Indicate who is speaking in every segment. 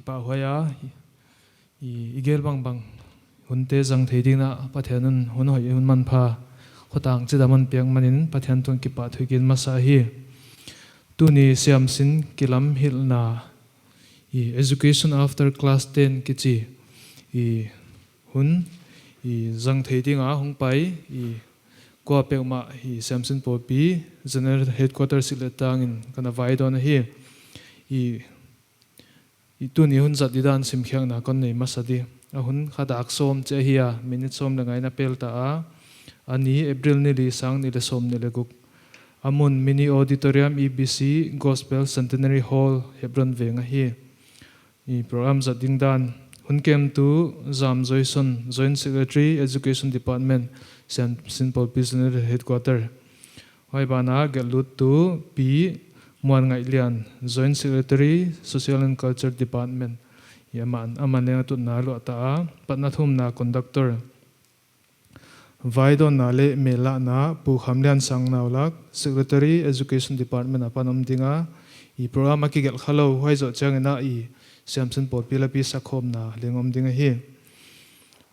Speaker 1: pa hoya igel bang bang hunte jang theiding na pathianun hun hoi hun man pha khotang chidaman piang manin pathian ton ki pa thuikin masa hi tuni Siamsin Kilamhilhna education after class 10 kichi hun jang theiding a hong pai kwa pekma Siamsin Popi general headquarters siletang in kana vai don hi tuni hun zat didan sim khyang na kon nei masadi a hun khadak som che hiya minute som la ngai na pelta a ani April ni li sang ni le som ni le guk amun mini auditorium EBC Gospel Centenary Hall Hebron venga hi program zat ding dan hun kem tu Zam Joyson Joint Secretary Education Department Siamsin Popi General Headquarter hoi bana gelut tu pi muan ngai lian Joint Secretary Social and Culture Department aman lenga tu na lo ta patna thum na conductor vaidon na le mela na pu khamlian sang naulak Secretary Education Department apanom dinga program ki gel khalo hoi zo changena Siamsin Popi la pi sakhom na lengom dinga hi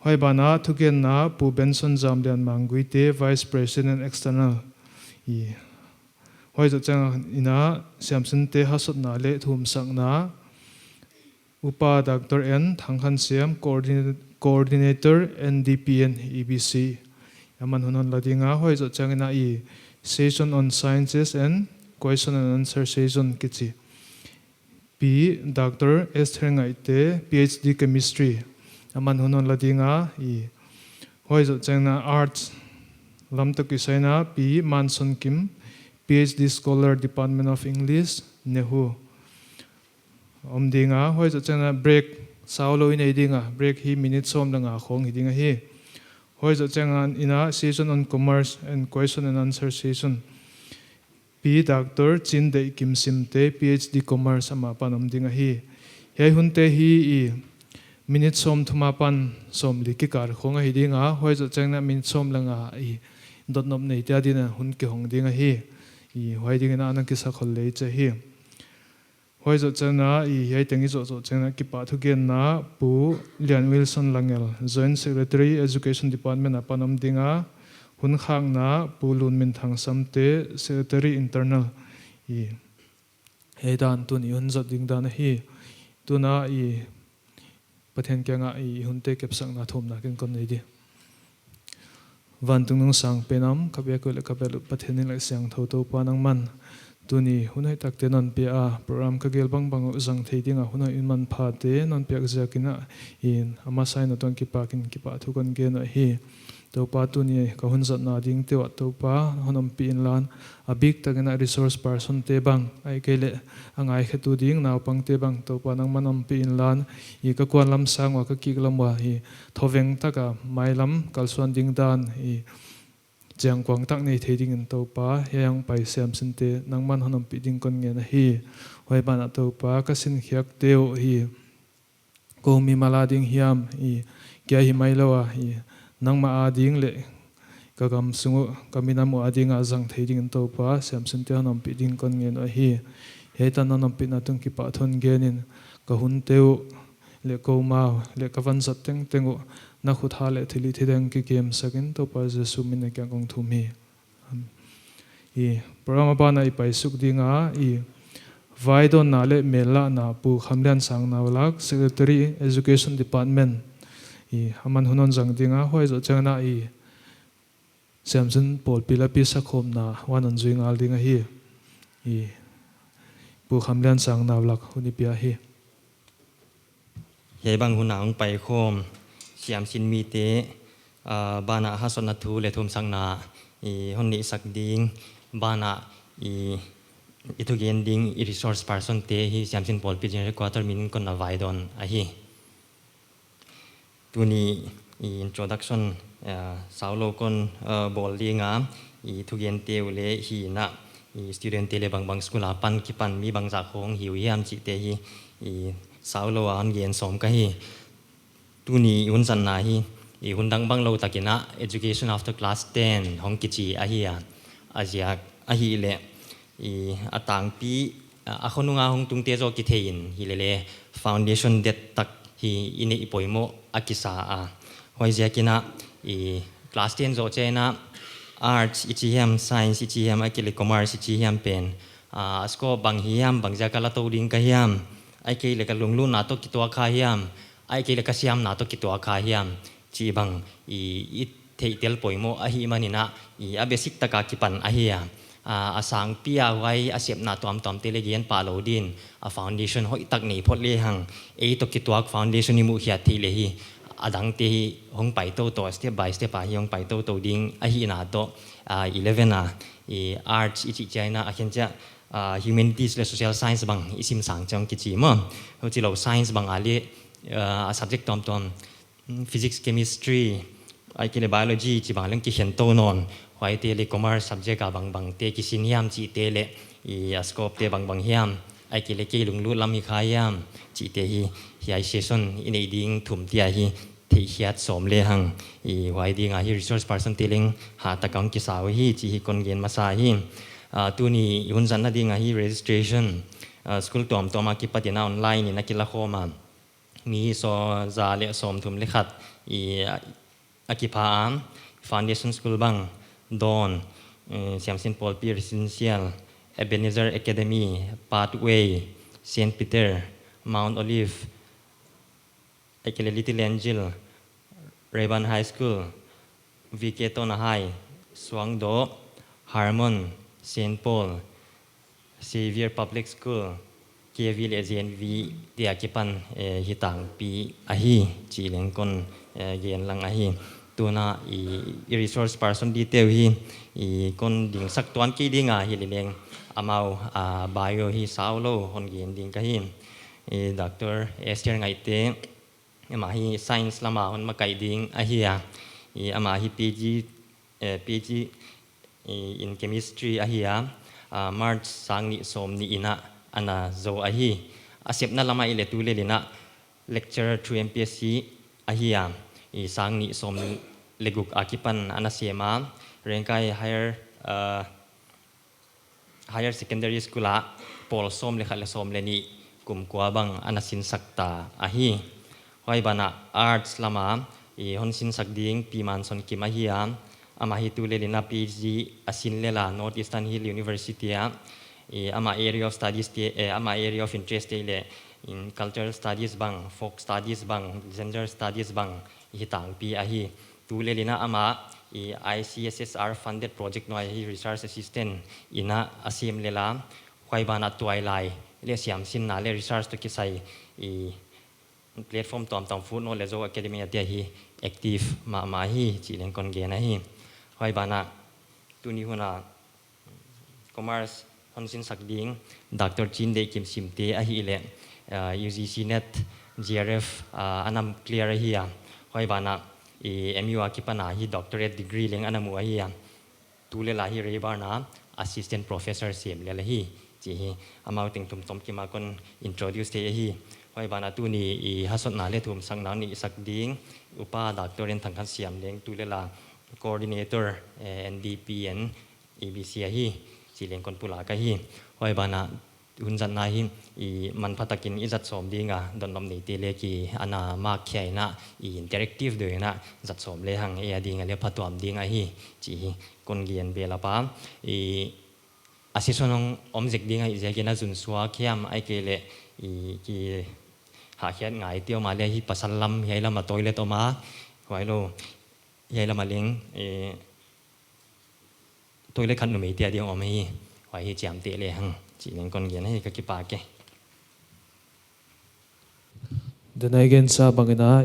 Speaker 1: hoi bana thuken na pu Benson Jamlian Manguite Vice President External hoi zo chang ina Siamsin te hasot na le thum sang na upa Dr. N Thangkhan Siam Coordinator NDPN EBC aman hunon ladinga hoi zo chang ina session on sciences and question and answer session kichi P Dr. S Thengaite PhD chemistry aman hunon ladinga hoi zo chang na arts lam to kisaina P Manson Kim PhD Scholar Department of English Nehu dinga hoi zo chang na break saulo in dinga break hi minute som langa khong hidinga hi hoi zo chang ina session on commerce and question and answer session P Dr. Chin Dei Kim Simte PhD Commerce ama panom dinga hi hei hunte hi minute som thuma pan som likikar khonga hidinga hoi zo chang na minute som langa dot nop nei ta dina hun ki hong dinga hi hoi dinga na ki sa khol le che hi hoi zo chang na hei tengi zo chang na ki pa thu gen na pu Lian Wilson Langel Joint Secretary Education Department apanom dinga hun khang na pu Lun Min Thang Samte Secretary Internal hei dan tu ni hun zat ding dan hi tu na pathen kyanga hunte kep sang na thom na ken kon nei di van tung nung sang penam kapya ko le kapelu pathen ni la sang tho to pa nang man tuni hunai takte non pe a program ka gel bang bang zang theidinga hunai in man pha te non pe zakina in ama sai na ton ki pakin ki pa thu kon ge na hi to pa tuni ka hun zat na ding te wa to pa honom pi in lan a big tagena resource person te bang ai kele angai khetu ding naw pang te bang to pa nang manom pi in lan ka kwan lam sang wa ka ki lam wa hi thoveng taka mailam kalsuan ding dan Jiang Kwang tak nei theding in to pa yang pai Siamsin te nangman honom pi ding kon nge na hi hoi bana to pa ka sin khiak teu hi ko mi mala ding hiam kya hi mailawa nangma ading le ka gam sungu kaminamu adinga jang theding in to pa Siamsin te honom pi ding kon nge na hi he tan honom pi na tung ki pa thon genin ka hun teu le ko ma le ka van zat teng tengu na khu tha le thili thidang ki kem sakin to pa jesu min na kyang kong thumi program ba na pai suk dinga vai don na le mela na pu khamlian sang na walak Secretary Education Department haman hunon jang dinga hoi zo chang na Siamsin Popi la pi sakhom na wanan juing al dinga hi pu khamlian sang na walak huni pia hi
Speaker 2: hei bang hunang pai khom Siamsin mi te bana hasot na thu le thum sang na honni sak ding bana itu gen ding resource person te hi Siamsin Popi General Headquarter min kon na vai don a hi tuni introduction saulo kon bol dinga thu gen te le hi na student te le bang bang school pan ki pan mi bang za khong hiu hiam chi te hi saulo an gen som ka hi tuni hun san na hi hun dang bang lo takina education after class 10 hong kichi a hi a azia a hi le atang pi ako nung ahong tung tezo kitein hilele foundation det tak hi ini ipoimo akisa a hoi je kina i class 10 zo chena arts ichiam science ichiam akile commerce ichiam pen asko bang hiam bang jakala to ding ka hiam ai le ka lunglu na to kitwa kha hiam ai le ka siam na to kitwa kha hiam chi bang i theitel poimo a hi manina i a basic taka kipan a hiya asang pia wai asep na tom telegian palo din a foundation hoi tak nei phot le hang e to kitwak foundation ni mu hiat thi le hi adang te hong pai to step by step a hi hong pai to ding a hi na to 11 i arts ichi china a khencha humanities le social science bang isim sang chang ki chi mo ho chi lo science bang ali subject tom physics chemistry ai ki le biology chi bang leng ki hen to non hoi te le commerce subject a bang te ki sin hiam chi te le i scope te bang hiam ai ki le ki lung lu lam hi khayam chi te hi ai session in a ding thum tia hi thi hiat som le hang i hoi ding a hi resource person telling ha ta kang ki saw hi chi hi kon gen ma sa hi tu ni hun zan na ding a hi registration school tom a ki patina online na ki la khoma mi so za le som thum le khat i akipa am foundation school bang Dawn, Siamsin Paul P. Residential, Ebenezer Academy, Pathway, St. Peter, Mount Olive, Little Angel, Rayban High School, Viketona High, Swangdo, Harmon, St. Paul, Xavier Public School, KV LZNV, Diakipan, Hitang P. Ahi, Chilengkon, Gen Lang Ahi.ตัวน่ะresource person detail ฮีคนดิ่งสักตัวกี่ดิ่งฮีเลี้ยงอามาbio ฮีสาวโลคนเกียนดิ่งก็ฮีดรเอสเทียร์ไงเต้มาฮี science ละมาคนมาไก่ดิ่งฮีอามาฮี PG in chemistry ฮีMarch สังนิสมนี่นะอันน่ะโซฮีอาเสพนั่นละมาอิเลตุเลลินะ lecturer through MPSC ฮีsang ni som leguk akipan anasiema rengkai higher secondary school pol som lekha le som leni kum kwa bang anasin sakta ahi hoi bana arts lama hon sin sakding piman son kimahia amahi tu le lina PhD asin lela North Eastern Hill University ama area of studies ama area of interest le in cultural studies bang folk studies bang gender studies bang hitang pi ahi tu le lina ama ICSSR funded project no hi research assistant ina asim lela khwai bana tuai le siamsin na le research to kisai platform tom food no le zo academy atia hi active ma hi chilen kon ge na hi khwai bana tu ni huna commerce honsin sakding dr chin de kim simte ahi le UGC net GRF anam clear hi hoi bana MU akipana hi doctorate degree leng anamu hi tu le la hi rebana assistant professor sim le hi chi hi amau ting tum tom ki ma kon introduce te hi hoi bana tu ni hasot na le thum sang na ni sak ding upa doctorate thangkhan siam leng tu le la coordinator NDP and ABC hi chi leng kon pula ka hi hoi bana hun zan na hi man phatakin izat som dinga don nom ni te le ki ana ma khyai na interactive de na zat som le hang e adinga le phatom dinga hi chi kon gian bela pa asisonong object dinga i jagena jun suwa khyam ai ke le ki ha khian ngai tio ma le hi pasallam hi lama toilet oma hoilo hi lama leng toilet khan no me tia ding om hi hoi hi jam te le hang chỉ nên con kiến hay cái bà kia.
Speaker 1: The again sa bangena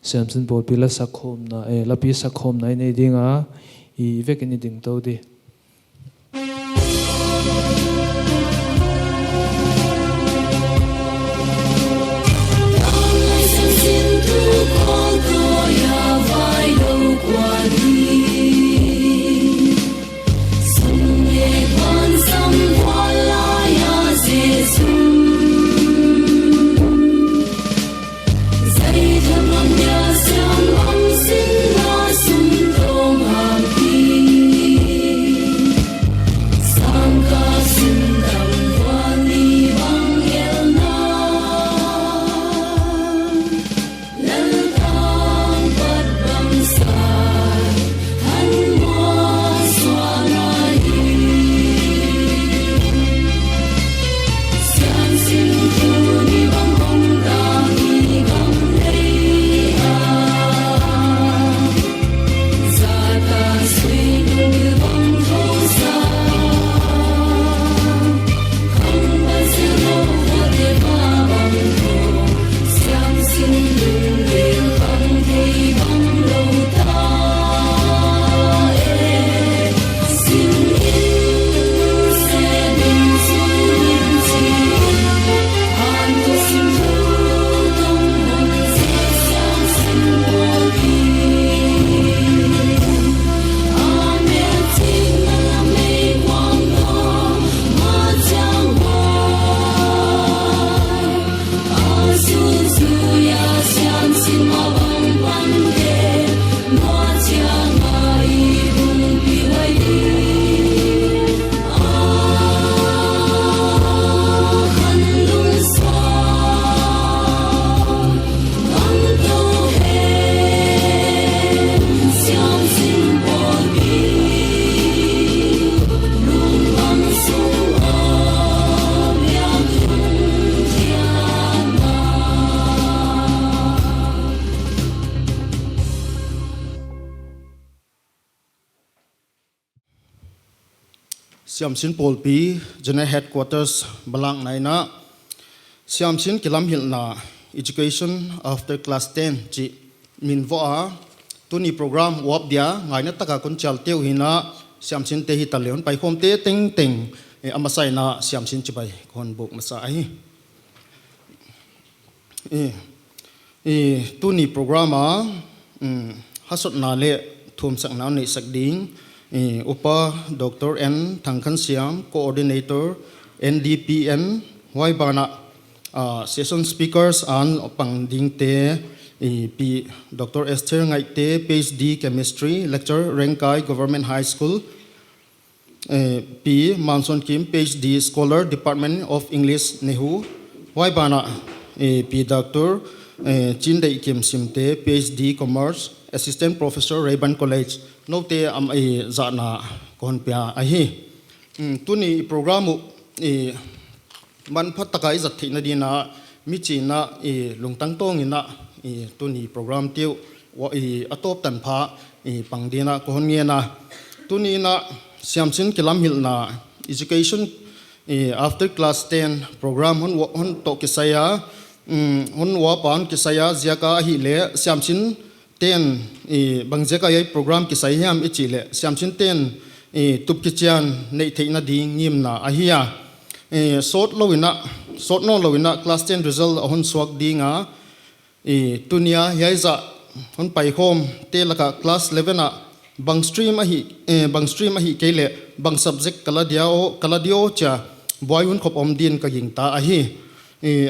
Speaker 1: Siamsin Paul pila sakhom na lapi sakhom na nei dinga vekini ding to di.
Speaker 3: Siamsin Polpi General Headquarters Balang Naina Siamsin Kilamhilhna Education after class 10 chi min voa tuni program wap dia ngai na taka kun chal teu hina Siamsin te hi taleon pai khom te teng teng amasai na Siamsin chibai kon buk masa ai tuni programa hasot na le thum sak na nei sak ding upa Dr. N Thangkhan Siam coordinator NDPN wai bana session speakers an pang ding te pi Dr. Esther ngai te PhD chemistry lecturer Rengkai Government High School pi Manson Kim PhD scholar Department of English Nehu wai bana pi Dr. Chin Dei Kim Simte PhD Commerce Assistant Professor Rayban College note am zana kon pia ahi tuni programu man phatakai zathi na dina michina lungtang tong ina tuni program tiu wa atop tan pha pangdina kon nge na tuni na Siamsin Kilamhilhna education after class 10 program hon to kisaya hon wa pan kisaya ziaka hi le Siamsin ten bangjeka yai program ki sai hiam ichile Siamsin ten tup kichian nei theina ding ngim na ahia sort no lowina class 10 result hon swak dinga tunia yaiza hon pai khom te laka class 11 a bang stream ahi kele bang subject kaladio cha boy hun khop om din ka yingta ahi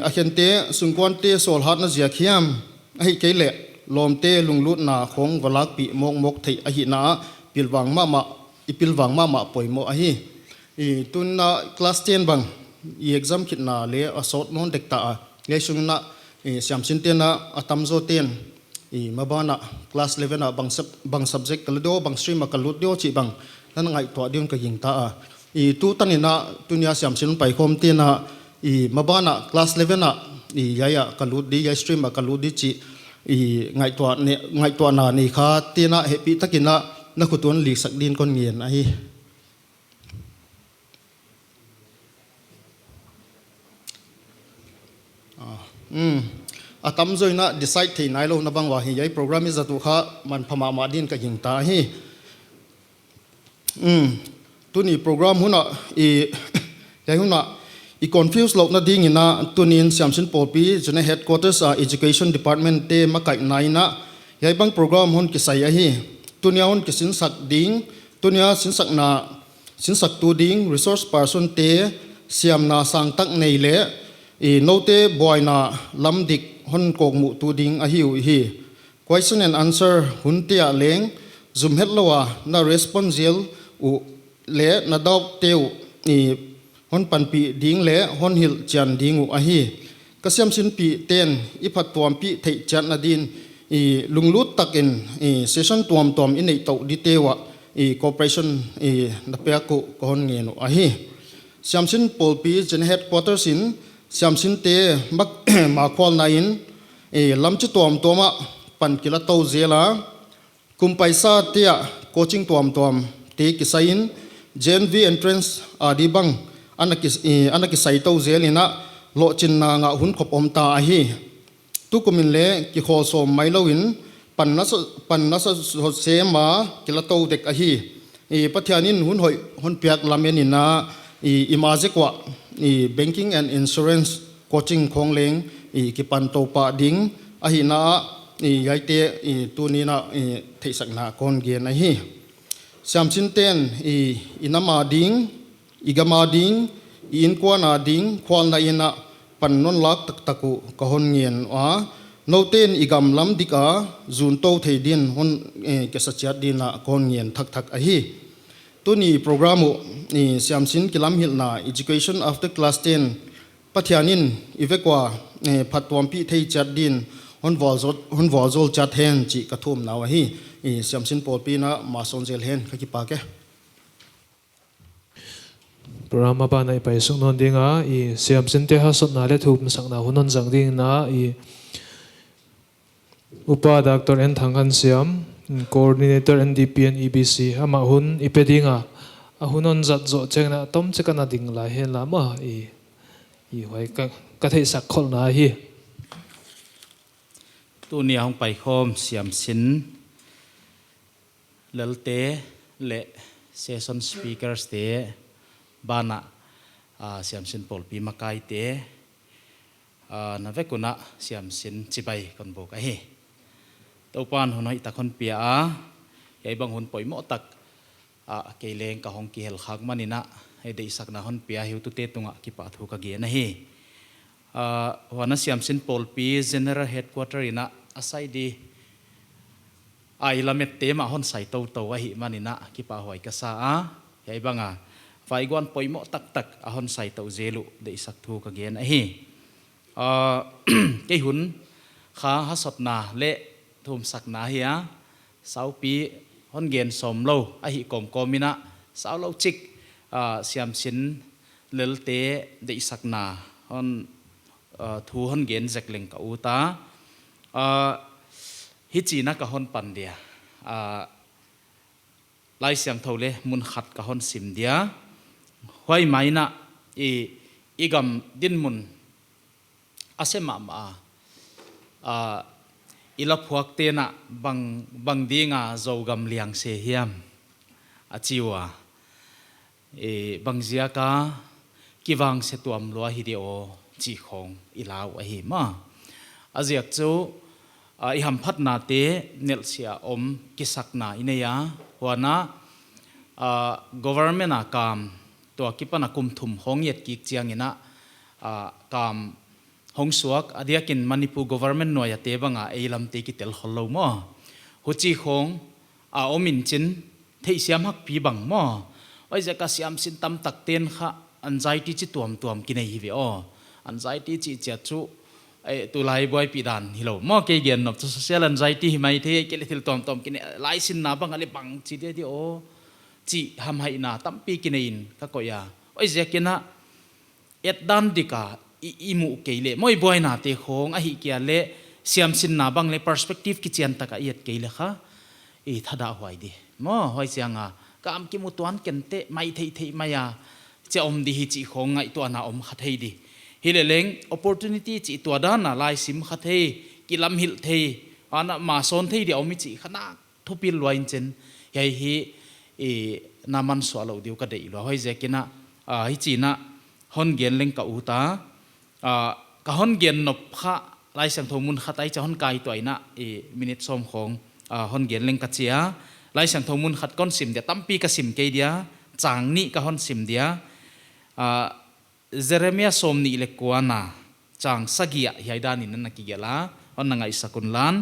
Speaker 3: akhente sungkwan te sol hat na zia khiam ahi kele lomte lunglut na khong walak pi mok thei ahi na pilwang ma poimo ahi tunna class 10 bang exam kit na le asot non dekta ngai sungna Siamsin ten na atamzo ten mabana class 11 na bang subject kaldo bang stream kalut dio chi bang nan ngai to dion ka yingta tu tanina tunia Siamsin pai khom ten na mabana class 11 na yaya kalut di ya stream kalut di chi ngai to na ni kha tina happy takina na khutun li sak din kon ngien ahi atam zoina decide thei nai lo na bang wa hi yai program is atu kha man phama ma din ka hing ta hi tuni program huna yai huna confused lok na ding ina tunin Siamsin Polpi jene headquarters education department te makai naina yai bang program hon kisai ahi tunia hon kisin sak ding tunia sin sak tu ding resource person te siam na sang tak nei le note boy na lamdik hon kok mu tu ding ahi hi question and answer hun tia leng zoom het lowa na responsial u le na dok teu hon pan pi ding le hon hil chan ding u ahi ka Siamsin pi ten iphat tuam pi thei chan na din lunglut takin session tuam in nei to ditewa cooperation na pe ko kon nge no ahi Siamsin Polpi gen headquarters in Siamsin te mak ma khol na in lamchi tuam toma pan kila to zela kumpaisa tia coaching tuam te kisain gen v entrance adi bang anaki saito zelina lo chin na nga hun khop om ta ahi tu kumin le ki khol som mailowin panna sa sema kilato dek ahi pathianin hun hoi hon piak lamenina imaje kwa banking and insurance coaching khongleng ki pan to pa ding ahi na yaite tunina theisak na kon ge na hi Siamsin ten inama ding igama ding in kwa na ding khwal na ina pannon lak taku kahon ngien wa noten igam lam dika zun to thei din hon kesachat dina kon ngien thak ahi tuni programu Siamsin Kilamhilhna education after class 10 pathianin ivekwa phatwam pi thei chat din hon walzol chat hen chi kathum na wa hi Siamsin Polpi na mason zel hen khaki pa ke
Speaker 1: programa ba na ipai sung non dinga Siamsin te hasot na le thup sak na hunon jang ding na upa Dr. N Thangkhan Siam coordinator NDPN EBC ama hun ipedinga hunon zat zo chengna tom chekana ding la he la ma i hoi ka thei sak khol na hi
Speaker 4: tu nia hong pai khom siam sin lelte le session speakers te bana siam sin pol pi makai te na vekuna siam sin chibai kon bo ka hi topan honoi takon pia yai bang hun poi mo tak keileng ka hong ki hel khak manina he dei sakna hon pia hiu tu te tunga ki pa thu ka ge na hi wana Siamsin pol pi general headquarter ina asai di ai lamet te ma hon sai to to wa hi manina ki pa hoi ka sa yai banga vai gon poi mo tak tak a hon sai to zelu dei sak thu ka ge na hi ke hun kha hasot na le thum sak na hi sau pi hon gen som lo a hi kom komina sau lo chik Siamsin lelte dei sak na hon thu hon gen zekleng ka uta hi china ka hon pan dia lai siang thole mun khat ka hon sim dia hoi maina igam din mun asema ma ila phuak te na bang dinga zogam liang se hiam achiwa bangzia ka kiwang se tuam lo hi de o chi khong ilaw a hi ma aziak chu i ham phat na te nel sia om kisak na ineya wana government a kam to kipana kum thum hong yet ki chiang ina kam hong suak adiakin Manipur government noya te banga eilam te ki tel hollo mo huchi khong omin chin thei siam hak pi bang mo oi jaka siam sin tam tak ten kha anxiety chi tuam ki nei hi ve o anxiety chi cha chu tu lai boy pi dan hilo mo ke gen no social anxiety hi mai the ke le thil tom ki lai sin na bang ale bang chi de di o chi ham hai na tam pi ki nei in ka ko ya oi jakina et dan dika imu keile moi boy na te khong a hi kya le Siamsin na bang le perspective ki chian taka yet keile kha thada hwai di mo hoi chianga kam ki mu tuan kente mai thei maya che om di hi chi khong ngai to na om kha thei di hileleng opportunity chi to da na lai sim kha thei kilam hil thei ana ma son thei di omi chi khana thupil loin chen yai hi naman swalo diu ka dei lo hoi jakina hi chi na hon gen leng ka uta ka hon gen nop kha lai sang thomun khatai cha hon kai toina minute som khong hon gen leng ka chia lai sang thomun khat kon sim dia tampi ka sim ke dia chang ni ka hon sim dia Jeremia som ni le kuana chang sagia hiaidan in na ki gela on na ngai sakun lan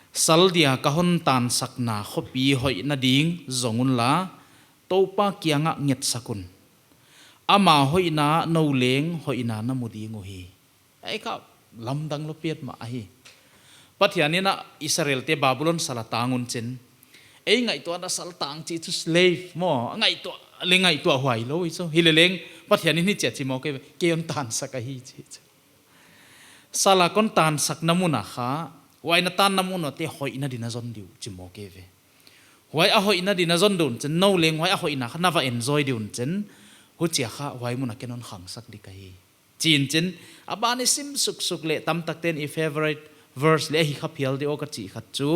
Speaker 4: sal dia ka hon tan sakna khopi hoi na ding zongun la topa kianga nget sakun ama hoina no leng hoina na mudi ngo hi ai ka lamdang lo piet ma hi pathianina Israel te Babylon sala tangun chen ei ngai to na sal tang chi to slave mo ngai to lengai to hwai lo so hileleng pathiani ni che chi mo ke on tan saka hi chi sala kon tan sak namuna kha waina tan namuno te hoina dina zon diu chi mo ke ve wai a hoina dina zon dun chen no leng wai a hoina kha na va enjoy diun chen hu chia kha wai muna kenon khang sak di ka hi chin chen abani sim suk le tam tak ten i favorite verse le hi kha phial de o ka chi khat chu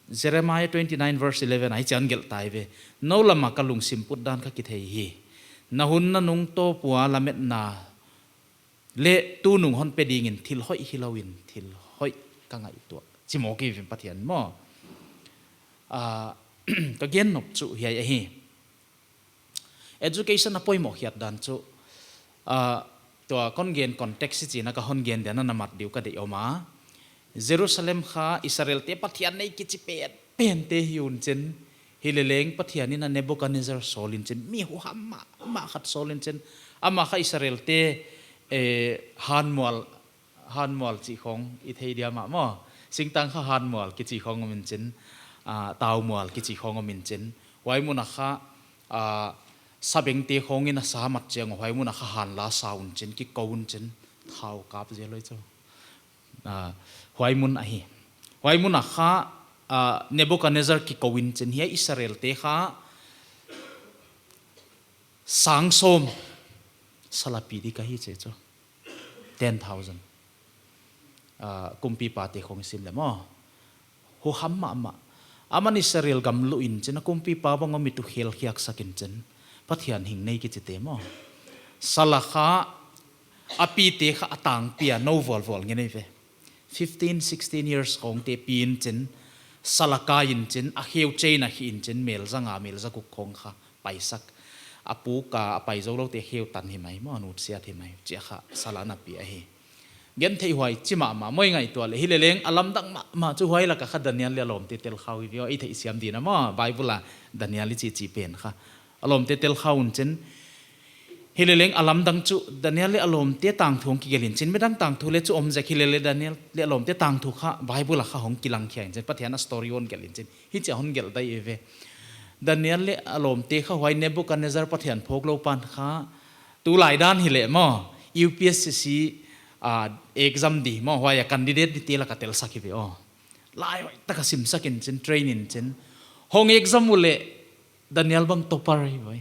Speaker 4: Jeremiah 29 verse 11 ai chan gel tai ve no lama ka lung sim put dan kha ki thei hi na hun na nung to puwa lamet na le tu nung hon pe ding in thil hoi hilawin thil hoi ka ngai to chi mo ki vim pathian mo ka gen nop chu hi ai hi education na poi mo hiat dan chu to kon gen context chi na ka hon gen dana na mat diu ka de oma Jerusalem kha Israel te pathian nei ki chi pen te hiun chen hileleng pathian in na Nebuchadnezzar solin chen mi hu hamma ma khat solin chen ama kha Israel te hanmol chi khong i thei dia ma mo singtang kha hanmol ki chi khong min chen tawmol ki chi khong min chen wai mu na kha sabeng te khong in sa mat cheng wai mu na kha han la saun chen ki koun chen thau kap je loi cho wai mun a hi wai mu na kha Nebuchadnezzar ki kowin chen hi Israel te kha sang som salapi di kahi che cho 10,000 kumpi pate khong sim le mo ho hamma ma aman Israel gam lu in chen kumpi pa bang mi tu khel khiak sakin chen pathian hing nei ki chete mo salakha api te kha atang pia no vol nge nei ve 15-16 years khong te pin chen salaka in chen a heu chain a hin chen mel zanga mel za ku khong kha paisak apu ka apai zo lo te heu tan hi mai mo anu sia thi mai che kha salana pi a hi gen thei huai chima ma moi ngai to le hileleng alam dang ma chu huai la ka kha daniel le lom te tel khawi vio i thei siam din ma bible la daniel chi pen kha alom te tel khaun chen hileleng alam dang chu daniel le alom te tang thong ki gelin chen medang tang thu le chu om ja khilele daniel le alom te tang thu kha bible la kha hong kilang khian chen pathiana story on gelin chen hi cha hon gel dai eve daniel le alom te kha huai nebuchadnezzar pathian phok lo pan kha tu lai dan hi le mo UPSC exam di mo huai candidate di tela ka tel sakive o lai ta ka sim sakin chen training chen hong exam ule daniel bang topar hi boy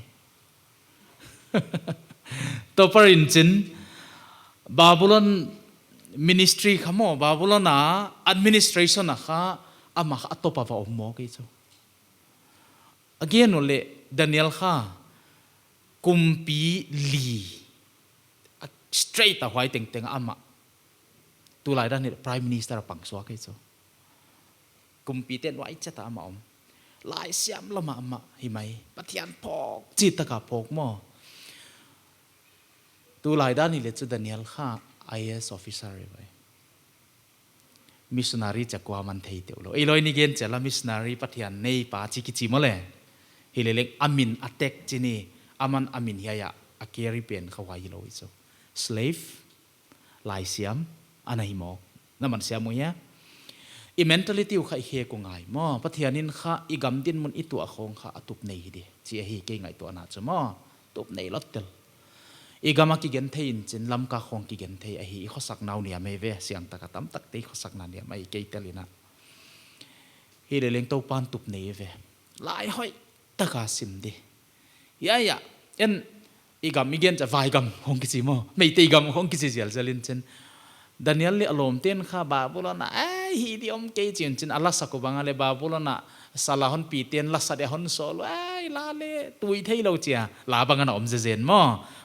Speaker 4: topar in chen babylon ministry khamo babylon a administration a kha ama kha topa va ommo ke cho again ule daniel kha kumpi li straight a huai teng teng ama tu lai dan ni prime minister pang swa ke cho kumpi ten wai cha ta ama om lai siam lama ama hi mai pathian phok chi ta ka phok mo tu lai dan ni le chu daniel kha IAS officer bai missionary cha kwa man thei te lo eloi ni gen cha la missionary pathian nei pa chi ki chi mo le hi le lek amin attack chi ni aman amin ya ya akeri pen khawai lo i cho slave lai siam anai mo naman siam mo ya i mentality u khai he ko ngai mo pathianin kha i gam din mun itu a khong kha atup nei hi de chi hi ke ngai to na cha mo tup nei lot tel i gama ki gen thein chin lam ka khong ki gen thei a hi khosak nau nia me ve siang ta ka tam tak te khosak na nia mai ke telina hi le leng to pan tup nei ve lai hoi ta ka sim de ya en igam igen cha vai gam hong ki chi mo mei te gam hong ki chi zel zelin chen daniel le alom ten kha ba bulona ai hi diom ke chin chin ala sako banga le ba bulona salahon pi ten la sa de hon sol ai la le tui thei lo chia la banga na om je zen mo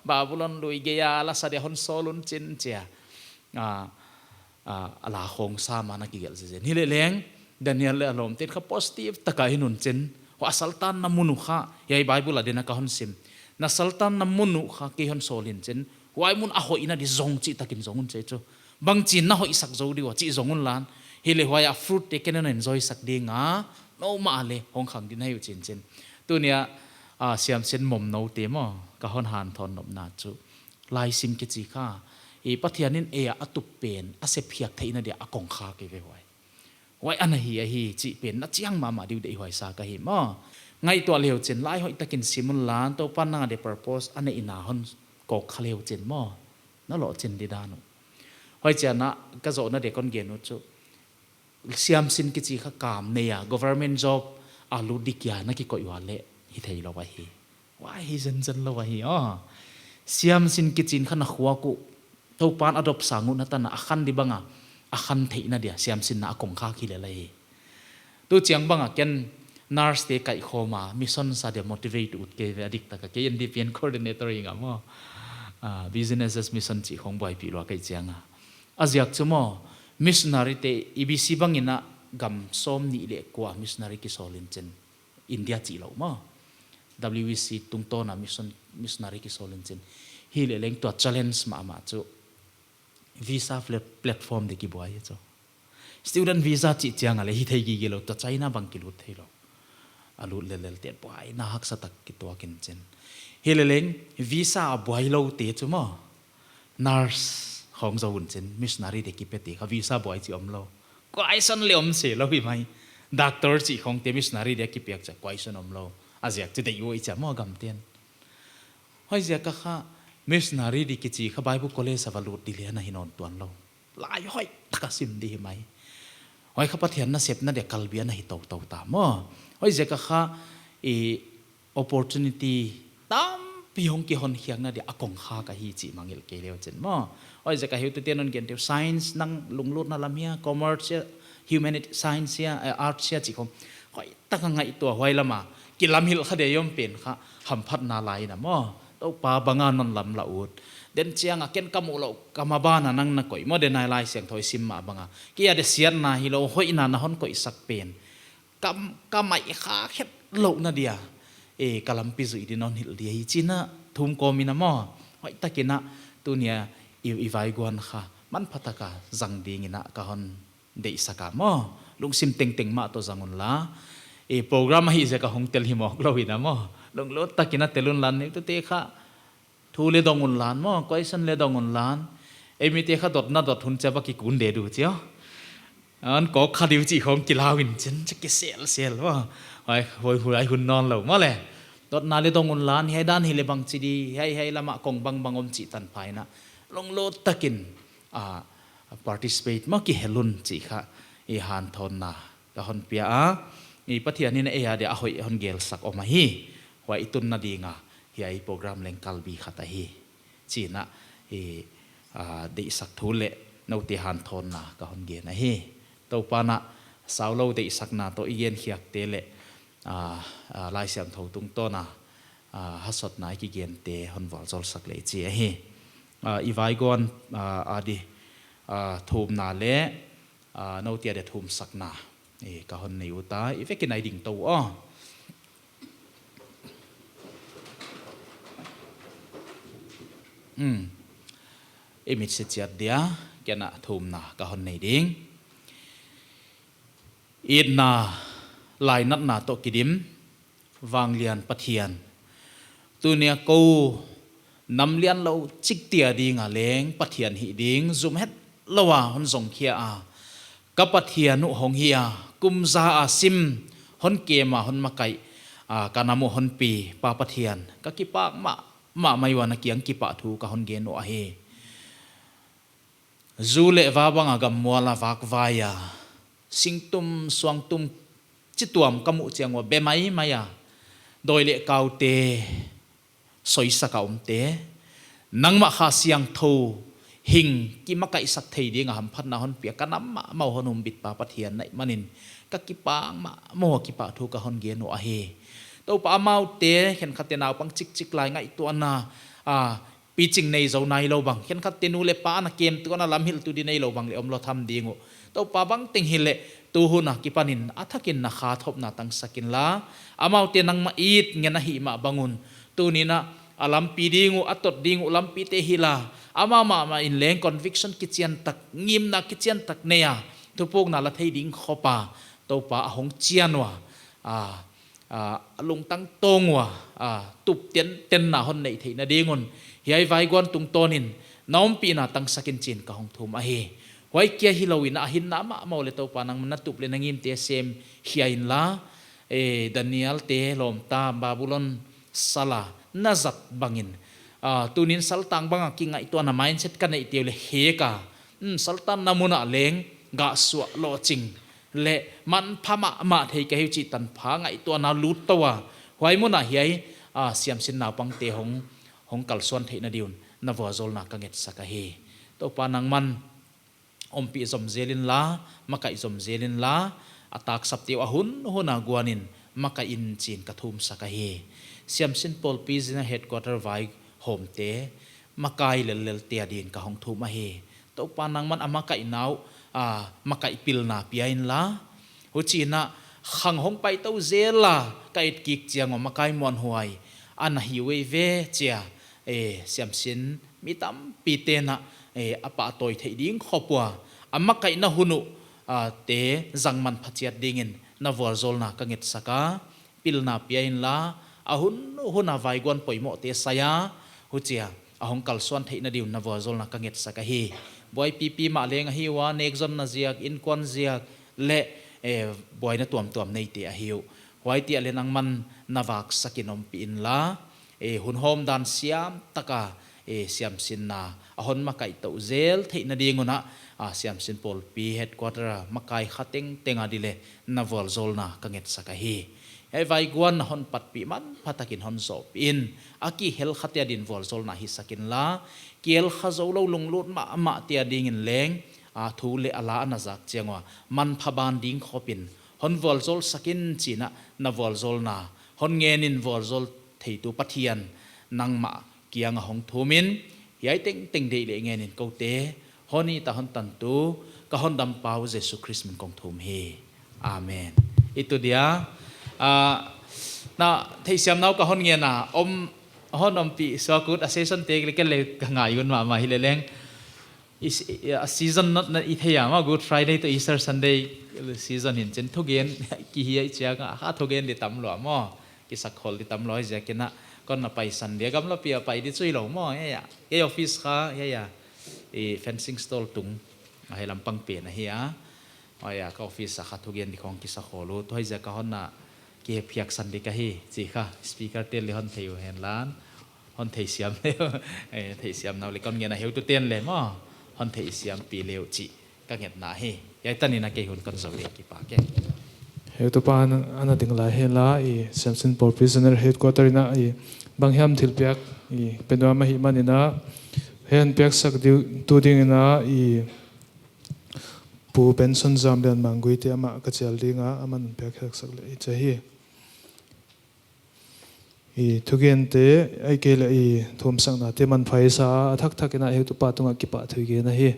Speaker 4: ba bulon lui ge ya la sa de hon solun chin chia ala khong sa ma na ki gel je zen hi le leng daniel le alom ten kha positive taka hinun chen wa sultan na munu kha yai bible la dena ka hon sim na sultan na munu kha ke hon solin chen wai mun a hoi na di zong chi takin zongun che cho bang chin na hoi sak zo di wa chi zongun lan hi le hoi a fruit te ken na enjoy sak de nga no ma le hong khang din hai chin chen tu nia siam sen mom no te mo ka hon han thon nom na chu lai sim ke chi kha e pathianin e atup pen a se phiak theina dia akong kha ke ve hoi wai ana hi chi pen na chiang ma diu de hoi sa ka hi mo ngai to leo chen lai hoi takin simun lan to pan na de purpose ane ina hon ko khaleu chen mo na lo chen di danu hoi chana ka zo na de kon gen chu siam sin ki chi kha kam ne ya government job alu dikya na ki koi wale hi thei lo wa hi wai hi zen lo wa hi siam sin ki chin khana khwa ku to pan adop sangu na ta na akhan di banga akhan thei na dia siam sin na akong kha ki le lai tu chiang banga ken nurse te kai khoma mission sa de motivate ut ke ve adik ta ka ke ndpn coordinator inga mo businesses mission chi khong bai pi lo kai chianga azyak chumo missionary te ibc bangina gam som ni le kwa missionary ki solin chen india chi lo mo wec tungto na missionary ki solin chen hi le leng to challenge ma chu visa platform de ki boy cho student visa chi chianga le hi thei gi gelo to china bang ki lu thei lo alu lelel te boy na hak sa tak ki to kin chen hi le leng visa boy lo te chu mo nurse hong zo un chen missionary de ki pe te kha visa boy chi om lo question le om se lo bi mai doctor chi khong te missionary de ki pek cha question om lo azyak chi de yo i cha mo gam ten hoi zia ka kha missionary di ki chi kha bible college avalut di le na hinon tuan lo lai hoi taka sim di mai hoi kha pathian na sep na de kalbia na hi to ta mo hoi zia ka kha e opportunity tam ปีหงกี่คนเฮียงนะเดี๋ยวอากงข้ากับฮีจีมังเอลเกลียวเจนมั้งโอ้ยจะกับฮิวตัวเตียนนนเกียนเดียว science นั่งลุงลุดนั่นละเมีย commerce humanity science art เสียจีคงโอ้ยตั้งไงตัวไว้ละมากิลำหิลขเดียมเป็นค่ะหำพัดนาไลนะมั้งตัวปลาบางานนนลำละอุดเดินเชียงอ่ะเกินกำมุโลกำมาบ้านนั่งนักก่อยเมื่อเดินนายไลเสียงถอยซิมมาบางอ่ะกี่อาเดเสียนนาฮิโลห้อยนานะฮอนก่อยสักเป็นกำไม่ขาแค่โลกนาเดียกะลำปิจุยดินนหิลเดียจีน่ะทุ่มกอมินะมั้งห้อยตะกินะตัวเนี้ยอีไวกวนค่ะมันพัตกาจังดีงินะกะฮอนเดอิสกามอลุงซิมเต็งเต็งมาตัวจังุนละโปรแกรมฮิเซกะฮงเตลฮิมอกเราวินะมอลุงลดตะกินะเตลุนลันนี่ตัวเตค่ะทูเลดองุนลานมอก้อยสันเลดองุนลานมีเตค่ะดดน่าดดหุนจะบักกิกุนเดดูเจ้าอันก็คดีวิจิของกิลาวินฉันจะเกษลเซลว่าไอ้หัวไอ้หุ่นนอนเหล่ามาเลยดดนาเลดองุนลานให้ด้านฮิเลบังจีดีให้ละมะกงบังอมจิตันไปนะลงโลดตะกินparticipate มากี่เฮลุนจีค่ะฮันทอนนะก็ฮันเปียปัทยานี่นะเดี๋ยวหอยฮันเกลสักออกมาฮีว่าอิตุนนาดีงาเฮียโปรแกรมเล่งกัลบีขัตฮีจีนะเดี๋ยวสักทุเละนาวติฮันทอนนะก็ฮันเกลนะฮีตัวปานะสาวเราเดี๋ยวสักนะตัวอีเย็นเฮียกเตเละลายเสียงทองตุงต้นนะฮัสดนายกิเกนเตฮันวอลจอลสักเลยจีฮีอีไวกอนดีทูมนาเละนาวเตียเดทูมสักนาก็ฮันในอุตาอีเฟกินไอดิ่งตัวมิดเสียดเดียแกน่ะทูมนาก็ฮันในดิ่งอีนาลายนัดนาโตกิดิมวางเลียนปะเทียนตัวเนียกูนำเลียนเราจิกเตียดิ่งอ่ะเล้งปะเทียนหิดิ่งซุ่มเฮ็ดละว่าฮันส่งเขียกับปะเทียนุหงเฮียกุมซาอาซิมฮันเกมาฮันมาไกกานามุฮันปีปาปะเทียนก็กิปากมาไม่วานักยังกิปะทูกับฮันเกโนอาเฮจูเลวาบังอากามัวลาวากวายาสิงตุมสวงตุมจิตวมกมุเจียงว่าเบไม่มายาโดยเลกาวเตสอยสกาวเตนังมาขาเสียงทูหิงกิมาไกสักเทียงหำพัดนาฮอนเปียกันน้ำมาฮนุมบิดปาปะเทียนในมันินก็กิปางมาโมกิปะทูกฮอนเกโนอาเฮตัวปาเมาเตเห็นขัดเตนาวปังจิกลายไงตัวน่ะปีจิงในเจ้านายเราบังเห็นขัดเตนูเลปานะเกมตัวน่ะลำหิลตัวดีในเราบังเลยเราทำดีงูตัวปาบังติงหิเลตัวหุนะกิปานินอัฐกินนะขาทบนะตั้งสกินละอาเมาเตนังมาอีดเงินนะหิมาบังุนตัวนี้นะอาลัมปีดีงูอัตตดีงูลัมปีเตหิลาอามาอินเลง conviction กิจยันตักงิมนักกิจยันตักเนียทุพวกน่ะละเทดิ้งขอปาตัวปาหงเจียนวะลุงตั้งตงวะตุบเตียนน่ะฮอนในเทน่ะดิ้งนเฮียไว้กวนตุงโตนินน้องปีน่ะตั้งสกินจินกับหงทุมอาเฮไว้เกียฮิโลวินอาหินน้ำมาเลยตัวปานังมันนัตุบเลยนังงิมเตเซมเฮียอินละดานิเอลเตลมตาบาบูลอนซาลานาจัดบังอินตัวนี้สัลตังบางกิงไอตัวน่ะ mindset กันไอเดียวเลยเฮกาสัลตันนามุนะเลงกะสวะโลจิงเละมันพมาเทกะฮิวจิตันพาไงตัวน่ะลุตตัวไว้มุนะเฮียเสียมสินนาปังเตหงกัลส่วนเทนดิวนนวัวโซลนักกังเกตสักเฮตัวปานังมันอมปีสมเจลินลามาไกสมเจลินลาอัตากสับเตียวหุนากวานินมาไกอินจีนกระทุมสักเฮเสียมสินปอลปีจินะเฮดควอเตอร์ไวโฮมเตมาไกเลเตียดินกับหงทุมเฮตัวปานังมันมาไกนาวมาไกปิลนาปีอินลาหุจีนะขังหงไปเต้าเจลาไกกิกเจียงมาไกมวนหวยอันฮิวเวเจียเสียมสินมีตั้มปีเตนะอปะตอยเทดิ้งขอบว่ามาไกนะหุนุเตจังมันพัชยัดดิ่งนวัวโซลนากังเกตสักปิลนาปีอินลาหุนาไวกวนป่วยหมอเตสยาหุเจียหงกัลส่วนเทนดิวนัวโซลนักกังเกตสักเฮบอยปีมาเลงฮิวาเนกซอนนาเซียกอินควันเซียกเละบอยนัตัวมในเตะฮิวไว้เตะเลนังมันนวักสกินอมปีนลาหุนโฮมดันเสียมตะกาเสียมสินนาหนมาไก่เต้าเจลเทนดิงุนะเสียมสินปอลปีเฮดควอเตอร์มาไก่ขัดเต็งอดิเลนัวโซลนักกังเกตสักเฮ ai vai guan na hon pat pi man patakin hon zo in aki hel khatia din vol zol na hi sakin la kiel khazo lo lunglut ma tia ding in leng a thu le ala na zak chengwa man phaban ding khopin hon vol zol sakin china na vol zol na hon ngen in vol zol theitu pathian nangma kiang hong thumin yai teng de le ngen in ko te honi ta hon tan tu ka hon dam pau Jesu Christ min kong thum hi amen itu dia na thei siam nau ka hon nge na hon pi so good assessment te le le ka ngai gun ma hi le leng is a season not na i thea ma Good Friday to Easter Sunday season in chen thogen ki hi chia ka ha thogen de tam lo mo ki sakhol di tam loi ja kena kon na pai Sunday gam lo pia pai di chui lo mo ya e office kha ya e fencing stall tung ai lampang pe na hi ya ka office kha thogen di khong ki sakholu thoi ja ka hon na ki phiak Sunday ka hi chi kha speaker tel le hon theu hen lan hon thei siam le thei siam naw le kon nge na heu tu ten le mo hon thei siam pi leu chi ka nget na hi yai tani na ke hun kon zo le ki pa ke
Speaker 1: heu to pa ana ding la he la i Siamsin Port Prisoner Headquarter na i bangham thilpiak i penwa ma hi manina hen piak sak tu ding na i pu pension zambian mangui te ama ka chel dinga aman piak sak le cha hi i thugen te ai ke le i thom sang na te man phai sa thak thak na heu to pa tunga ki pa thui ge na hi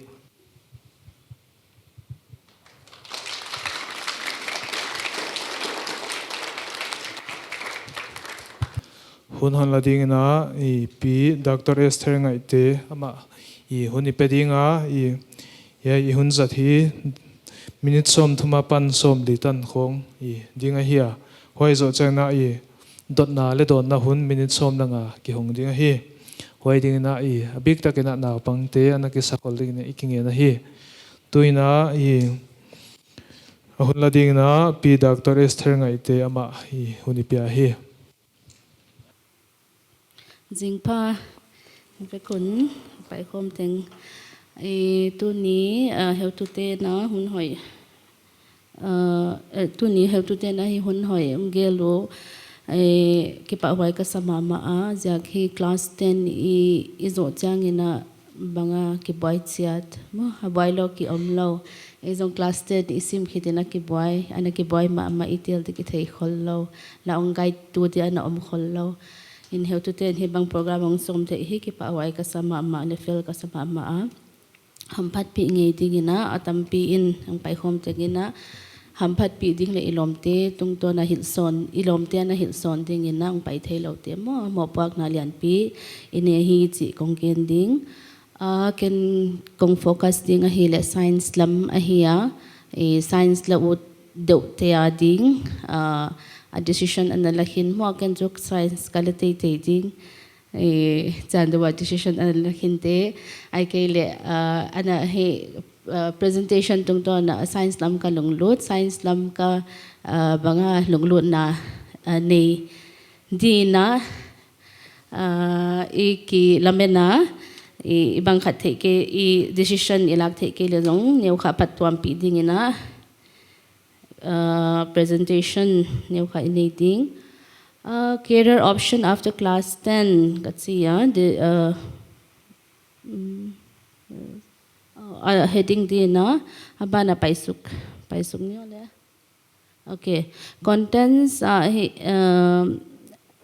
Speaker 1: hun han la ding na i pi Dr. Esther ngai te ama i huni pedinga i ya i hun zat hi minute som thuma pan som li tan khong i dinga hi hoi zo chana i dot na le don na hun minute som na nga ki hong dinga hi hoi ding na i abik ta ke na pang te ana ki sakol ding na iking na hi tuina i hun la ding na pi Dr. Esther ngai te ama i huni pia hi
Speaker 5: Jingpaไปคุณไปคมเต็งไอ้ตัวนี้เฮลตุเตนะหุ่นหอยตัวนี้เฮลตุเตนะให้หุ่นหอยเกลูไอ้กิปะไว้ก็สมามาจากที่คลาส10อีโจจางอินะบางกิบอยเชียดมั้งบอยโลกิอมโลไอ้จงคลาส10อีซิมคิดนะกิบอยอันนั้นกิบอยมาอีเทียลที่กิเทยขลโลแล้วองไกตัวที่อันนั้นอมขลโลin heu tu ten hi bang program ong som te hi ki pa wai ka sama ma ne fel ka sama ma ham phat pi nge dingina atam pi in ang pai khom te gina ham phat pi ding le ilom te tung to na hil son ilom te na hil son dingina ang pai thei lo te mo pak na lian pi ine hi chi kong ken ding ken kong focus ding a hi le science lam a hi e science la ut de te a ding a decision an lakin mo kan jok science kalate te ding e chandawa decision an lakin te ai ke le ana he presentation tung to na science lam ka lunglut science lam ka banga lunglut na nei di na e ki lamena e bang khat the ke e decision ilak the ke le jong neu kha patwam pi ding ina presentation new coordinating career option after class 10 let's see the heading di na abana paisuk niyo le okay contents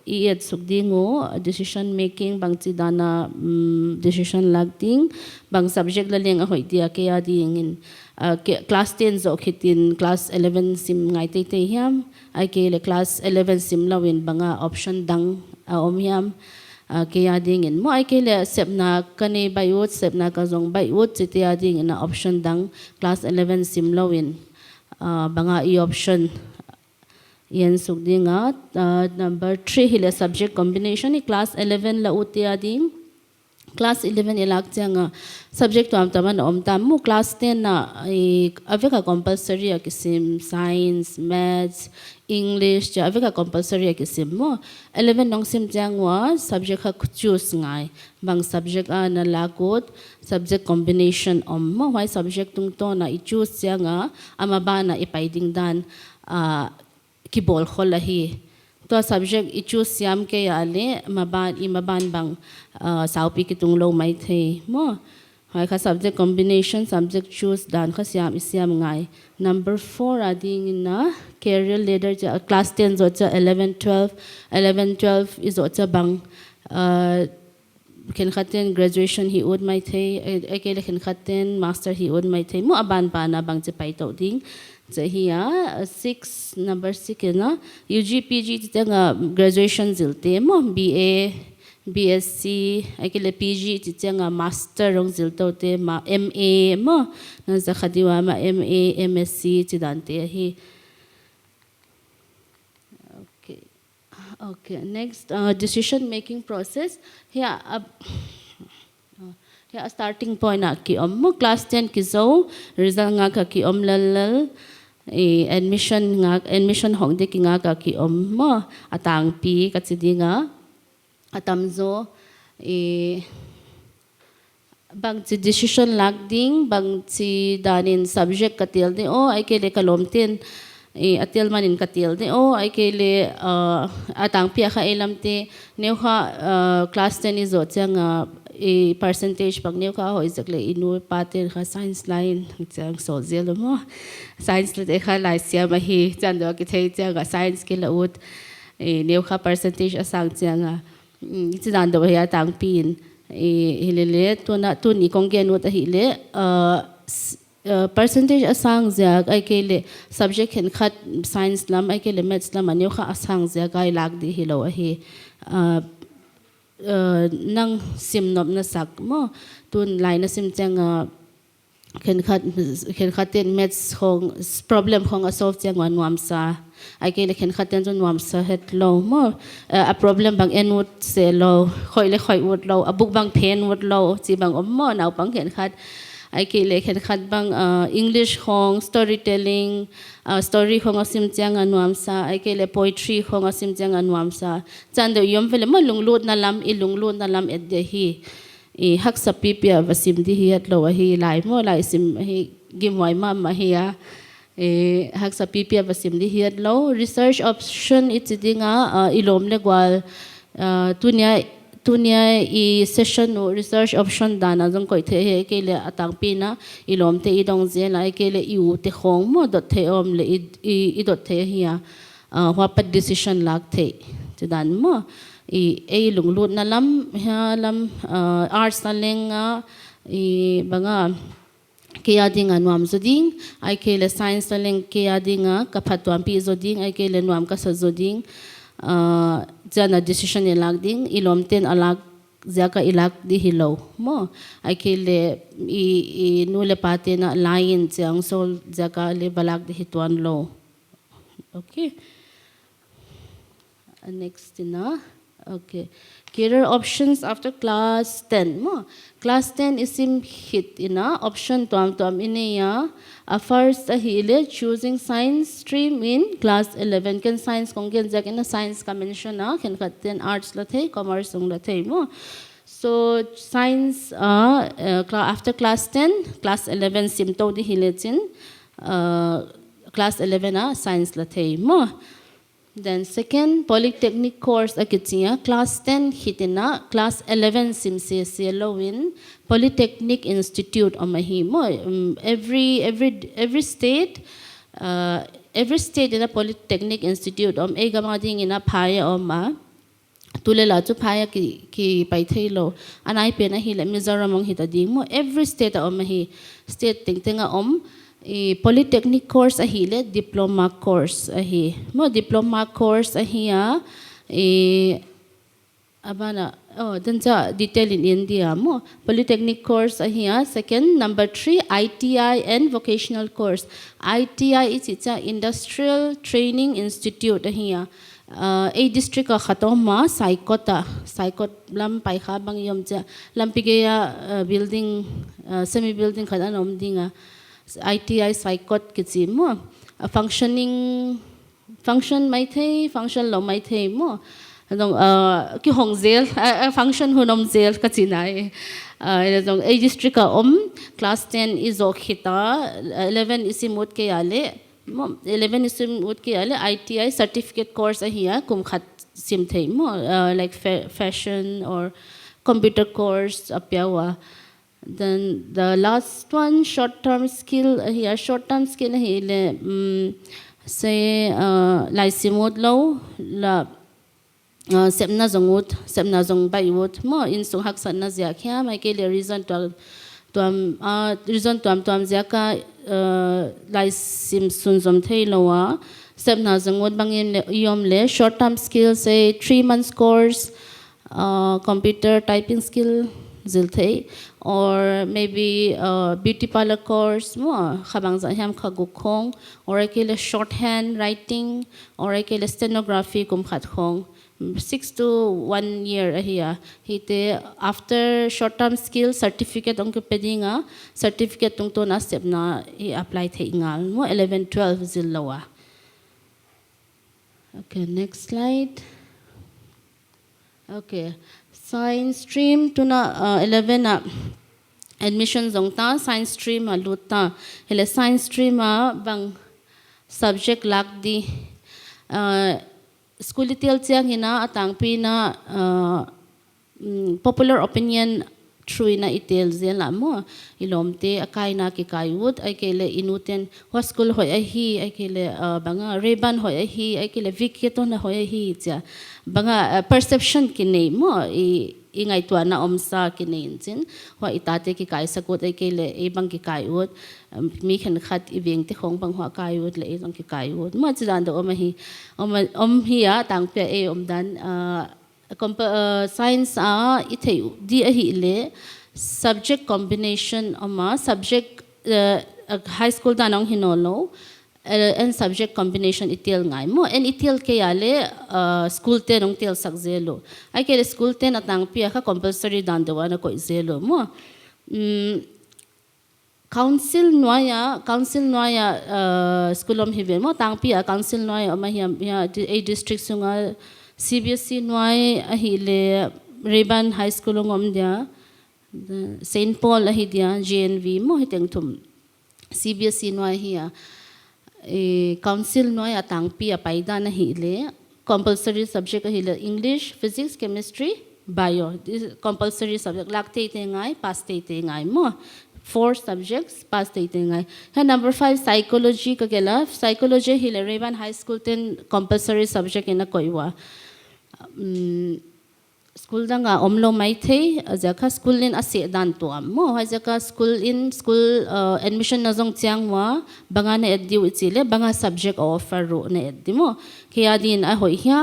Speaker 5: iet sukdingo decision making bang chi dana decision lagding bang subject la leng a hoi dia ke ya ding in class 10 zo khitin class 11 sim ngai te te hiam ai ke le class 11 sim lawin banga option dang om hiam ke ya ding in mo ai ke le sepna kane bayut sepna ka zong bayut chi te ya ding in option dang class 11 sim lawin banga e option yan sukdinga number 3 hile subject combination i class 11 la utia ding class 11 ilak changa subject am taman om tam mu class 10 na aveka compulsory akisim science maths english ja aveka compulsory akisim mo 11 nong sim changwa subject ha choose ngai bang subject na lagot subject combination om mo why subject tung to na I choose changa ama ba na ipaiding dan ki bol khol la hi to subject I choose siam ke ya le maban bang saupi ki tung lo mai the mo hai kha subject combination subject choose dan kha siam ngai number 4 ading na career ladder ja class 10 zo cha 11 12 is zo cha bang khen khaten graduation hi od mai the ekele khen khaten master hi od mai the mo aban pa na bang che pai to ding che hi a 6 number 6 na UG PG nga graduation zilte mo BA BSc ekele PG nga master rong zilto te ma MA mo na za khadiwa ma MA MSc chi dan te hi. Okay, next decision making process. Here, here starting point ki mo class 10 ki zo result nga ka ki lal admission hong de ki nga ka ki mo atang pi ka chi di nga atam zo bang chi decision lag ding bang chi danin subject katil de o ai ke le kalom tin atil manin katil de o ai ke le atang pia kha elam te neu kha class 10 is zo chang percentage pag neu kha ho exactly inu pater kha science line chang so zelo mo science le kha lai sia ma hi chan do ki thei chang science ke la ut neu kha percentage asang chang chi dan do ya tang pin hilele tu ni konggen ut hi le percentage asang zia ai ke le subject hen khat science lam ai ke le maths lam aneu kha asang zia gai lag di hi lo hi nang sim nop na sak mo tun line na sim chang khen khat ten maths khong problem khong a solve chang wan wam sa ai ke le khen khat ten jon wam sa het lo mo a problem bang en wood se lo khoi wood lo a book bang pen wood lo chi bang om mo naw pang khen khat ai ke le khen khat bang English khong storytelling story khong asim chang anuam sa ai ke le poetry khong asim chang anuam sa chan de yom vele mo lunglut na lam et de hi hak sapi pia vasim di hi at lo hi lai mo lai sim hi gimwai ma hi a hak sapi pia vasim di hi at lo research option itidinga ilom le gwal tunia I session no research option dana jong koi the he ke le atang pi na ilom te I dong je la ke le U te khong mo dot the om le I dot the hiya hwa pat decision lak the chidan mo I lunglut na lam ha lam arts na lenga banga kia dinga nuam zoding ai ke le science na leng kia dinga ka phatwam pi zoding ai ke le nuam ka sa zoding jana decision ilag ding ilom ten alag zaka ilag di hilo mo ai ke le I nu le pate na line chang sol zaka le balag di hitwan lo. Okay, next na okay career options after class 10 mo class 10 isim hit ina option tuam ineya first hile choosing science stream in class 11 can science kongen jak in science ka mention na ken khaten arts la the commerce ung la the mo so science after class 10 class 11 sim to di hile chin class 11 science la the mo. Then second polytechnic course akitia class 10 hitina class 11 simse lowin polytechnic institute omahi mo every state in a polytechnic institute egamading in a phaya oma tulela chu phaya ki pai thailo anai pe na hi le mizoram ong hita ding mo every state omahi state tingtenga polytechnic course ahile diploma course ahi mo diploma course ahia abana dancha detail in India mo polytechnic course ahia second number 3 ITI and vocational course ITI is a industrial training institute ahia a district khatoma saikot lam pai kha bang yom cha lampigeya building semi building khanom dinga ITI saikot kichi mo function mai thei function lo mai thei mo dong ki hong zel function hunom zel kachi nai dong a district ka class 10 is okhita 11 isimut ke ale 11 sim would ki ale ITI certificate course here kum khat sim thei mo like fashion or computer course apyawa. Then the last one, short term skill here, short term skill here say lai simot lo la semna zong bayut mo in sung hak san na zia kya mai ke le reason tuam zia ka lai sim sun zom thei lowa semna zongot bangin le yom le short term skill say 3 months course computer typing skill zilthei or maybe beauty parlor course mo khabang za ham khagukong or ekele shorthand writing or ekele stenography kum khat khong 6 to 1 year here hite after short term skill certificate ong pedinga certificate tung to na step na he apply thei ngal mo 11 12 zil lawa. Okay, next slide. Okay, science stream to na 11 na admission zong ta science stream aluta hele science stream bang subject lak di school detail chiang hina atang pi na popular opinion true na itel zela mo ilomte akai na ki kaiut ai kele inuten ho school hoi ai hi ai kele banga reban hoi ai hi ai kele viketo na hoi ai hi cha banga perception ki nei mo ingai tua na omsa ki nei chin ho itate ki kai sakot ai kele e bang ki kaiut mi khan khat iveng te khong bang ho kaiut le e jong ki kaiut mo chidan do om hi a tang pe e om dan science ithei di a hi le subject combination ama subject high school danong hinolo and subject combination itil ngai mo and itil ke yale school te nong tel sak zelo ai ke school te na tang pia kha compulsory dan de wana ko zelo mo council noya school om hive mo tang pia council noya ama hi a district sunga CBSE noi ahile Reban High School ngom dia St Paul ahi dia GNV mo hiteng thum CBSE noi hi council noi atang pi apaida na hile compulsory subject ahile English physics chemistry bio this compulsory subject lakte te ngai pass te ngai mo 4 subjects pass te ngai ha number 5 psychology ka gela psychology hile Reban High School 10 compulsory subject ina koiwa school danga omlo mai thei jaka school in ase dan to mo ha jaka school admission na jong chiang wa banga na eddiu chile banga subject offer ro na eddi mo ke adin a hoi hia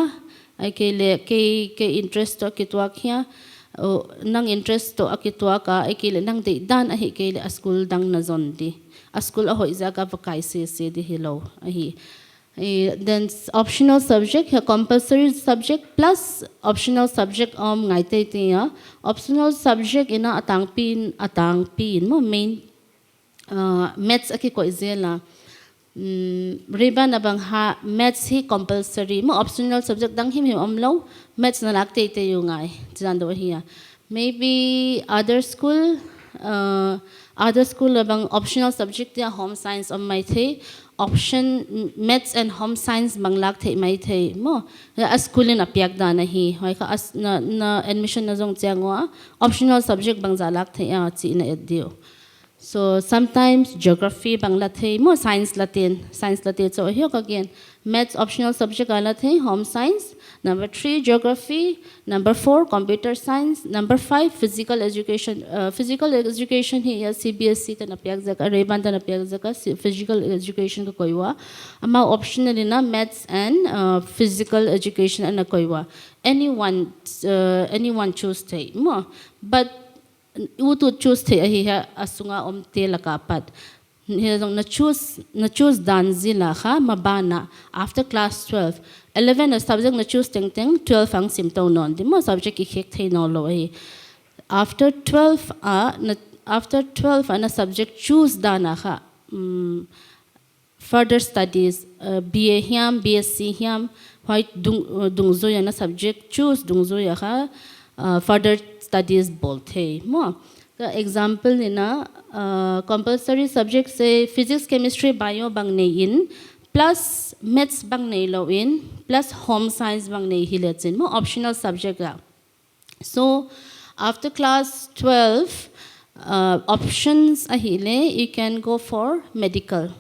Speaker 5: ai ke le ke interest to kitwa khia nang interest to akitwa ka ai ke le nang de dan a hi ke le school dang na zon di a school a hoi jaka vakai se di hello a hi then optional subject compulsory subject plus optional subject ngai te ya optional subject ina atang pin mo main maths aki ko izela riba na bang ha maths hi compulsory mo optional subject dang him omlo maths na lakte te yu ngai jan do hi maybe other school bang optional subject ya home science on my the option maths and home science banglak thei mai thei mo a school in apyak da na hi hoi kha na admission na jong changwa optional subject bangza lak thei a chi na edio so sometimes geography bangla thei mo science latin so here again maths optional subject ala thei home science number 3 geography number 4 computer science number 5 physical education hi CBSE tan apyak jaka reban tan apyak jaka physical education ko koiwa ama optional ina maths and physical education ana koiwa anyone choose thei mo but u to choose thei hi asunga omte lakapat na choose dan zila kha mabana after class 12 11 a subject na choose teng 12 ang simto non di mo subject ki khek thei no lo hi after 12 ana subject choose dana kha further studies BA hiam BSc hiam white dungzo yana subject choose dungzo ya kha further studies bolte mo the example ina compulsory subject say physics chemistry bio bang nei in plus maths bang nei lo in, plus home science bang nei hilechin mo optional subject la. So after class 12, options ahile, you can go for medical.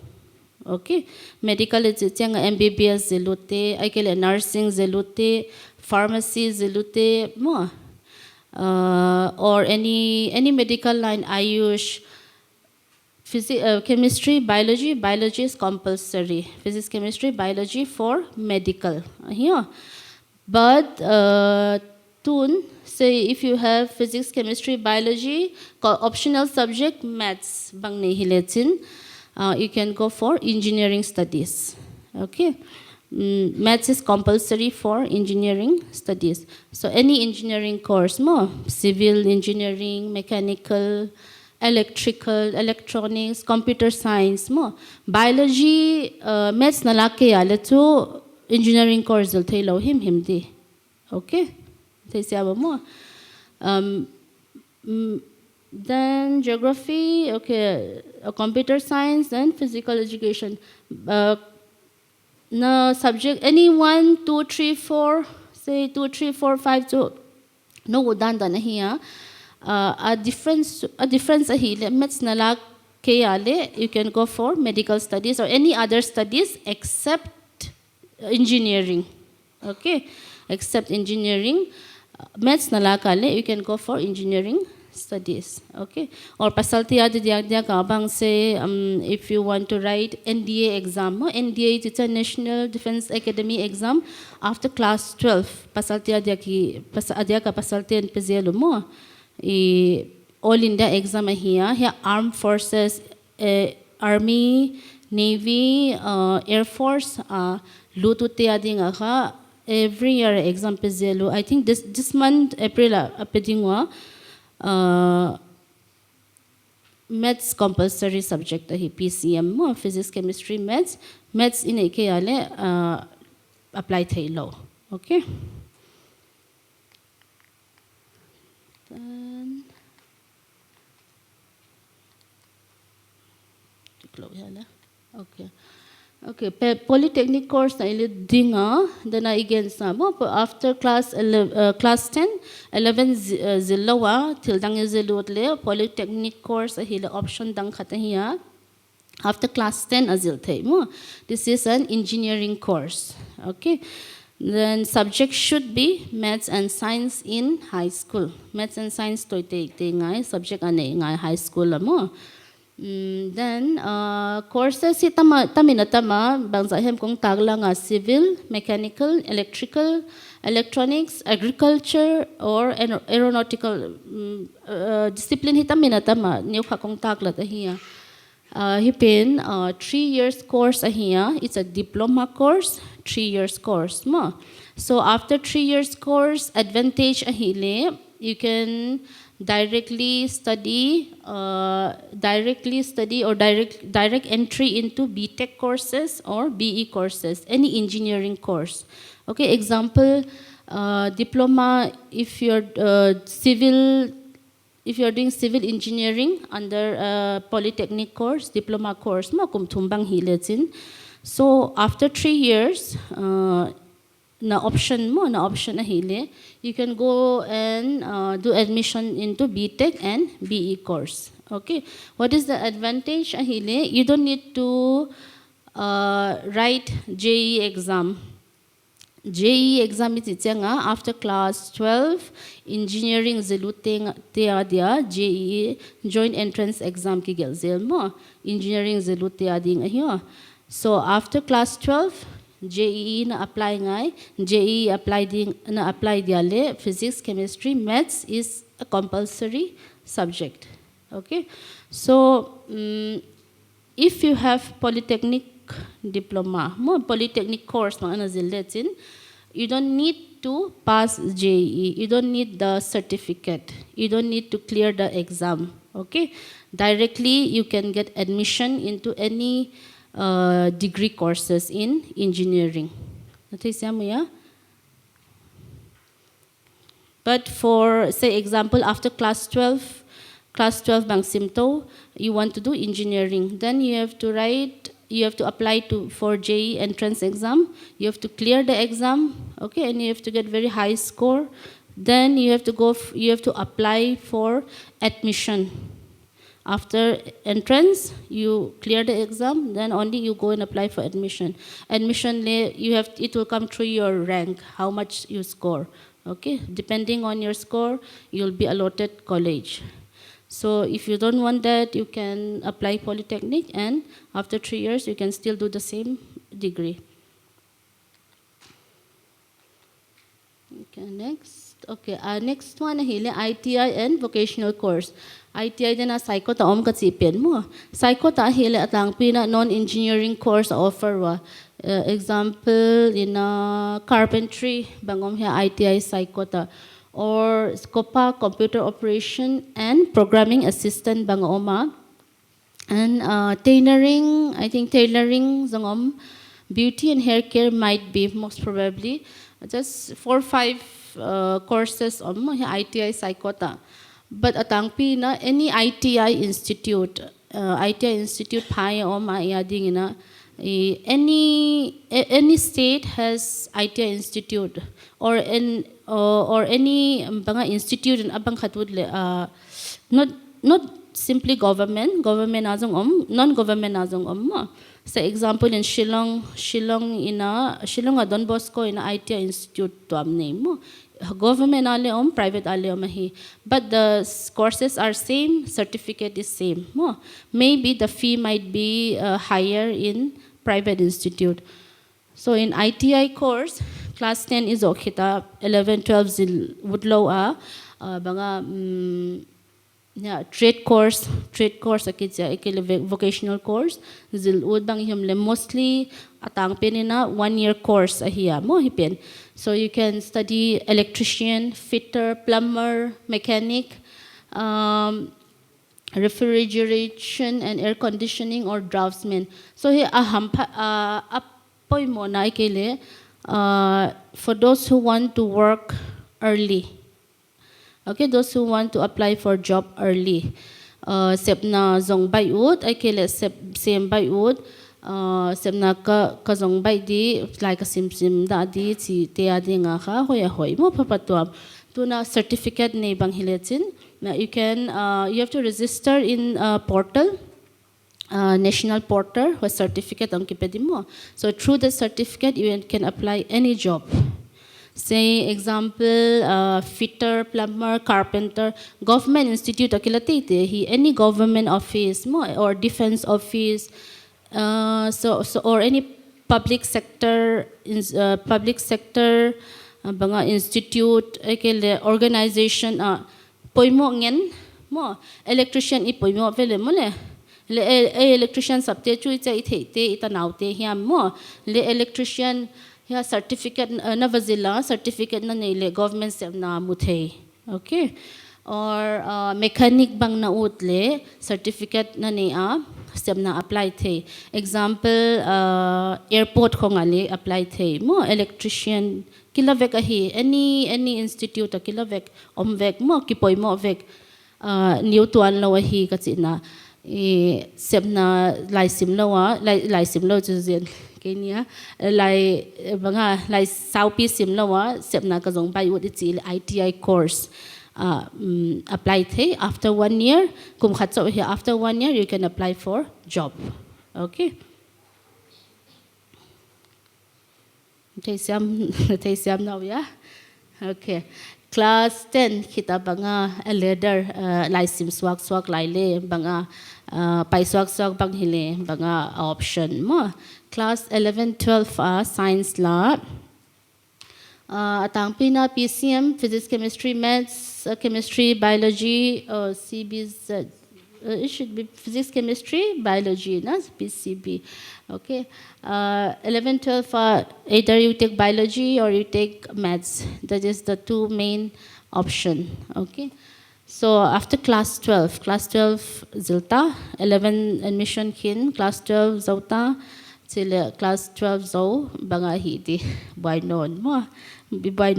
Speaker 5: Okay, medical is MBBS zelute, aikele nursing zelute, pharmacy zelute mo, or any medical line. Ayush, chemistry, biology. Biology is compulsory. Physics, chemistry, biology for medical. Here, but tune say if you have physics, chemistry, biology, optional subject maths bang nei hilechin. You can go for engineering studies. Okay, maths is compulsory for engineering studies. So any engineering course, mo civil engineering, mechanical, electrical, electronics, computer science, mo biology, maths nalake yale to engineering course will tell him di. Okay, mo. Then geography, okay, computer science, then physical education. No subject, any 1, 2, 3, 4, say 2, 3, 4, 5, 2. No udan na here. A difference ahile maths nala kayale, you can go for medical studies or any other studies except engineering. Okay, except engineering. Maths nala kale, you can go for engineering studies. Okay, or pasaltiya dia kabang say if you want to write NDA exam, NDA it's a National Defense Academy exam after class 12. Pasaltiya dia ka pasaltiyan pezelo mo all India exam here armed forces, army, navy, air force lutu te ading aha every year exam pezelo. I think this month April apedingwa maths compulsory subject hi PCM mo physics, chemistry, maths in ekale apply thailo. Okay, then okay, polytechnic course na ili dinga then again samo after class 10 11 zilawa till dang zilutle polytechnic course ahila option dang khatahia after class 10 azil thai mo. This is an engineering course. Okay, then subject should be maths and science in high school. Maths and science toy te ngai subject ane ngai high school mo. Then courses si tama bangsa hem kong tagla nga civil, mechanical, electrical, electronics, agriculture or aeronautical discipline hitamina tama niyo ka kong tagla ta hiya. Hipin 3 years course ahiya, it's a diploma course, 3 years course mo. So after 3 years course advantage ahile, you can directly study or direct entry into BTech courses or BE courses, any engineering course. Okay, example, diploma if you're doing civil engineering under polytechnic course, diploma course, ma kum tumbang hiletin. So after 3 years, na option na hile, you can go and do admission into BTech and BE course. Okay, what is the advantage ahile? You don't need to write JE exam. JE exam is nga after class 12 engineering zeluteng dia JE joint entrance exam ki gelzel mo engineering zelute ading ahyo. So after class 12 JE na apply ngai, JE apply diale physics, chemistry, maths is a compulsory subject. Okay, so if you have polytechnic diploma, polytechnic course you don't need to pass JE, you don't need the certificate, you don't need to clear the exam. Okay, directly you can get admission into any degree courses in engineering. But for say example after class 12 bang simto, you want to do engineering, then you have to write you have to apply for JE entrance exam. You have to clear the exam, okay, and you have to get very high score. Then you have to apply for admission. After entrance, you clear the exam, then only you go and apply for admission. Admission, it will come through your rank, how much you score. Okay, depending on your score, you'll be allotted college. So if you don't want that, you can apply polytechnic, and after 3 years, you can still do the same degree. Okay, next. Okay, next one is ITI and vocational course. ITI din na psycho ta om katsipin mo. Psycho ta hele atang pina non-engineering course offer wa. Example in carpentry bangom here ITI psycho ta, or Scopa computer operation and programming assistant bangoma, and tailoring. I think tailoring zangom, beauty and hair care might be most probably. Just 4 or 5 courses on mo here ITI psycho ta. But atang pina any ITI institute paya o maayading na any state has ITI institute, or any banga institute in abang katudle not simply government azong non-government azong sa example in Shillong Don Bosco in ITI institute to am name mo. Government ale private ale mahi, but the courses are same, certificate is same mo. Maybe the fee might be higher in private institute. So in ITI course, class 10 is okita, 11, 12 zil woodlow banga trade course akitya vocational course zil ud bang himle mostly atang penina 1 year course ahiya mo hipen. So you can study electrician, fitter, plumber, mechanic, refrigeration and air conditioning, or draftsman. So here apoy mo na ikele for those who want to work early. Okay, those who want to apply for job early. Sep na zong bayud ikele same bayud. Sep na ka zong bay di like a sim da di ti te adi nga ka hoy mo papatuam. To na certificate ne bang hiletin. You have to register in portal, national portal, where certificate ang kipedi mo. So through the certificate, you can apply any job. Say example, fitter, plumber, carpenter, government institute akilatite, any government office mo, or defense office, or any public sector banga institute, organization. Poimo ngen mo electrician poimo vele mo le electrician sabte chui chai the ita naute hiam mo le electrician ya certificate na vazila certificate na le government se na muthe, okay, or mechanic bang na utle certificate na nia sem na apply the. Example airport khongale apply the mo electrician kilavek ahi any institute kilavek omvek mo kipoy mo vek new tuan lo ahi katsina sem na lai sim lo chuzen kenya lai banga lai saupi sim lo sem na ka jong bai wodi chi ITI course apply the. After 1 year kum khatso here after 1 year you can apply for job, okay. Tay siam now, yeah? Okay. Class 10, kita banga a leader, lai sim swak lai le, banga pai swak bang hile, banga option mo. Class 11, 12 science la. Atang pina PCM, physics, chemistry, maths, chemistry, biology, CBZ. It should be physics, chemistry, biology, na PCB. Okay. 11, 12, either you take biology or you take maths. That is the two main option. Okay. So after class 12 zilta, 11 admission kin, class 12 zauta, till class 12 zau banga hidi boy non mo bi boy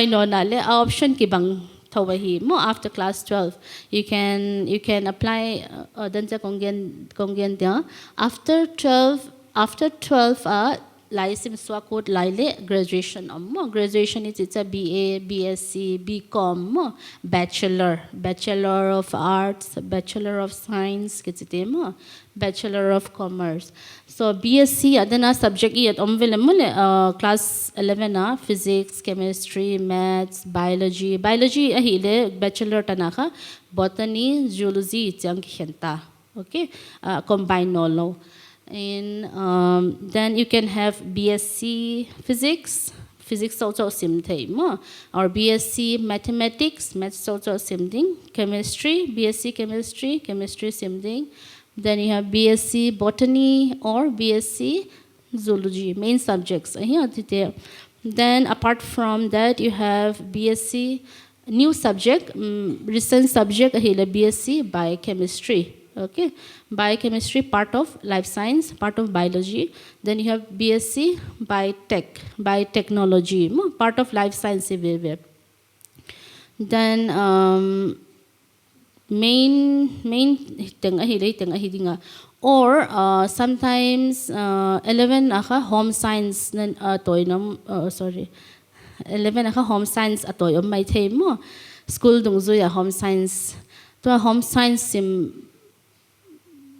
Speaker 5: non ale option ki bang Tawahi mo after class 12 you can apply danja konggen dia after 12 lai sim swakot lai le graduation mo graduation is it's a BA BSc BCom mo bachelor of arts bachelor of science kitsite mo bachelor of commerce so BSc adana subject yet omvele mo class 11 physics chemistry maths biology ahile bachelor tanaka botany zoology chang khenta okay combine nolo and then you can have BSc physics also same thing or BSc mathematics also same thing BSc chemistry same thing then you have BSc botany or BSc zoology main subjects then apart from that you have BSc new subject recent subject BSc biochemistry. Okay, biochemistry part of life science, part of biology. Then you have BSc biotechnology, part of life science. Then main or sometimes 11 home science 11 home science atoy may mo school dungzuya home science to home science sim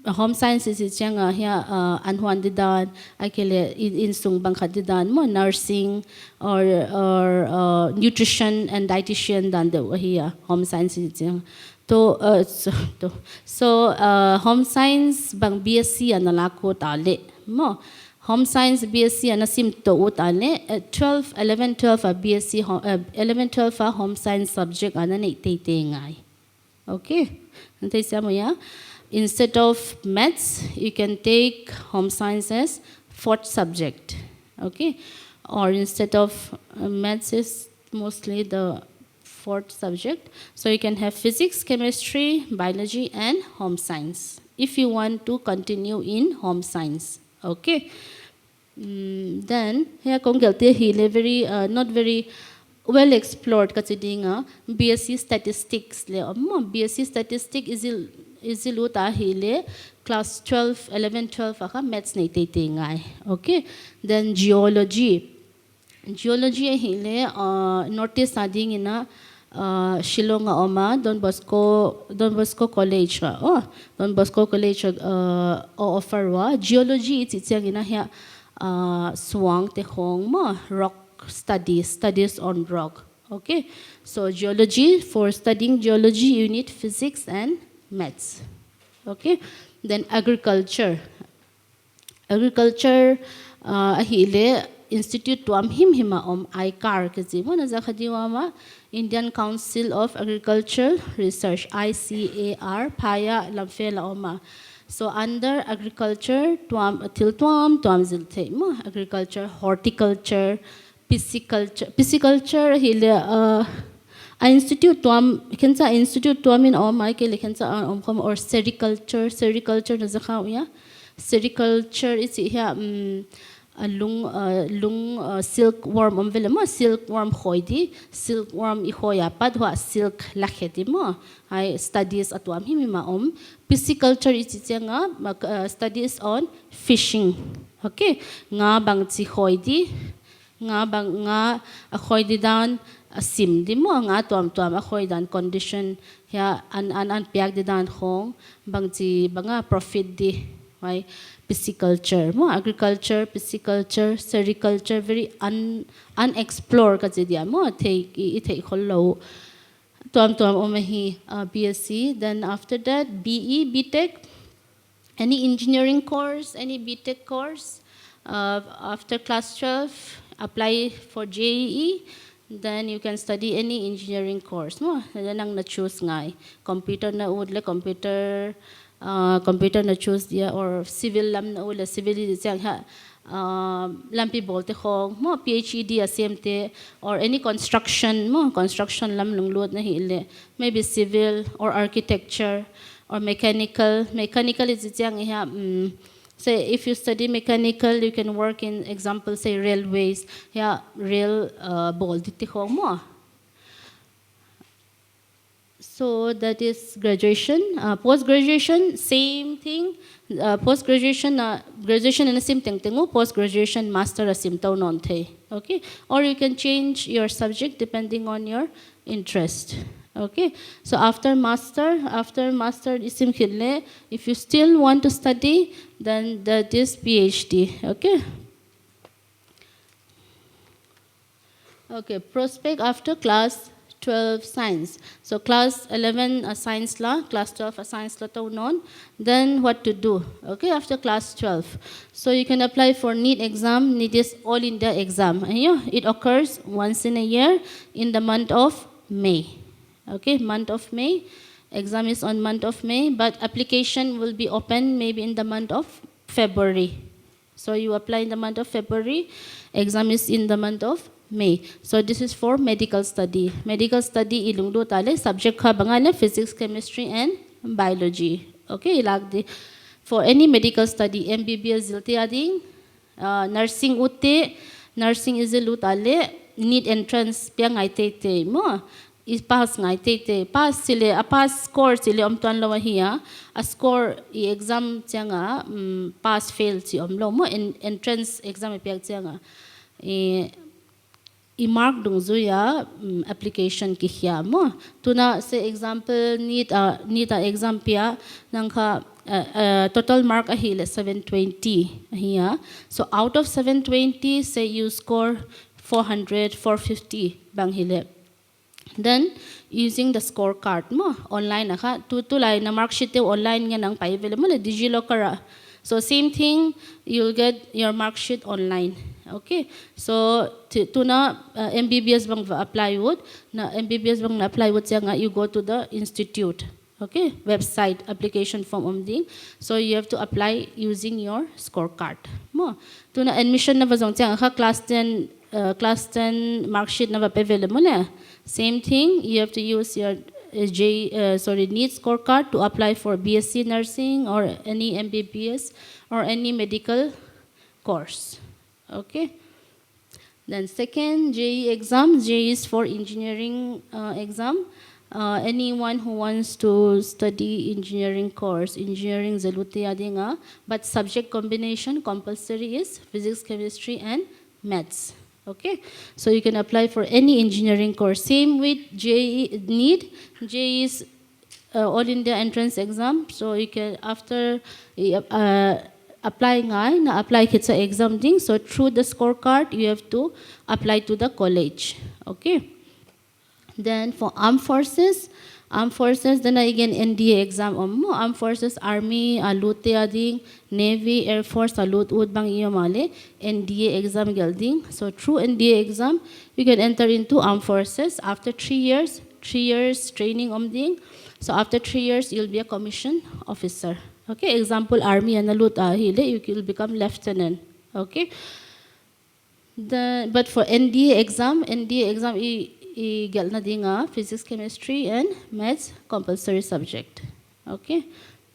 Speaker 5: home sciences is yang here anhuan didan akele in sung bangkhat didan mo nursing or nutrition and dietitian dan de here home sciences yang so home science bang BSc analako tale mo home science BSc anasim to utale 11 12 BSc 11 12 home science subject anane tete ngai okay nanti samo ya. Instead of maths, you can take home science as fourth subject, okay? Or instead of maths is mostly the fourth subject. So you can have physics, chemistry, biology, and home science if you want to continue in home science, okay? Then here kongelte hile very not very well explored katidinga BSc statistics le BSc statistics is luta hile class 12 11 12 aka maths nei te ngai okay then geology hile notice ading ina Shillong oma Don Bosco College Don Bosco College offer wa geology it's yang ina here swang te khong mo rock studies on rock okay so geology for studying geology you need physics and maths okay then agriculture ahile institute tuam hima ICAR kazi mo na zakhadiwa ma Indian Council of Agricultural Research ICAR phaya lamfela oma so under agriculture tuam zilte mo agriculture horticulture pisciculture hile institute tuam in my ke lekhensa or sericulture na zakha ya sericulture is here lung silkworm velemo silkworm hoidi silkworm I hoya padwa silk lakheti mo I studies atwam himima pisciculture is nga studies on fishing okay nga bang chi hoidi nga hoidi dan sim di mo nga tuam dan condition ya an piak di dan khong bangji banga profit di right pisciculture mo agriculture pisciculture sericulture very unexplored ka dia mo take hollow tuam omahi BSc then after that BE BTech any engineering course any BTech course after class 12 apply for JEE then you can study any engineering course mo nang na choose ngai computer na udle computer na choose dia or civil lam na ula civil siang ha lampi bolte khong mo PhD ASMT or any construction lam lung lot na hile maybe civil or architecture or mechanical is siang ha say if you study mechanical you can work in example say railways rail bol diti khong mo So that is graduation. Post-graduation, same thing. Post-graduation, graduation in the same thing. Post-graduation, master asim tau non the. Okay? Or you can change your subject depending on your interest. Okay? So after master isim khilne, if you still want to study, then that is PhD. Okay? Okay, prospect after class 12 science. So class 11 science la, class 12 science la to non. Then what to do? Okay, after class 12. So you can apply for NEET exam. NEET is all India exam. It occurs once in a year in the month of May. Okay, month of May. Exam is on month of May, but application will be open maybe in the month of February. So you apply in the month of February. Exam is in the month of May. So this is for medical study. Medical study ilungdo tale subject ka bangane physics, chemistry and biology. Okay, ilagdi. For any medical study, MBBS zilte ading, nursing utte, nursing izilu tale, need entrance piang te mo. Is pass te pass sile a pass score sile tuan lawa hiya a score exam tianga pass fail si lo mo entrance exam piang tianga i-mark dung zuya application ki hiya mo. Tuna say example need a exam pia nangka total mark ahile 720 hiya. So out of 720 say you score 400, 450 bang hile. Then using the scorecard mo online naka tutulay na mark sheet online nga nang pa-available mo DigiLocker. So same thing, you'll get your mark sheet online. Okay, so to na MBBS bang apply wood na MBBS bang na apply wood siya nga you go to the institute. Okay, website application form omding. So you have to apply using your scorecard. Mo to na admission na ba zong siya nga class 10 mark sheet na ba available na. Same thing, you have to use your NEET scorecard to apply for BSc nursing or any MBBS or any medical course. Okay. Then second, JEE exam. JEE is for engineering exam. Anyone who wants to study engineering course, engineering zalute adinga, but subject combination compulsory is physics, chemistry, and maths. Okay, so you can apply for any engineering course. Same with JEE NEET. JEE is All India entrance exam. So you can after apply na apply kitsa exam ding. So through the scorecard you have to apply to the college. Okay. Then for armed forces then again NDA exam mo armed forces army alute ading navy air force alut ud bang iyo male NDA exam gelding. So through NDA exam you can enter into armed forces after 3 years training omding. So after 3 years you'll be a commissioned officer. Okay, example army analut hile you will become lieutenant. Okay, but for NDA exam i-gel na dinga physics, chemistry, and maths compulsory subject. Okay.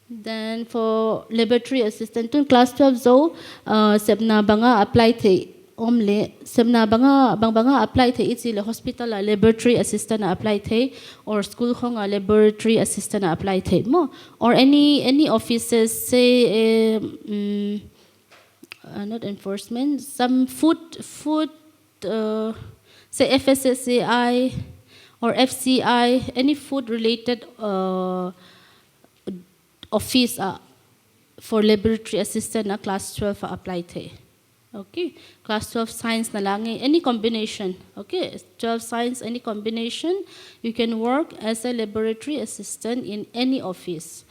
Speaker 5: Then for laboratory assistant, tun class 12 zo sebna banga apply the omle sebna banga apply the itsi hospital laboratory assistant apply the or school khong laboratory assistant apply the mo or any offices say not enforcement, some food say FSSAI or FCI, any food related office for laboratory assistant na class 12 apply the. Okay, class 12 science na lang any combination. Okay, 12 science any combination, you can work as a laboratory assistant in any office.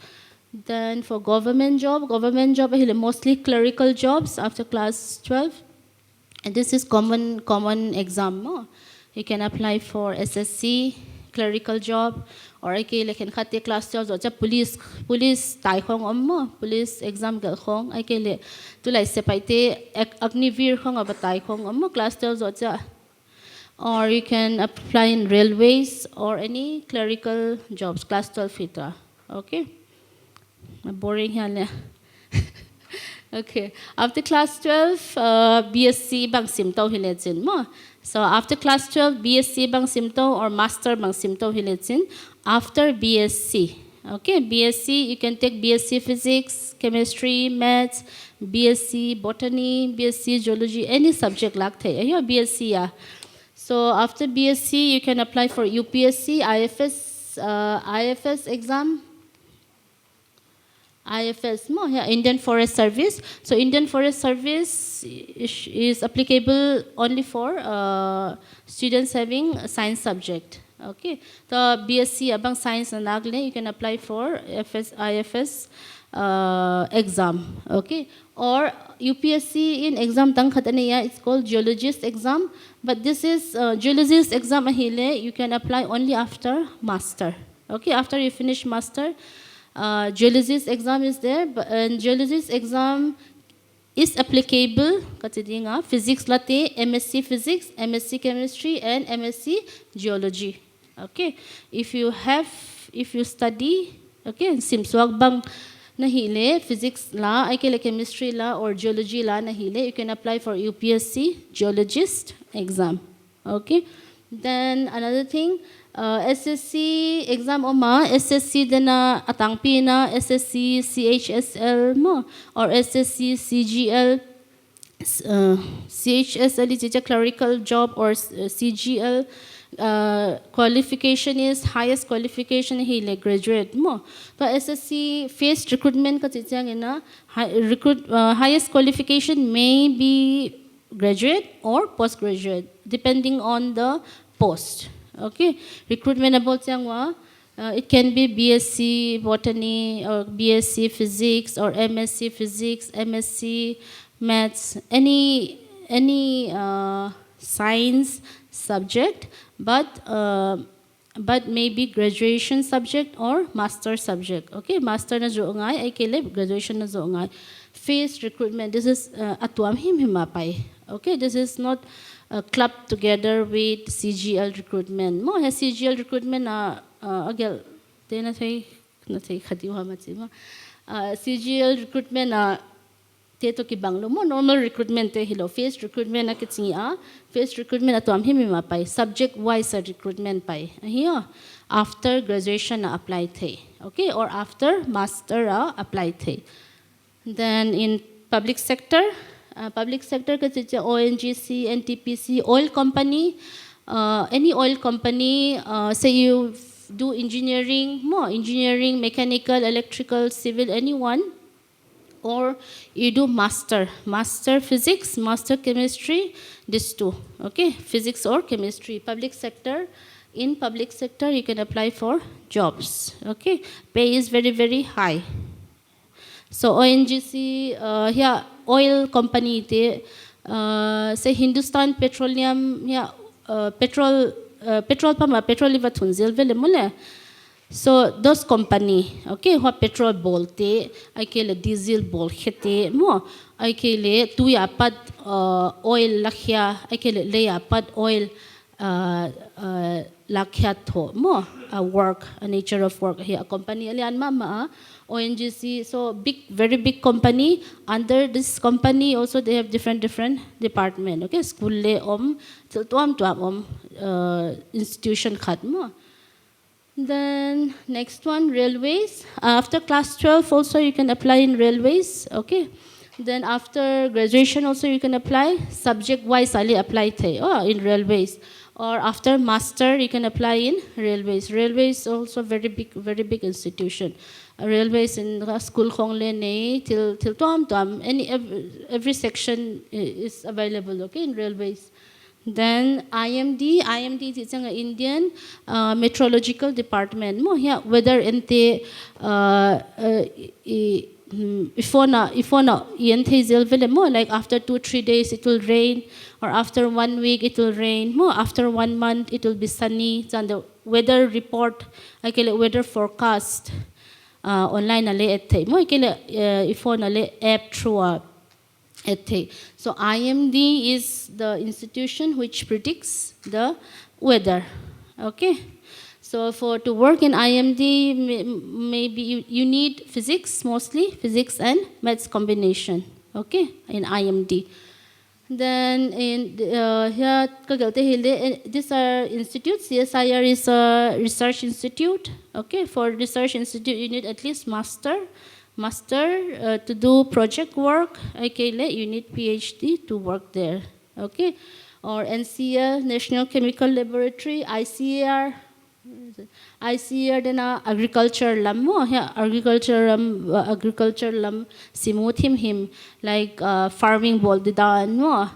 Speaker 5: Then for government job mostly clerical jobs after class 12. And this is common exam mo. You can apply for SSC clerical job or like in khati class 12 zo police tai khong mo police exam gal khong le tulai sepaite agnivir khong abatai khong mo class 12 zo cha. Or you can apply in railways or any clerical jobs class 12 fitra. Okay, boring here. Okay. After class 12, BSc bang simto hiletin mo. So after class 12, BSc bang simto or master bang simto hiletin. After BSc, okay, BSc you can take BSc physics, chemistry, maths, BSc botany, BSc geology, any subject like that. Here BSc yeah. So after BSc you can apply for UPSC, IFS exam. IFS mo, yeah, Indian Forest Service. So Indian Forest Service is applicable only for students having a science subject. Okay, the BSc abang science na nagle, you can apply for IFS exam. Okay, or UPSC in exam tang khataniya, it's called geologist exam. But this is geologist exam ahile, you can apply only after master. Okay, after you finish master. Geologist exam is there, and geologist exam is applicable physics latte, MSc physics, MSc chemistry, and MSc geology. Okay, if you study, okay, simswag bang nahile physics la, chemistry la, or geology la nahile, you can apply for UPSC geologist exam. Okay, then another thing. SSC exam oma, SSC dena atangpi na, SSC CHSL mo, or SSC CGL, CHSL is a clerical job, or CGL qualification is highest qualification hile graduate mo. So SSC faced recruitment ka na highest qualification may be graduate or postgraduate depending on the post. Okay, recruitment about it can be BSc botany or BSc physics or MSc physics, MSc maths, any science subject, but maybe graduation subject or master subject. Okay, master na zo ngai ay kele graduation na zo ngai. Phased recruitment, this is atuam himapay. Okay, this is not clubbed together with CGL recruitment. Mo has CGL recruitment agel te na thai khatiwa matsi mo. CGL recruitment te to ki banglo mo normal recruitment te hilo. Phased recruitment na kitsi phased recruitment atuam himapay. Subject wise recruitment pai. Here after graduation na apply the. Okay, or after master apply the. Then in public sector ka ONGC, NTPC, oil company, any oil company, say you do engineering, mechanical, electrical, civil, anyone, or you do master physics, master chemistry, these two, okay, physics or chemistry. Public sector, in public sector you can apply for jobs, okay, pay is very, very high. So ONGC, here oil company te, say Hindustan Petroleum, yeah, petrol liva thunzil vele mule. So those company, okay, what petrol bolte, I kele diesel bol khete mo, I kele tu yapad oil lakhya, I kele le yapad oil lakhya tho mo, work, a nature of work here, a company alian mama. ONGC, so big, very big company. Under this company, also they have different department. Okay, school le tuam institution khat mo. Then next one, railways. After class 12, also you can apply in railways. Okay. Then after graduation, also you can apply subject wise. Ali apply in railways. Or after master, you can apply in railways. Railways also very big institution. Railways in school kongle ne till tuam every section is available. Okay, in railways. Then IMD is an Indian Meteorological Department. Mo here weather ente ifona ente zelvele mo like after 2-3 days it will rain, or after 1 week it will rain. Mo after 1 month it will be sunny. So the weather report, weather forecast online na le ete. Mo ifona le app through So IMD is the institution which predicts the weather. Okay. So to work in IMD, maybe you need physics, mostly physics and maths combination. Okay, in IMD. Then in here, these are institutes. CSIR is a research institute. Okay, for research institute, you need at least master to do project work. Okay, you need PhD to work there. Okay, or NCL, National Chemical Laboratory, ICAR. ICAR then agriculture lam mo agriculture lam simut him like farming boldidan mo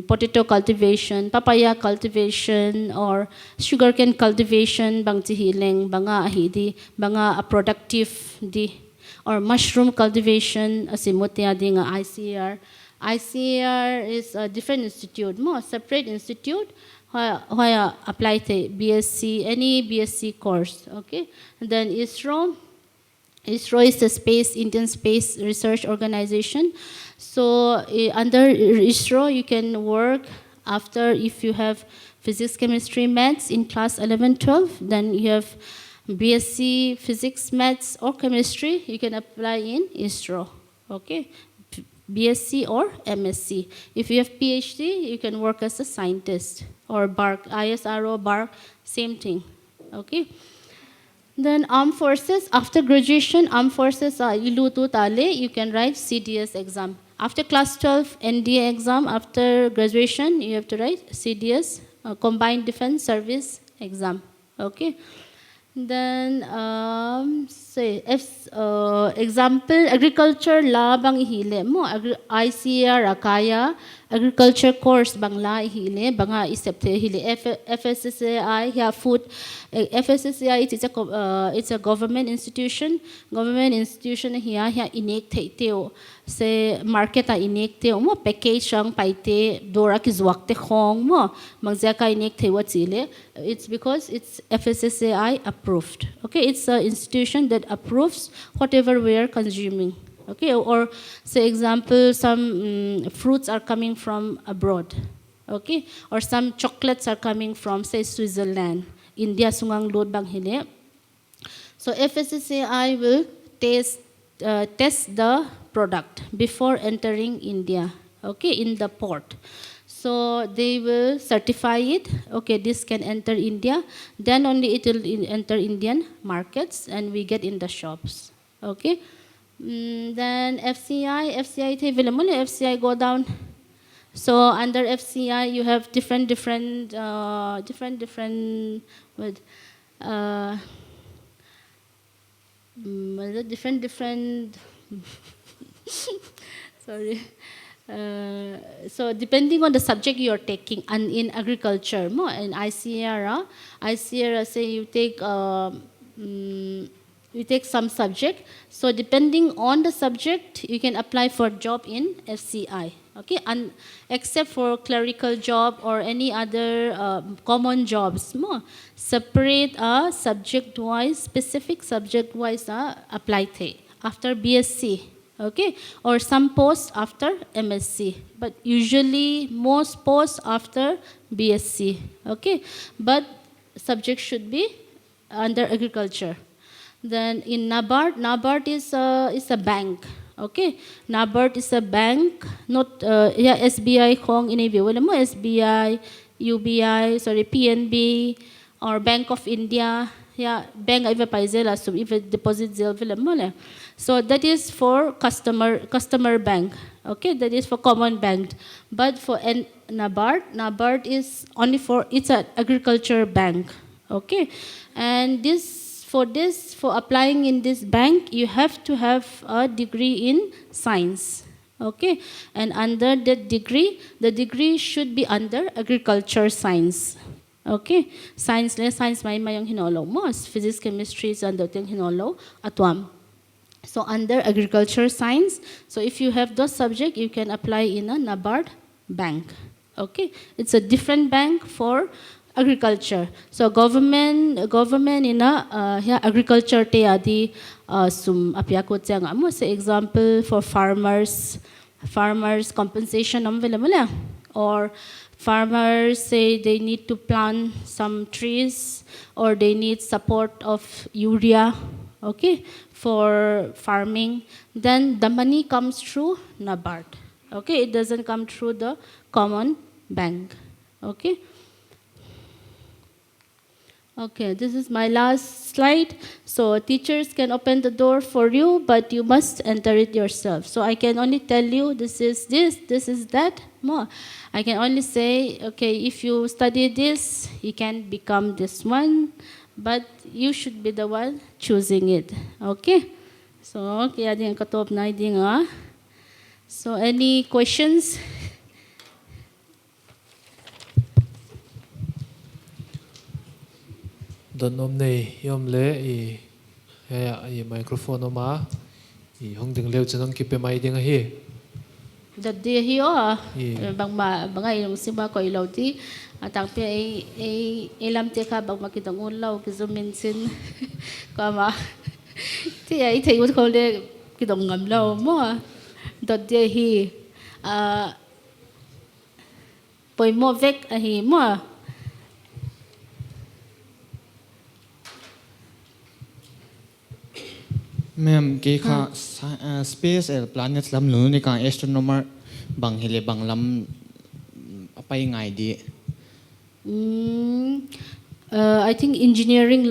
Speaker 5: potato cultivation, papaya cultivation, or sugarcane cultivation bang hileng banga ahidi banga productive di, or mushroom cultivation asimut ya ding ICAR. ICAR is a different institute, more separate institute. Why apply to BSc, any BSc course, okay? And then ISRO is the Indian Space Research Organization. So under ISRO, you can work after, if you have physics, chemistry, maths in class 11, 12, then you have BSc physics, maths, or chemistry, you can apply in ISRO, okay? BSc or MSc. If you have PhD, you can work as a scientist, or BARC, ISRO, BARC, same thing, okay? Then armed forces, after graduation, armed forces, you can write CDS exam. After class 12, NDA exam, after graduation, you have to write CDS, Combined Defense Service exam, okay? Then, say, example, agriculture la bang ihile mo, ICAR, Akaya, agriculture course bang la ihile, banga isepte hile, FSSAI, here food, FSSAI, it's a government institution here inek teo, say market inek teo mo, package shang paite, dora kizwakte khong mo, mangzaka inek teo chile, it's because it's FSSAI approved, okay, it's an institution that approves whatever we are consuming, okay, or say example, some fruits are coming from abroad, okay, or some chocolates are coming from, say, Switzerland, India sungang load bang hile. So FSSAI will test the product before entering India, okay, in the port. So they will certify it, okay, this can enter India, then only it will enter Indian markets and we get in the shops, okay. Then FCI go down. So under FCI you have different sorry. So depending on the subject you are taking, and in agriculture, in ICAR, say you take some subject. So depending on the subject, you can apply for job in FCI. Okay, and except for clerical job or any other common jobs, separate subject-wise, specific subject-wise apply after BSc. Okay, or some posts after MSc, but usually most posts after BSc. Okay, but subject should be under agriculture. Then in NABARD is a bank. Okay, NABARD is a bank, not SBI Kong in SBI, UBI, sorry, PNB, or Bank of India. Yeah, bank iba paizela, so iba deposit zel vela. So that is for customer bank. Okay, that is for common bank. But for NABARD is only for, it's an agriculture bank. Okay, and for applying in this bank, you have to have a degree in science. Okay, and under that degree, the degree should be under agriculture science. Okay, science may mayong hinolo mo, physics, chemistry is under ting hinolo atwam. So under agriculture science, so if you have those subjects, you can apply in a NABARD bank. Okay, it's a different bank for agriculture. So government in a agriculture te adi sum apyako tiang amo, say example for farmers compensation or farmers say they need to plant some trees or they need support of urea. okay, for farming. Then the money comes through NABARD, okay. It doesn't come through the common bank, okay. Okay, this is my last slide. So teachers can open the door for you, but you must enter it yourself. So I can only tell you this is that. More. I can only say, okay, if you study this, you can become this one, but you should be the one choosing it. Okay? So, kaya din katop na din nga. So, any questions?
Speaker 1: Don om nei yom le i microphone oma i hong ding leo chenang kipe mai ding hi.
Speaker 5: Dadi hiyo bang bangay yung simba ko ilaw di atang pi ilam te ka bang makitang ulaw kizuminsin kama ti ay tayo ko le kitong ngamlaw mo dadi hi poi mo vek ahi mo
Speaker 6: Ma'am, kaya space planet lam lo ni ka astronomer bang hile bang lam apay ngay di.
Speaker 5: I think engineering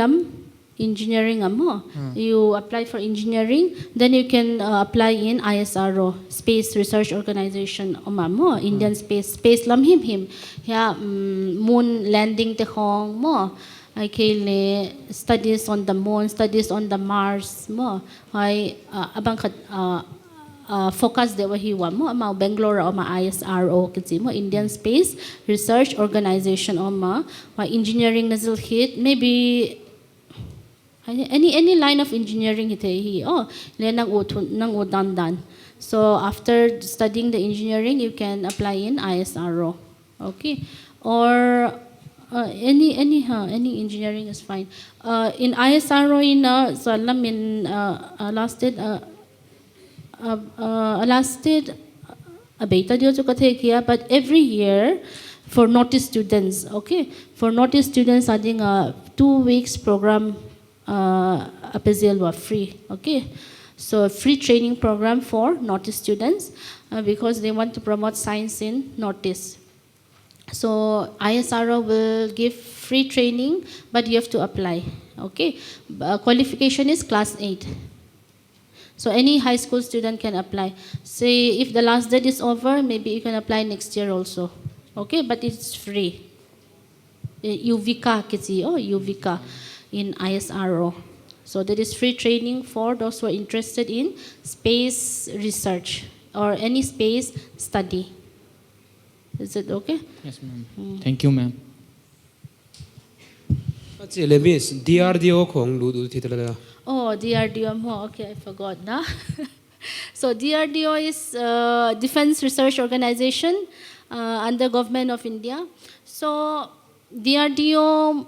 Speaker 5: mo. You apply for engineering, then you can apply in ISRO, Space Research Organization mo, Indian Space lam him. Ya moon landing te hong mo. I kay studies on the moon, studies on the Mars mo. Ay abang focus de wahiwa mo ama Bangalore o ma ISRO kasi mo Indian Space Research Organization o ma engineering nazil hit maybe any line of engineering hit hi le nang udandan. So after studying the engineering you can apply in ISRO. Okay? Or any engineering is fine. In ISRO so alam in lasted beta dio to but every year for notice students, okay, for notice students adding a 2 weeks program appraisal was free, okay. So free training program for notice students because they want to promote science in notice. So ISRO will give free training, but you have to apply. Okay, qualification is class 8. So any high school student can apply. Say if the last date is over, maybe you can apply next year also. Okay, but it's free. UVICA kasi UVICA in ISRO. So there is free training for those who are interested in space research or any space study. Is it okay?
Speaker 6: Yes, ma'am. Thank you, ma'am.
Speaker 7: That's it, Miss. DRDO kong ludu titala.
Speaker 5: Oh, DRDO mo. Okay, I forgot na. So DRDO is Defense Research Organization under Government of India. So DRDO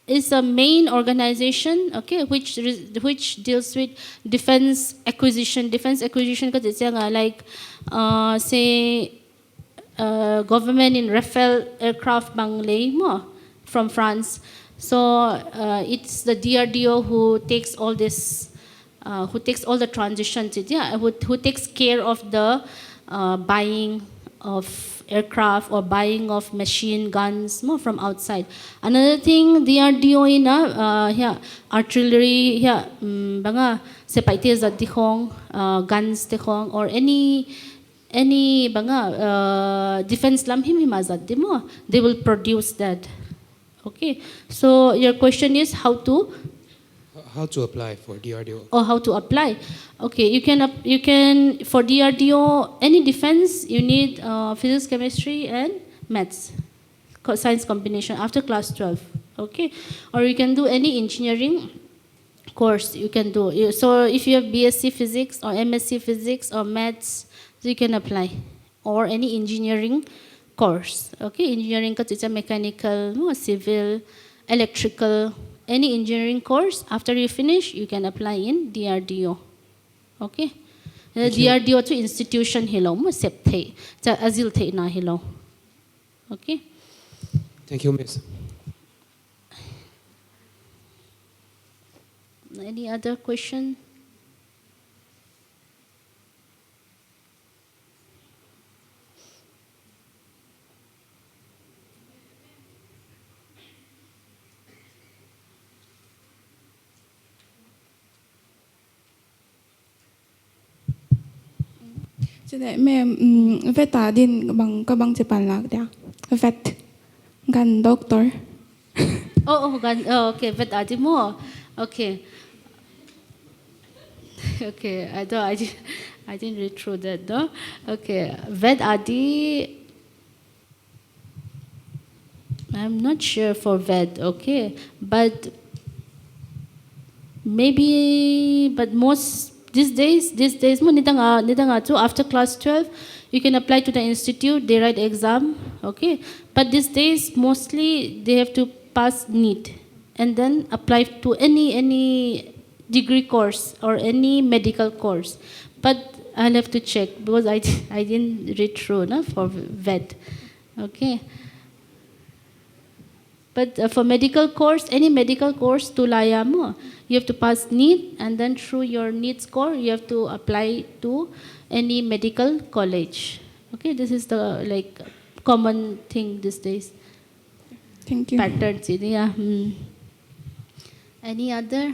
Speaker 5: is a main organization, okay, which deals with defense acquisition. Defense acquisition kasi like say government in Rafale aircraft banglay mo from France. So it's the DRDO who takes all this, who takes all the transitions, who takes care of the buying of aircraft or buying of machine guns more from outside. Another thing, DRDO artillery, banga sepaite za dihong, guns dihong or any banga defense lam himazad dimo, they will produce that. Okay, so your question is how to
Speaker 7: apply for DRDO?
Speaker 5: Or how to apply? Okay, you can for DRDO any defense you need physics, chemistry, and maths, science combination after class 12. Okay, or you can do any engineering course you can do. So if you have BSc physics or MSc physics or maths, so you can apply, or any engineering course. Okay, engineering kasi it's a mechanical, civil, electrical, any engineering course. After you finish, you can apply in DRDO. Okay, DRDO to institution hello mo septe, sa azil te na hello. Okay.
Speaker 7: Thank you, Miss.
Speaker 5: Any other question?
Speaker 8: Cho nên mẹ vet ta din kabang Japan lag dia vet gan doctor.
Speaker 5: Okay, vet adi mo. Okay. Okay, I didn't read through that, no? Okay, vet adi. I'm not sure for vet, okay, but maybe, but most these days mo nitanga too after class 12, you can apply to the institute, they write exam, okay, but these days mostly they have to pass NEET and then apply to any degree course or any medical course, but I'll have to check because I didn't read through, no, for vet, okay. But for medical course, any medical course to laya mo, you have to pass NEET, and then through your NEET score, you have to apply to any medical college. Okay, this is the like common thing these days.
Speaker 8: Thank you.
Speaker 5: Patterns, yeah. Any other?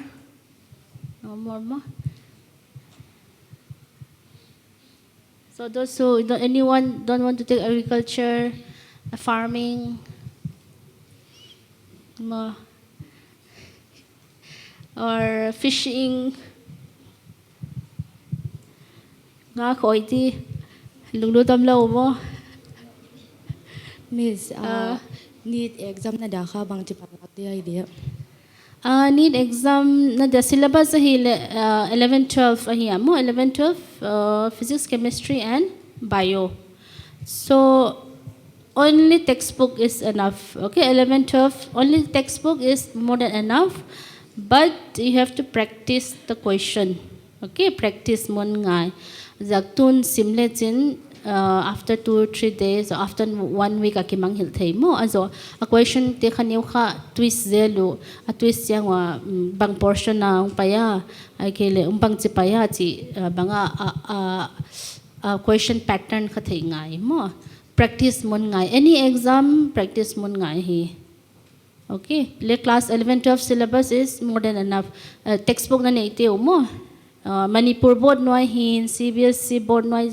Speaker 5: No more. So those who anyone don't want to take agriculture, farming. Or fishing nga khoi ti lunglu tam lo mo
Speaker 9: Miss, NEET exam na dakha bang Japan lag dia idea.
Speaker 5: NEET exam na the syllabus hi 11 12 ahi mo 11 12 physics, chemistry and bio, so only textbook is enough, okay. 11 12 only textbook is more than enough, but you have to practice the question, okay. Practice mon ngai zaktun simle chin after 2-3 days or after 1 week akimang hil thei mo azo a question te khaniu kha twist zelu a twist yang wa bang portion na paya ai kele bang chi paya chi banga question pattern kha thei ngai mo. Practice mon ngai any exam practice mon ngai hi, okay. Le class 11 12 syllabus is more than enough. Textbook na nei te mo Manipur board noi hin CBSC board noi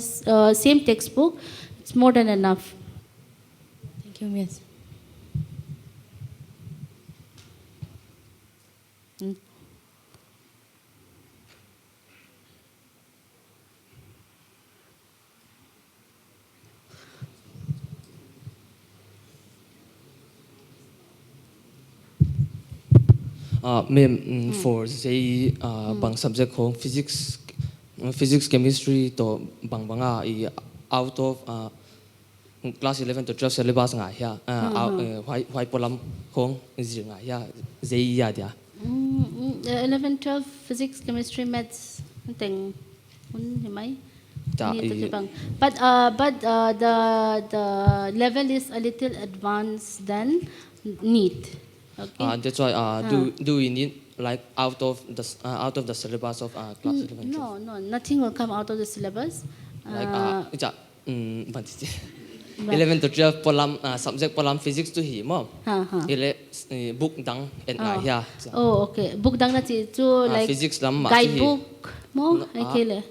Speaker 5: same textbook, it's more than enough.
Speaker 9: Thank you, Miss.
Speaker 10: Ma'am, for say bang subject hong physics, chemistry to bang banga out of class 11 to 12 syllabus nga ya why polam hong zir nga ya zai ya dia
Speaker 5: 11 12 physics, chemistry, maths thing himai but the level is a little advanced than NEET. Okay.
Speaker 10: That's why do we need like out of the syllabus of class 11?
Speaker 5: No, nothing will come out of the syllabus.
Speaker 10: Like 11 to 12 polam subject polam physics to hi mo. Ile book dang and ya.
Speaker 5: Oh, okay. Book dang na chi to like
Speaker 10: physics lam
Speaker 5: guidebook mo ai kele.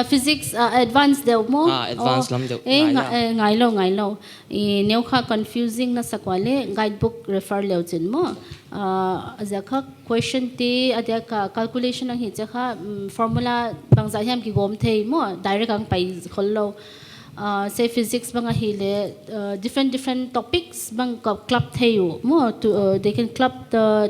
Speaker 5: Physics advanced daw mo.
Speaker 10: Advanced lam daw.
Speaker 5: Ngai lo. Neu kha confusing na sakwale guidebook refer leo chin mo. Azakha question te adia ka calculation ang hi kha formula bangza hiam ki gom thei mo direct ang pai kholo. Say physics bang hile different topics bang club thei mo to they can club the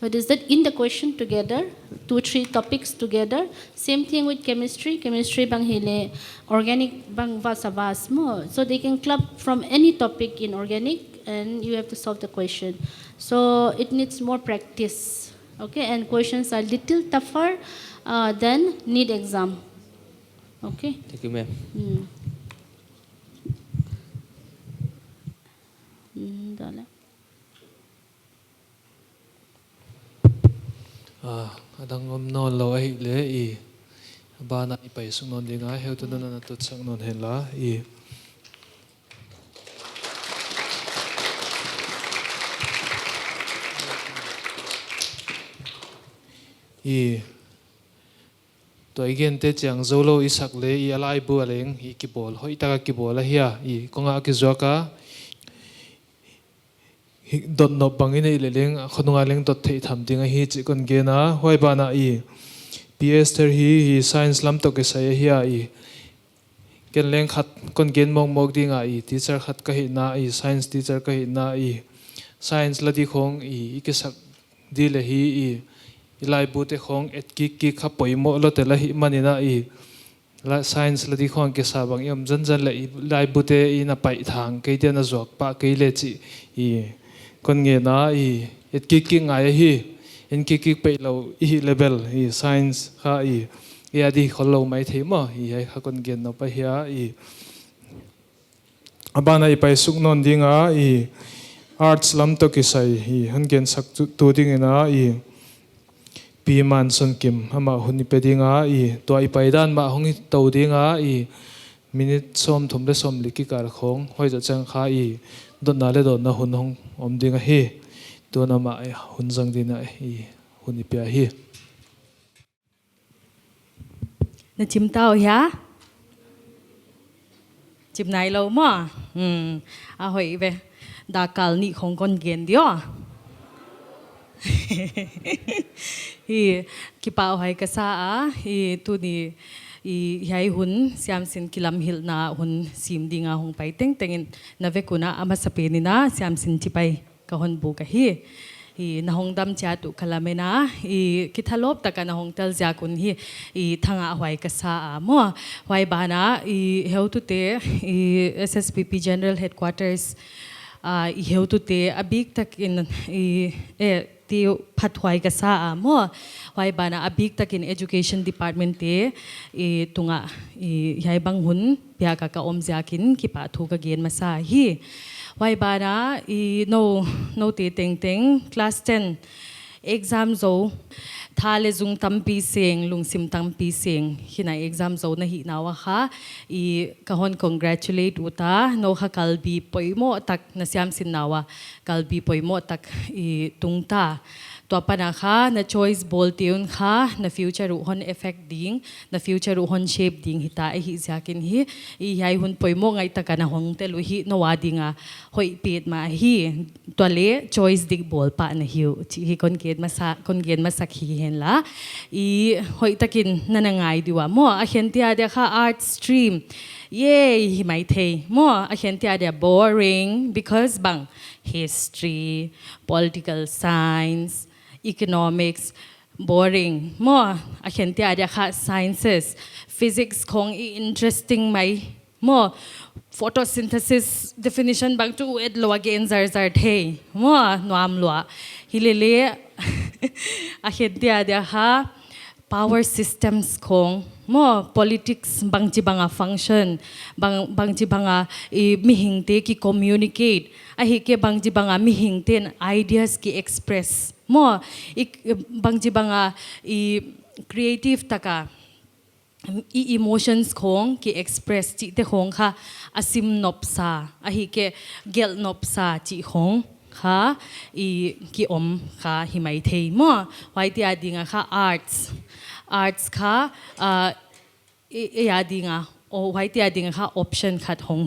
Speaker 5: what is that in the question together 2-3 topics together. Same thing with chemistry bang hile organic bang vas mo, so they can club from any topic in organic and you have to solve the question, so it needs more practice, okay. And questions are little tougher than NEET exam, okay.
Speaker 10: Thank you, ma'am.
Speaker 1: bana ipai sung non dinga heu tu na tu chang non hen laตัวอีกเตจังโซโลอิสักเลยอะไรบัวเลงกิบอลหอยตากกิบอลละเฮียกงอากิจวักดดนบบังอินเอเลงขนงอาเลงดดเททำดิ้งจิกันเกนะหอยบานาPS เตอร์science ลำตกเสยเฮียกันเลงขัดคนเกณฑ์มองดิ้งteacher ขัดก็เห็นนะscience teacher ก็เห็นนะ science ละที่ของกิสักดีเลยไลบุตรของกิขับปอยโมลแต่ละหิมันนี่นะละ science ละที่ของกิสาบังยมจันเลยไลบุตรน่ะไปทางกี่เดือนน่ะจวกปะกี่เลจิคนเงี้ยนะกิง่ายกิไปเราlevel science ค่ะอดีคนเราไม่เทมให้ข้าคนเงี้ยนะไปเฮียอาบานไปสุกนนดิ้งarts ลำตกิใส่ฮันเงี้ยสักตัวดิ้งนะปีมันสนกิมฮามาหุ่นไปดิ้งตัวไปด้านมาห้องตัวดิ้งมินิส้มทมได้ส้มลิกิการของห้อยจะจังข้าโดนนาเลโดนนาหุ่นห้องอมดิ้งตัวน้ำมาหุ่นจังดิ้งหุ่นไป
Speaker 9: นะจิมเต้าเฮียจิมไหนเรามั่วหอยไปดากาลนี่ของคนเกณฑ์เดียวคิปาหอยกษาตัวนี้ยายหุ่นเสียมสินกิลำหิลนาหุ่นซิมดิ้งหงไปเต็งเต็งนาเวกุนะอามาสเปนินะเสียมสินที่ไปกับหุ่นบุกนะหงดำจัตุขลาเมนะคิทะลบตะกันนะหงเตลจากุนทางหอยกษามัวหอยบานะเฮาตุเตSSPP General Headquartersเฮาตุเตอบิกตะกินที่พัดหอยกษามัวหอยบานะอบิกตะกิน Education Department เตตุงยายบังหุนเปียกะกะอมจากินคิปะทุกะเกณฑ์มาซาไว้บานะnoตีเต็งเต็ง class 10 exam โซทาเลจุงตั้มปีเสียงลุงซิมตั้มปีเสียงหินา exam โซนะหินาวะค่ะกะฮอน congratulate อุตาโนค่ะกัลบีปอยโมตักนะเสียมสินนาวะกัลบีปอยโมตักตุงตาตัวปนาค่ะนะ choice ball เตียนค่ะนะ future รุฮอน effect ดิ้งนะ future รุฮอน shape ดิ้งหิตาหิจากินยายหุ่นปอยโมไงตะกันนะหงเตลุหินวาดิ้งหอยปีดมาตัวเล่ choice dig ball ปะนะที่คนเกณฑ์มาสักเห็นละหอยตะกินนั่นไงดีว่ามั่วเห็นที่อาเดียค่ะ art stream เย่ไม่เทมั่วเห็นที่อาเดีย boring because บาง history political science economics boring มั่วเห็นที่อาเดียค่ะ sciences physics คง interestingไหมมั่ว photosynthesis definition บางจู่เอ็ดลัวเกนซาร์เทมั่วนวมลัวฮิเลเล่เห็นที่อาเดียค่ะ power systems ของมั่ว politics บางจีบางfunction บางจีบางมิหิงเตกิ communicateเกบางจีบางมิหิงเตน ideas กิ express มั่วบางจีบางcreative ตะกาemotions ของกิ express จิตของค่ะอาซิมนบซาเกเกลนบซาจิของค่ะกิอมค่ะหิไม่เทมั่วไว้ที่อาดิงค่ะ arts ค่ะอาดิงโอ้ไว้ที่อาดิงค่ะ option ขัดหง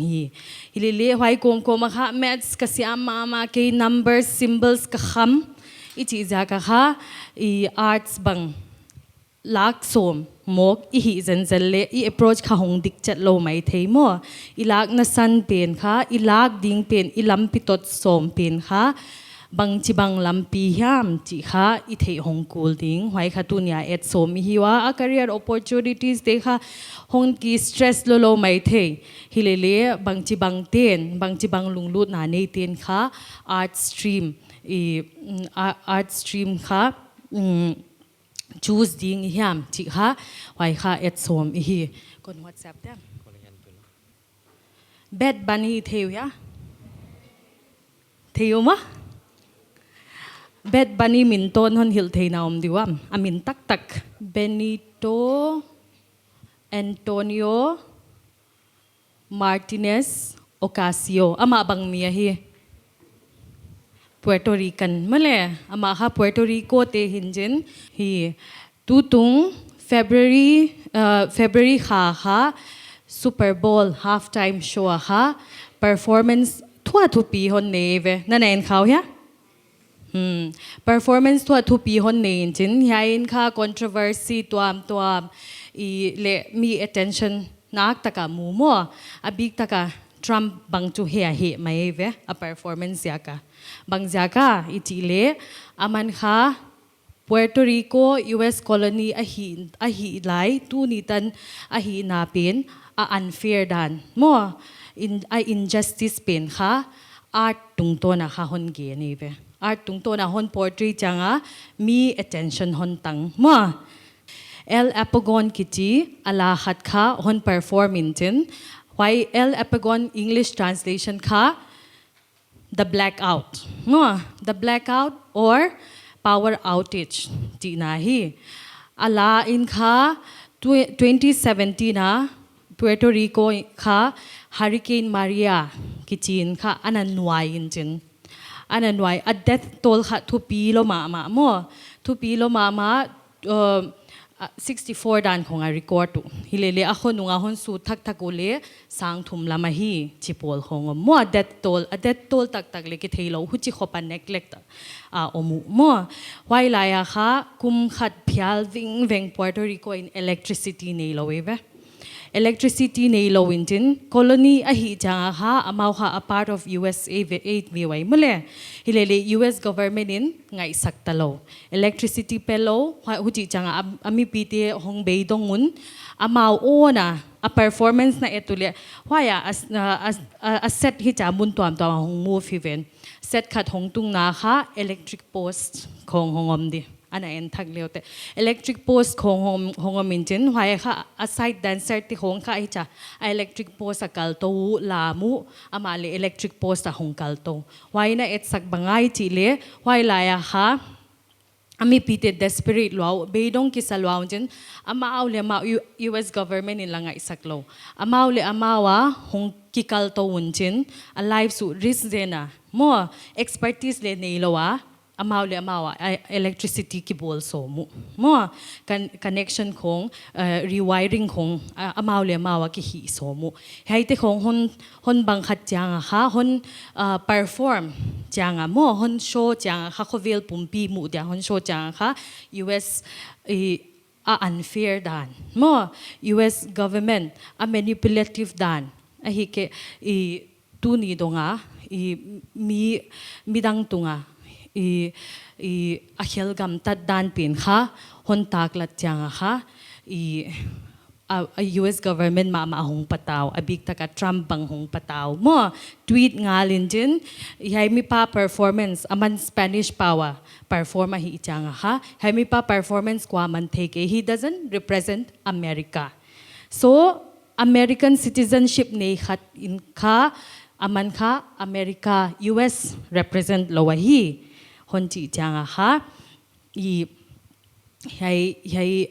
Speaker 9: ฮิลิเล่ไว้กงมาค่ะ maths ก็เสียมาเก numbers symbols ก็คำอีจีจากค่ะarts บังลักสมมกหิจันเจเลapproach ข้าหงดิกจัดโลไม่เทมัวลักนัสันเป็นค่ะลักดิ้งเป็นลำปิตดสมเป็นค่ะบางจีบางลำปียามจีค่ะเทหงกูลดิ้งไว้ค่ะตุนยาสมหิวะ career opportunities เตค่ะหงกี stress โลไม่เทฮิเลเล่บางจีบางเต้นบางจีบางลุงลุดนาเนเต้นค่ะ art stream ค่ะchoose ดิ้งยามจิค่ะไว้ค่ะสมคน WhatsApp เด้อ Bad Bunny เทียวมะ Bad Bunny มินต้นฮอนหิลเทนาวมดีว่ามินตักBenito Antonio Martinez Ocasio ama bang mia hi Puerto Rican male ama ha Puerto Rico te hinjin hi tutung February ha Super Bowl halftime show ha performance thua thu pi hon neve na nen khau ya performance thua thu pi hon nen chin yain kha controversy tuam I le mi attention nak taka mu mo abik taka Trump bang chu he mai ve a performance yaka bang jaka itile aman kha Puerto Rico US colony a hi lai tu ni tan a hi na pen a unfair dan mo in a injustice pen kha art tung to na kha hon ge ni ve art tung to na hon portrait changa mi attention hon tang mo El Apagon kiti ala khat kha hon perform in why El Apagon English translation kha the blackout no the blackout or power outage ti na hi ala in kha 2017 na Puerto Rico kha Hurricane Maria kichin kha ananwai in chin ananwai a death toll kha thu pi lo ma mo thu pi lo ma 64 dan khong a record tu hilele a khon nunga hon su thak thakule sang thum lama hi chipol khong mo a death toll tak le ki theilo hu chi khopa neglect a omu mo why la ya kha kum khat phial veng Puerto Rico in electricity nei lo we electricity nei lo in colony a hi changa ha amau ha a part of USA 8 VY mole hilele US government in ngai saktalo electricity pelo huji changa ami pite hong beidongun amau ona a performance na etule waya as set hi cha mun tuam hong move event set khat hong tung na kha electric post khong hongom di ana en thak leote electric post khong hongom injin waya kha aside dancer ti khong kha hi cha electric post akal to lamu amale electric post a hong kal to why na et sak bangai chile why la ya kha ami pite desperate law beidong ki salwaw jin ama awle ma US government in langa isaklo amawle amawa hong kikal to unjin a life su risk dena mo expertise le neilowa amawle amawa electricity ki bol so mo connection khong rewiring khong amawle amawa ki hi so mo haite khong hon bang khat changa ha hon perform changa mo hon show changa kha khovel pumpi mu dia hon show changa kha US a unfair dan mo US government a manipulative dan a hi ke tu ni donga mi dang tunga a helgam tat dan pin kha hon taklat changa kha a US government ma hong pataw abik taka Trump bang hong pataw mo tweet ngalin jin hay mi pa performance aman Spanish power performa hi changa ha hay mi pa performance kwa man take he doesn't represent America so American citizenship ne khat in kha aman kha America US represent lowa hi hon chi changa ha hay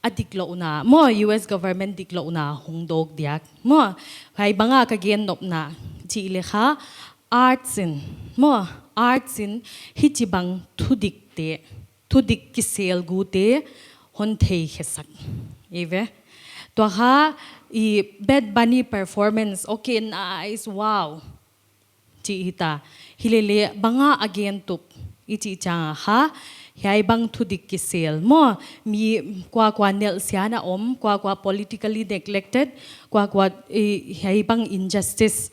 Speaker 9: adiklo na mo US government diklo na hongdog diak mo hay banga ka gen nop na chi le kha arts in hichibang thudik ki sel gu te hon thei khesak eve to ha Bad Bunny performance okay nice wow chi ita hilele banga again tup ichi changa ha hay bang thudik ki sel mo mi kwa nel siana kwa politically neglected kwa hay bang injustice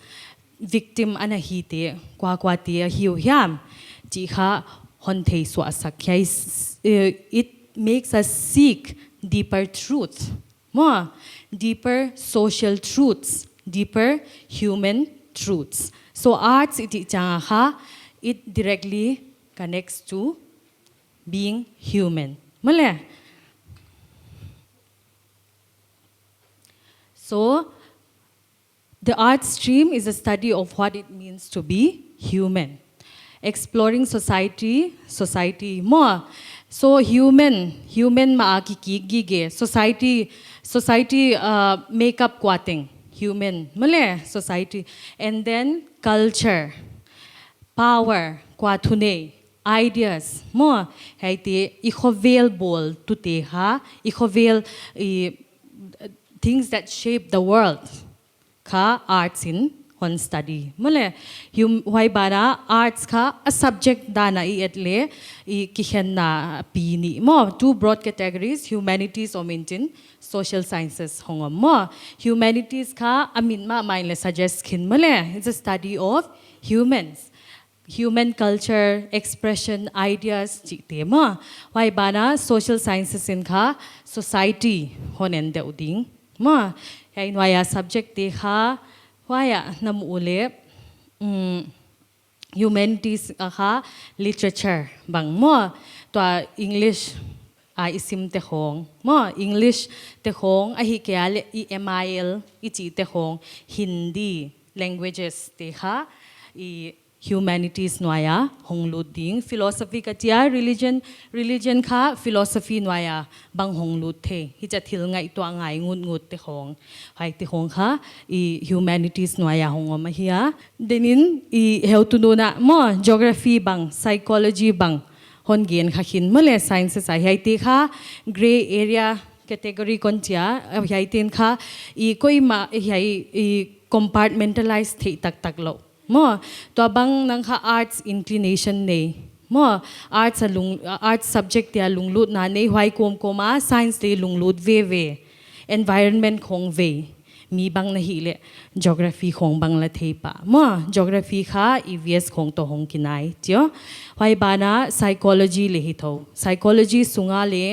Speaker 9: victim ana hite kwa tia hiu hiam chi kha hon thei so asak it makes us seek deeper truth mo deeper social truths deeper human truths so arts iti changa ha it directly connects to being human. Male. So, the art stream is a study of what it means to be human. Exploring society more. So, human maakikigige. Society society makeup kwating human male society and then culture power kwathune ideas mo haiti ikhovel bol to te ha ikhovel things that shape the world kha arts in hon study male why bara arts kha a subject dana I etle I kihen na pini mo two broad categories humanities or maintain social sciences hongom mo humanities kha amin ma mindle suggest kin male it's a study of humans human culture expression ideas chi te mo why bana social sciences in kha society honen de uding mo hai noya subject te kha waya namule humanities kha literature bang mo to english isim te khong mo english te khong a hi kya le emil I chi te khong hindi languages te kha I humanities noya honglu ding philosophy ka tia religion kha philosophy noya bang honglu the hi cha thil ngai to ngai ngut te khong hai te khong kha I humanities noya hongom hiya denin I heu tu no na mo geography bang psychology bang hon gen kha khin mole sciences ai hai te kha gray area category kon tia hai ten kha I koi ma hai I compartmentalize the tak lo mo to bang nang kha arts inclination nei mo arts subject ya lunglut na nei hwai koma science le lunglut ve environment khong ve mi bang na hi le geography khong bang la thei pa mo geography kha EVS khong to hong kinai tio hwai bana psychology le hi tho psychology sunga le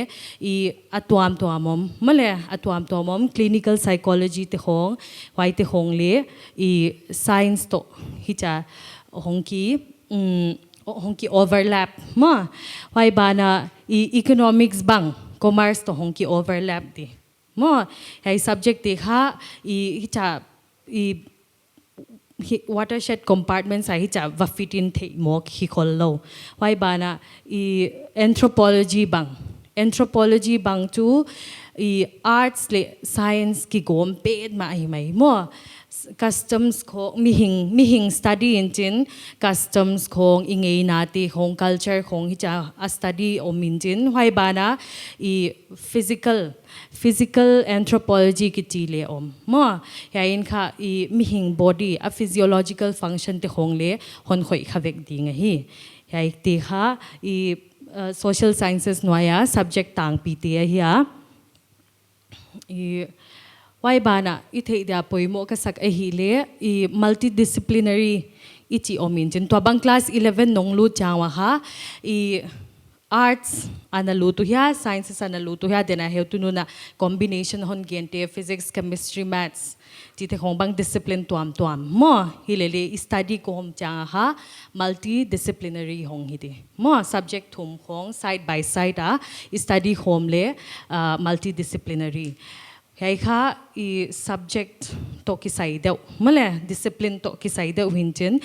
Speaker 9: I atwam to amom male atwam to amom clinical psychology te khong hwai te khong le I science to hi cha hongki overlap mo hwai bana I economics bang commerce to hongki overlap di mo hai subject te kha I cha I watershed compartments ai cha va fit in the mo khi khol lo why bana I anthropology bang chu I arts le science ki gom ped ma hi mai mo customs ko mi hing study in chin customs khong ingei na ti khong culture khong hi cha a study o min chin why bana I physical anthropology ki chi le om mo ya in kha I mi hing body a physiological function te khong le hon khoi khavek ding hi ya ti kha I social sciences noya subject tang pi te hi why bana I thei dia poimo ka sak a hi le I multidisciplinary I chi omin chin to bang class 11 nong lu chawa ha I arts analu tu ya sciences analu tu ya dena heu tu na combination hon gente physics chemistry maths ti te khong bang discipline tuam mo hilele study ko hom chang ha multidisciplinary hong hide mo subject thum khong side by side study hom le multidisciplinary hai kha I subject to ki sai deu male discipline to ki sai deu hinchen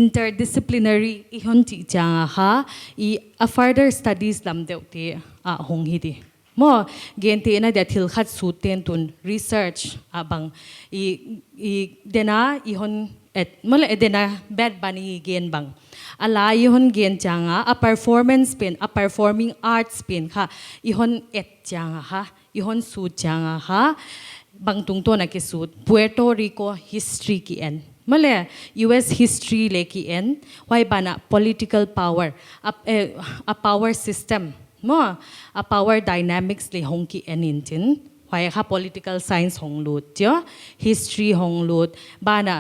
Speaker 9: interdisciplinary I hon chi chang ha I a further studies lam deu te a hong hi di mo gente na da thil khat su ten tun research abang I dena I hon et male edena bad bani gen bang ala I hon gen changa a performance pen a performing arts pen kha I hon et changa ha I hon su changa ha bang tung to na ke su Puerto Rico history ki en male US history le ki en why bana political power a power system mo a power dynamics le hong ki en in tin why ha political science hong lut jo history hong lut bana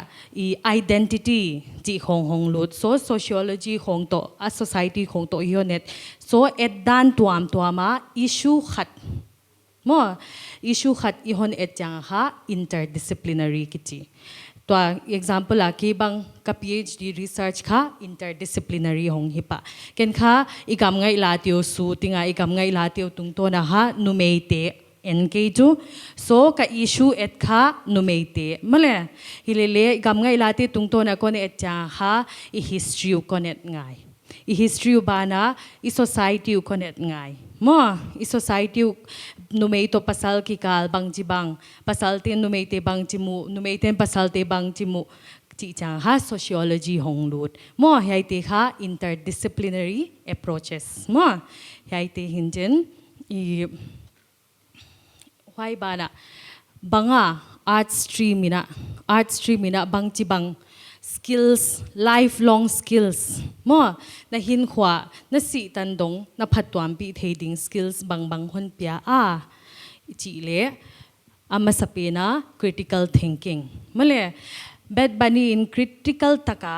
Speaker 9: I identity ji hong lut so sociology hong to a society hong to yonet so et dan tuama issue khat mo issue khat I hon et chang ha interdisciplinary kichi to example ki bang ka PhD research kha interdisciplinary hong hipa ken kha igam ngai la tio su tinga igam ngai la tio tung to na ha numeite NK2 so ka issue et kha numeite male hilele igam ngai la ti tung to na kon et cha ha I history kon et ngai i history bana i society connect ngai mo i society numeito pasal kikal bang jibang pasal tin numeite bang jimu numeiten pasal te bang jimu chi chang ha sociology hong lut mo hai te kha interdisciplinary approaches mo hai te hinjin i why bana banga art stream ina bang jibang skills lifelong skills mo na hin khwa na si tan dong na phatwam pi thading skills bang hon pia a chi le ama sapena critical thinking male bad bunny in critical taka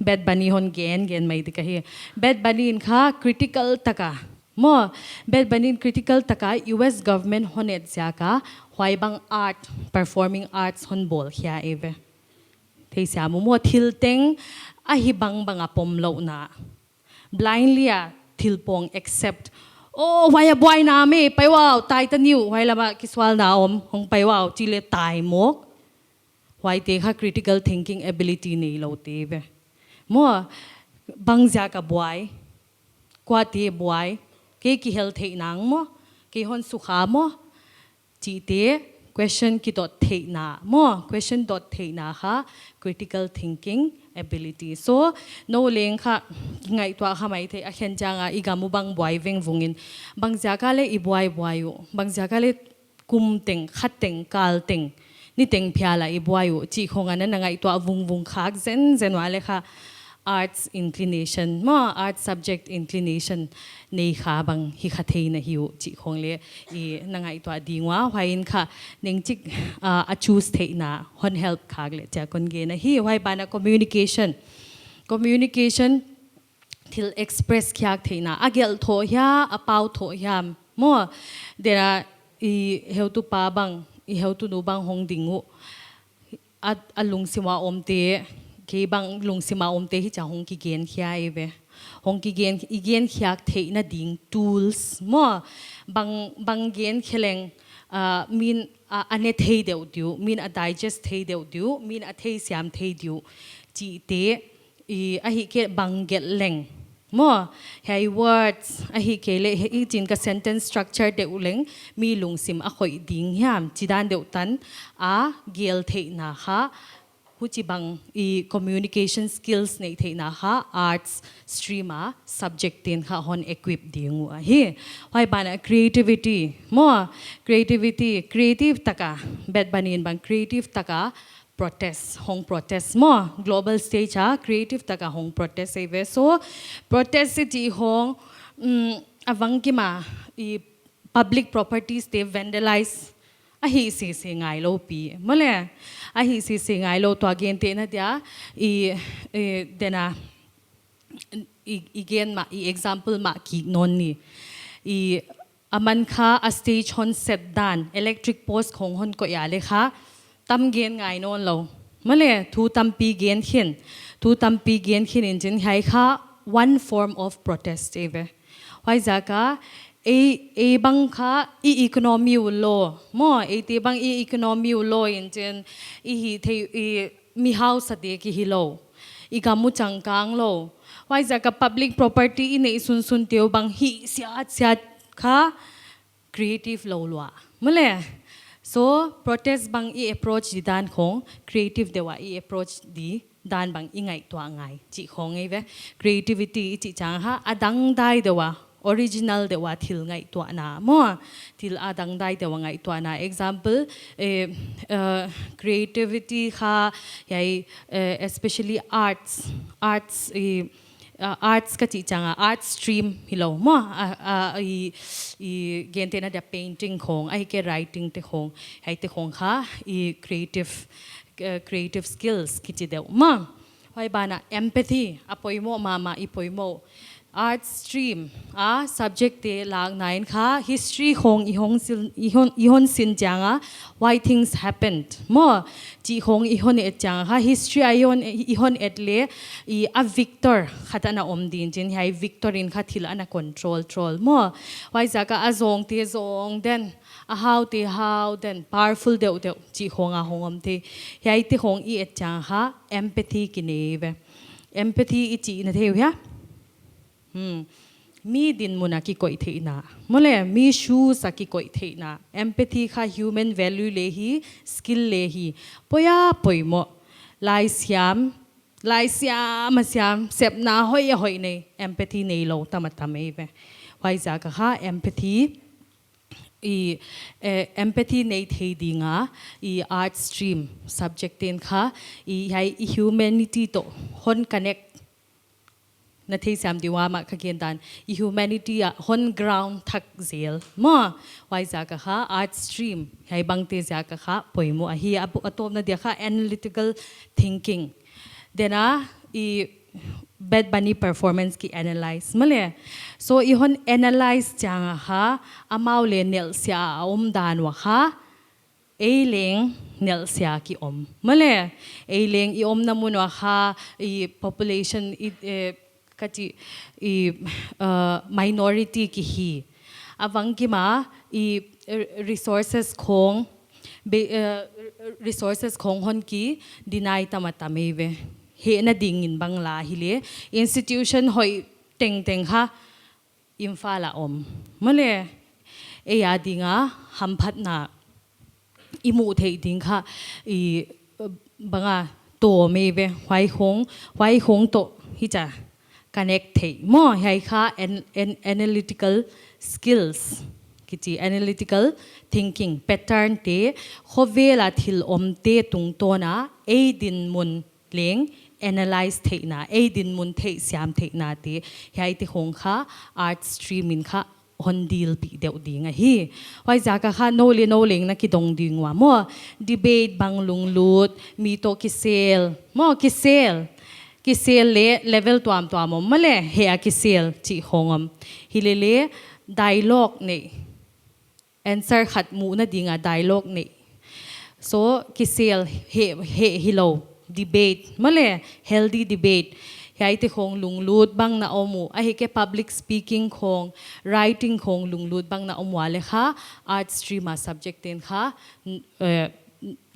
Speaker 9: bad bunny hon gen mai dikahi bad bunny in kha critical taka mo bad bunny in critical taka US government honet jaka hwai bang art performing arts hon bol khia eve thei siamu mo thil teng a hi bang apom lo na blindly a thilpong accept oh why a boy na me pai wow tai ta new why lama kiswal na om hong pai wow chile tai mok why te kha critical thinking ability nei lo te ve mo bang ja ka boy kwa te boy ke ki health thei nang mo ke hon sukha mo chi te question ki dot thei na mo question dot thei na kha critical thinking ability so no leng kha ngai twa kha mai the a khen changa igamu bang boy veng vungin bang ja ka le i boy yu bang ja ka le kum teng khat teng kal teng ni teng phiala i boy yu chi khonga na ngai twa vung khak zen wale kha arts inclination mo art subject inclination nei kha bang hi kha thei na hiu chi khong le i nangai twa dingwa hwain kha neng chik a choose thei na hon help khak le cha kon ge na hi hwai bana communication thil express khyak thei na agel tho hya apau tho hya mo dera i heu tu pa bang i heu tu nu bang hong dingu alung siwa omte ke bang lung sima omte hi cha hong ki gen khia eve hong ki gen igen khyak thei na ding tools mo bang gen kheleng min ane thei deu diu min a digest thei deu diu min a thei siam thei diu chi te i a hi ke bang get leng mo hai words a hi ke le hi chin ka sentence structure de uleng mi lung sim a khoi ding hiam chidan deu tan a gel thei na kha huchi bang i communication skills nei thei na ha arts stream a subject tin kha hon equip dingu a hi hoi bana creativity mo creative taka bad banin bang creative taka protest mo global stage a creative taka hong protest eve so protest ti hong awang ki ma i public properties they vandalize a hi si ngai lo pi mole a hi si ngai lo to again te na dia i dena again ma i example ma ki non ni i aman kha a stage hon set dan electric post khong hon ko ya le kha tam gen ngai non lo mole thu tam pi gen khin in jin hai kha one form of protest eve why zaka a bang kha e economy lo mo e te bang e economy lo in chen i hi thei mi house ate ki hi lo i gamu changkang lo why zaka public property in e sun teu bang hi sia kha creative lo lwa mole so protest bang e approach di dan khong creative dewa e approach di dan bang ingai to ngai chi khong ei ve creativity chi chang ha adang dai dewa original dewa thil ngai to na mo thil adang dai dewa ngai to na example creativity kha yai especially arts ka chi changa art stream hilo mo i gente na da painting khong ai ke writing te khong hai te khong kha i creative skills ki chi deu ma hoi bana empathy apoimo mama ipoimo art stream subject te lang nine kha history khong ihon sin changa why things happened mo chi khong ihon e changa kha history ihon etle I a victor khatana om din jin hai victorin kha thil ana control mo why zaka azong te zong then a how then powerful deu chi khonga hongom te hai te khong I et chang ha empathy ki neve empathy I chi na theu ya มีดินมุนากิโกอิเทนะมเลมีชูสกิโกอิเทนะ empathy ค่ะ human value เลฮี skill เลฮีปอยาปอยโมลายเสียมมาเสียมเสพนาห้อยใน empathy ในโลตามะตามเอเวไว้จากค่ะ empathy empathy ในเทดิงาart stream subject เองค่ะให้ humanity โตคน connectนาทีสามดีว่ามาขยี้ดัน humanity on ground ทักเซลมั่วไว้จากค่ะ art stream ให้บางทีจากค่ะปอยมัวฮีอัตโตนาเดียค่ะ analytical thinking เดน่ะbad bunny performance ki analyze มาเลย so analyze จังค่ะอามาเลเนลเซียดานวะค่ะเลงเนลเซียkiมาเลยเลงนามุนวะค่ะpopulation kati minority ki hi awang ki ma resources khong hon ki deny tamatame he na dingin bangla hile institution hoi teng ha imfala male ya dinga hamphat na imu thei ding kha banga to meve hwai hong to hi cha connect thei mo hai kha analytical skills kiti analytical thinking pattern te khovela thil te tung to na din mun leng analyze thei na din mun thei siam thei na te hai ti khong kha art stream in kha hon deal pi deu ding a hi wai za ka kha no leng na ki dong ding wa mo debate bang lung lut mi to ki sel le level tuam male he a ki sel chi hongam hilele dialogue ne answer khat mu na dinga dialogue ne so ki sel he hilo debate male healthy debate hai te khong lung lut bang na omu a he ke public speaking khong writing khong lung lut bang na omu ale kha art stream a subject ten kha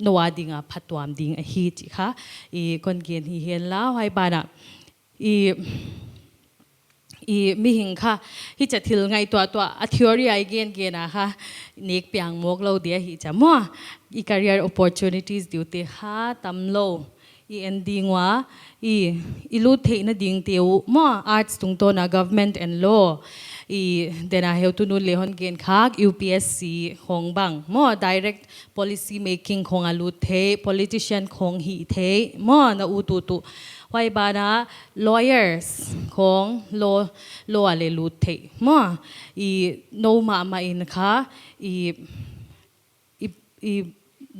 Speaker 9: nowa dinga phatwam ding a hi chi kha kon gen hi hen la hai bana mi hing kha hi cha thil ngai to a theory ai gen na ha nek piang mok lo dia hi cha mo career opportunities diute ha tam lo ending wa ilu thei na ding teu mo arts tung to na government and law dena heu tu nu lehon gen khak UPSC khong bang mo direct policy making khong alu the politician khong hi the mo na tu wai bana lawyers khong law ale lu the mo no ma in kha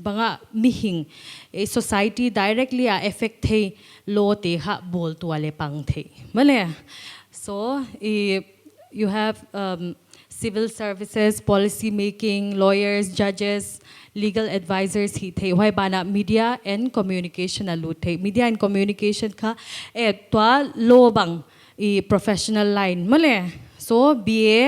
Speaker 9: banga mihing a society directly affect thei lo te ha bol to ale pang thei male so you have civil services policy making lawyers judges legal advisors hi thei wai bana media and communication alu thei media and communication kha twa lo bang professional line male so BA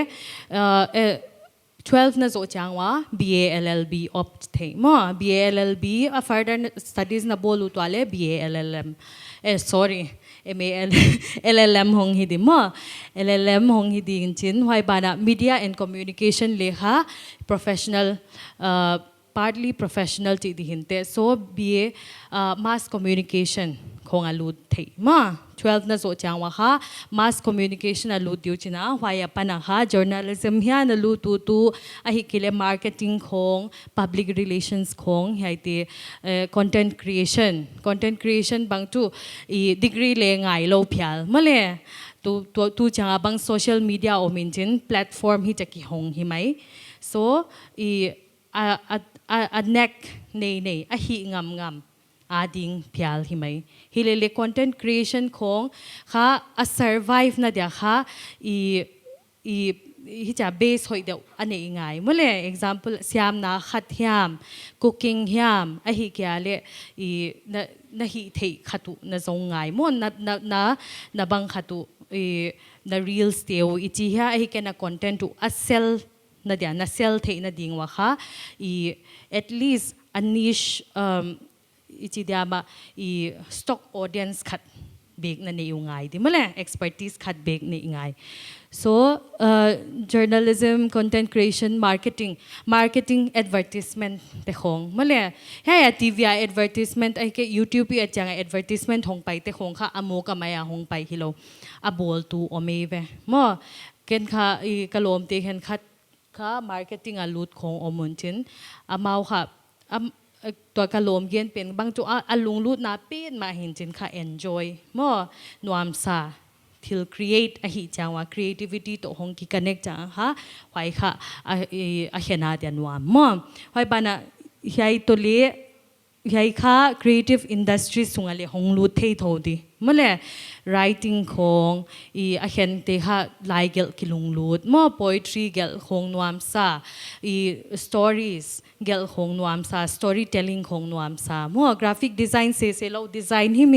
Speaker 9: 12 na zo changwa BA LLB opt thei mo BA LLB a further studies na bolu to ale BA LLM MAL LLM hong hi di mo LLM hong hi di chin wai bana media and communication leha professional partly professional ti di hinte so BA mass communication khong alu thei ma 12 na zo changwa ha mass communication alu tiu china waya pana ha journalism hia na lu tu a hi kile marketing khong public relations khong haite content creation bang tu degree le ngai lo phyal male tu changa bang social media ominjin platform hi chaki hong hi mai so a neck nei a hi ngam ading phyal hi mai hilele content creation khong kha a survive na dia kha hi cha base hoi deu ane ngai mole example siam na khat hiam cooking hiam a hi kya le na hi thei khatu na zong ngai mon na bang khatu na reels teu ichi ha hi kana content to a sell na dia na sell thei na ding wa kha at least a niche ichi dia ma stock audience khat big na ni ngay di mala expertise khat big ni ngay so journalism content creation marketing advertisement te khong mala ha TV advertisement ai ke YouTube at chang advertisement hong pai te khong kha amo ka maya hong pai hilo abol tu omeve mo ken kha I kalom te hen khat kha marketing alut khong omunchin amau khaตัวกะโลมเย็นเป็นบางจุอาลุงลูดนาเป็นมาเห็นจินค่ะ enjoy มั่วนวมซา till create อหิจังว่า creativity ตัวหงกิกันเนกจังค่ะไว้ค่ะเห็นอาเดียนวมมั่วไว้บานะใหญ่ตัวเลี้ยใหญ่ค่ะ creative industry สุงอะไรหงลูดเทยโทดีมั่วเลย writing ของเห็นเตค่ะลายเกลกิลุงลูดมั่ว poetry เกลของนวมซาstories เกลของนวมซา storytelling ของนวมซามั่ว graphic design เสเรา design หิม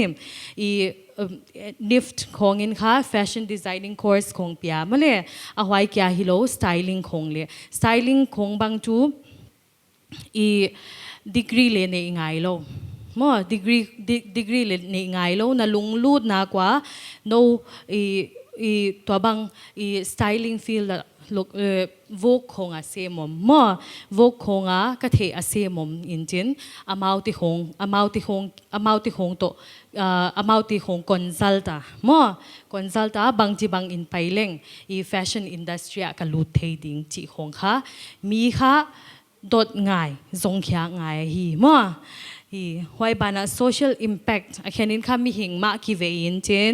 Speaker 9: NIFT ของอินค่ะ fashion designing course ของเปียมั่วเลยเอาไว้แก่ฮิโล styling ของเลย styling ของบางจูdegree เลยในไงโลมั่ว degree เลยในไงโลน่ะลุงลูดนากว่า no ตัวบางstyling fieldลูกvogue ของอาเซียมมั่ว vogue ของก็เทอาเซียมอินจินอามาวติของโตอามาวติของ consulta มั่ว consulta บางจีบางอินไปเล่งfashion industry ก็ลูดเทดิ้งจีของค่ะมีค่ะดดง่ายทรงเขียง่ายฮีมั่วไว้บานะ social impact แค่นี้ค่ะมีหิงมากกี่เวอินเจน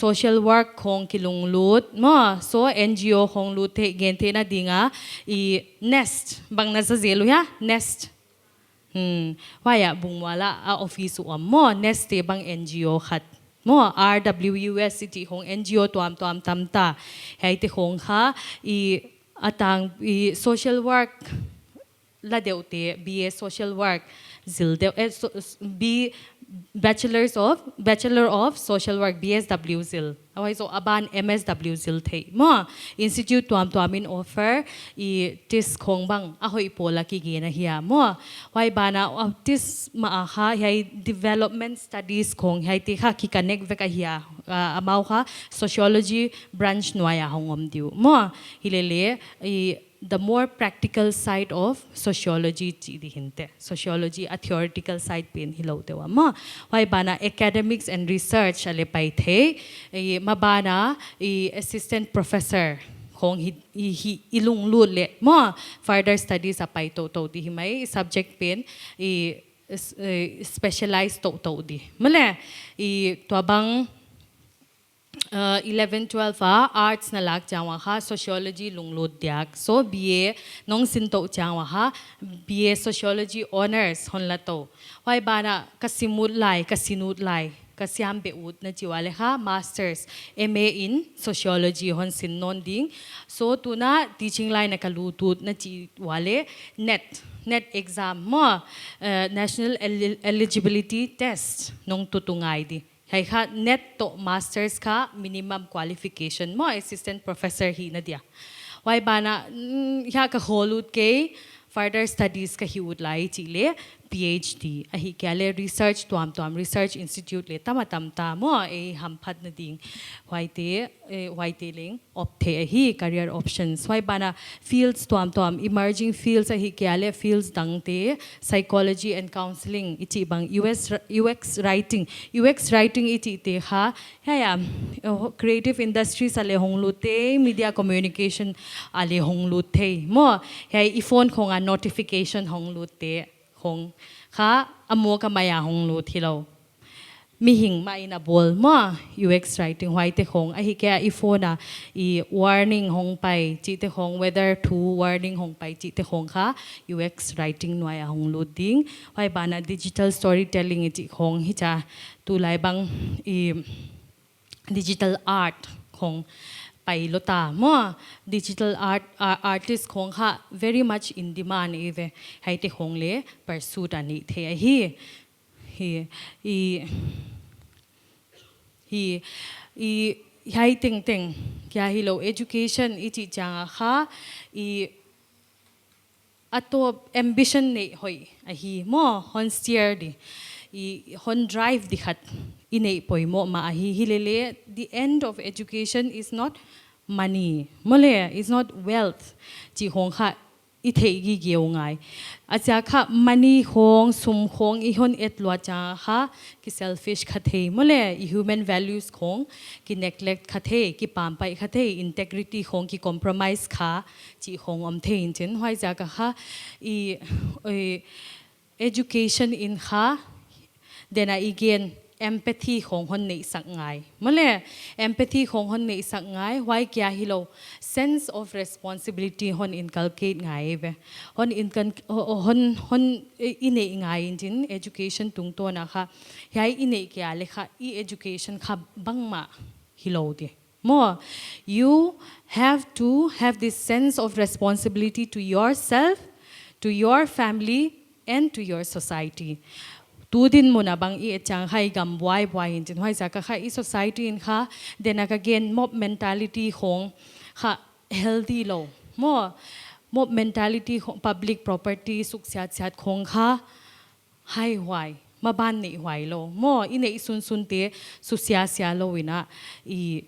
Speaker 9: social work ของกิลุงลูดมั่ว so NGO ของลูดเทเกนเทน่าดิ่งnest บางน่าจะเจลุยะ nest ว่าอย่าบุงว่าละออฟฟิศว่ามั่ว nest เตบาง NGO ขัดมั่ว RWUS ที่ของ NGO ตัวตามตาให้ที่ของค่ะต่างsocial work ละเดียวเตะ BA social work ซิลเดียวB Bachelor of Social Work BSW ซิลเอาไว้so aban MSW ซิลเทมั่ว Institute ตัวมิน offer TIS ของบังเอาไว้โพลักกี่นะเฮียมั่วไว้บานะ TIS มาค่ะให้ development studies ของให้ที่ค่ะคิกันเนกเวกเฮียอามาค่ะ sociology branch หน่วยหงอมดิวมั่วฮิเลเล่the more practical side of sociology จีดีหินเต sociology a theoretical sideเป็นฮิโลเตว่ามั่วไว้บานะ academics and research อะไรไปเทมาบานะ assistant professor ของฮิลุงลูดเลยมั่ว further studies ไปโตดีไหม subject เป็นspecialized โตดีมั่นแหละตัวบาง11 12 arts na lag jangwa kha sociology lunglod diak so BA nong sinto jangwa kha BA sociology honors honla to wai bana kasimut lai kasiam beut na jiwale kha masters MA in sociology hon sin non ding so tuna teaching line na kalutut na jiwale net exam mo national eligibility test nong tutungay di hay ka net to masters ka minimum qualification mo assistant professor hi na dia why bana ya ka holud ke further studies ka hi would lai chile PhD ahi kyale research tuam research institute le ta mo hamphat na ding why te ling opte ahi career options why bana fields tuam emerging fields ahi kyale fields dangte psychology and counseling ichi bang UX writing ichi te ha ya creative industries ale honglute media communication ale honglute mo ya iphone khonga notification hongluteของข้าอมัวกับมายาหงลูที่เรามีหิงมาอินาบอลมั่ว UX writing ไว้แต่ของไอ้แกอีโฟน่ะwarning หงไปจิตแต่ของ weather to warning หงไปจิตแต่ของข้า UX writing หน่วยหงลูดิ้งไว้บานะ digital storytelling จิตของฮิจาตุไลบังdigital art ของไปลตามั่ว digital artist ของข้า very much in demand เอเวให้แต่ของเล่ pursue อันนี้เทียให้เต็งยาฮิโล education อีจิจังค่ะอัตัว ambition เนี่ยหอยมั่ว hon steer ดิhon drive ดิขัด inei poimo ma ahi hilele the end of education is not money mole is not wealth chi hong kha I thei gi geu ngai acha kha money hong sum hong I hon et lwa cha ha ki selfish kha thei mole I human values hong ki neglect kha thei ki pam pai kha thei integrity hong ki compromise kha chi hong om thein chen hwai ja ka ha I education in kha then again empathy hong hon nei sak ngai mole empathy hong hon nei sak ngai why kya hilo sense of responsibility hon inculcate ngai ve hon in hon ine ngai in education tung to na kha yai ine kya le kha I education kha bangma hilo de more you have to have this sense of responsibility to yourself to your family and to your society tudin mo na bang I chang hai gam wai in tin hoi sa ka kha I society in kha then again mob mentality hong kha healthy lo mo mob mentality public property suk siat khong kha hai hwai ma ban nei hwai lo mo ine sun te su sia lo ina I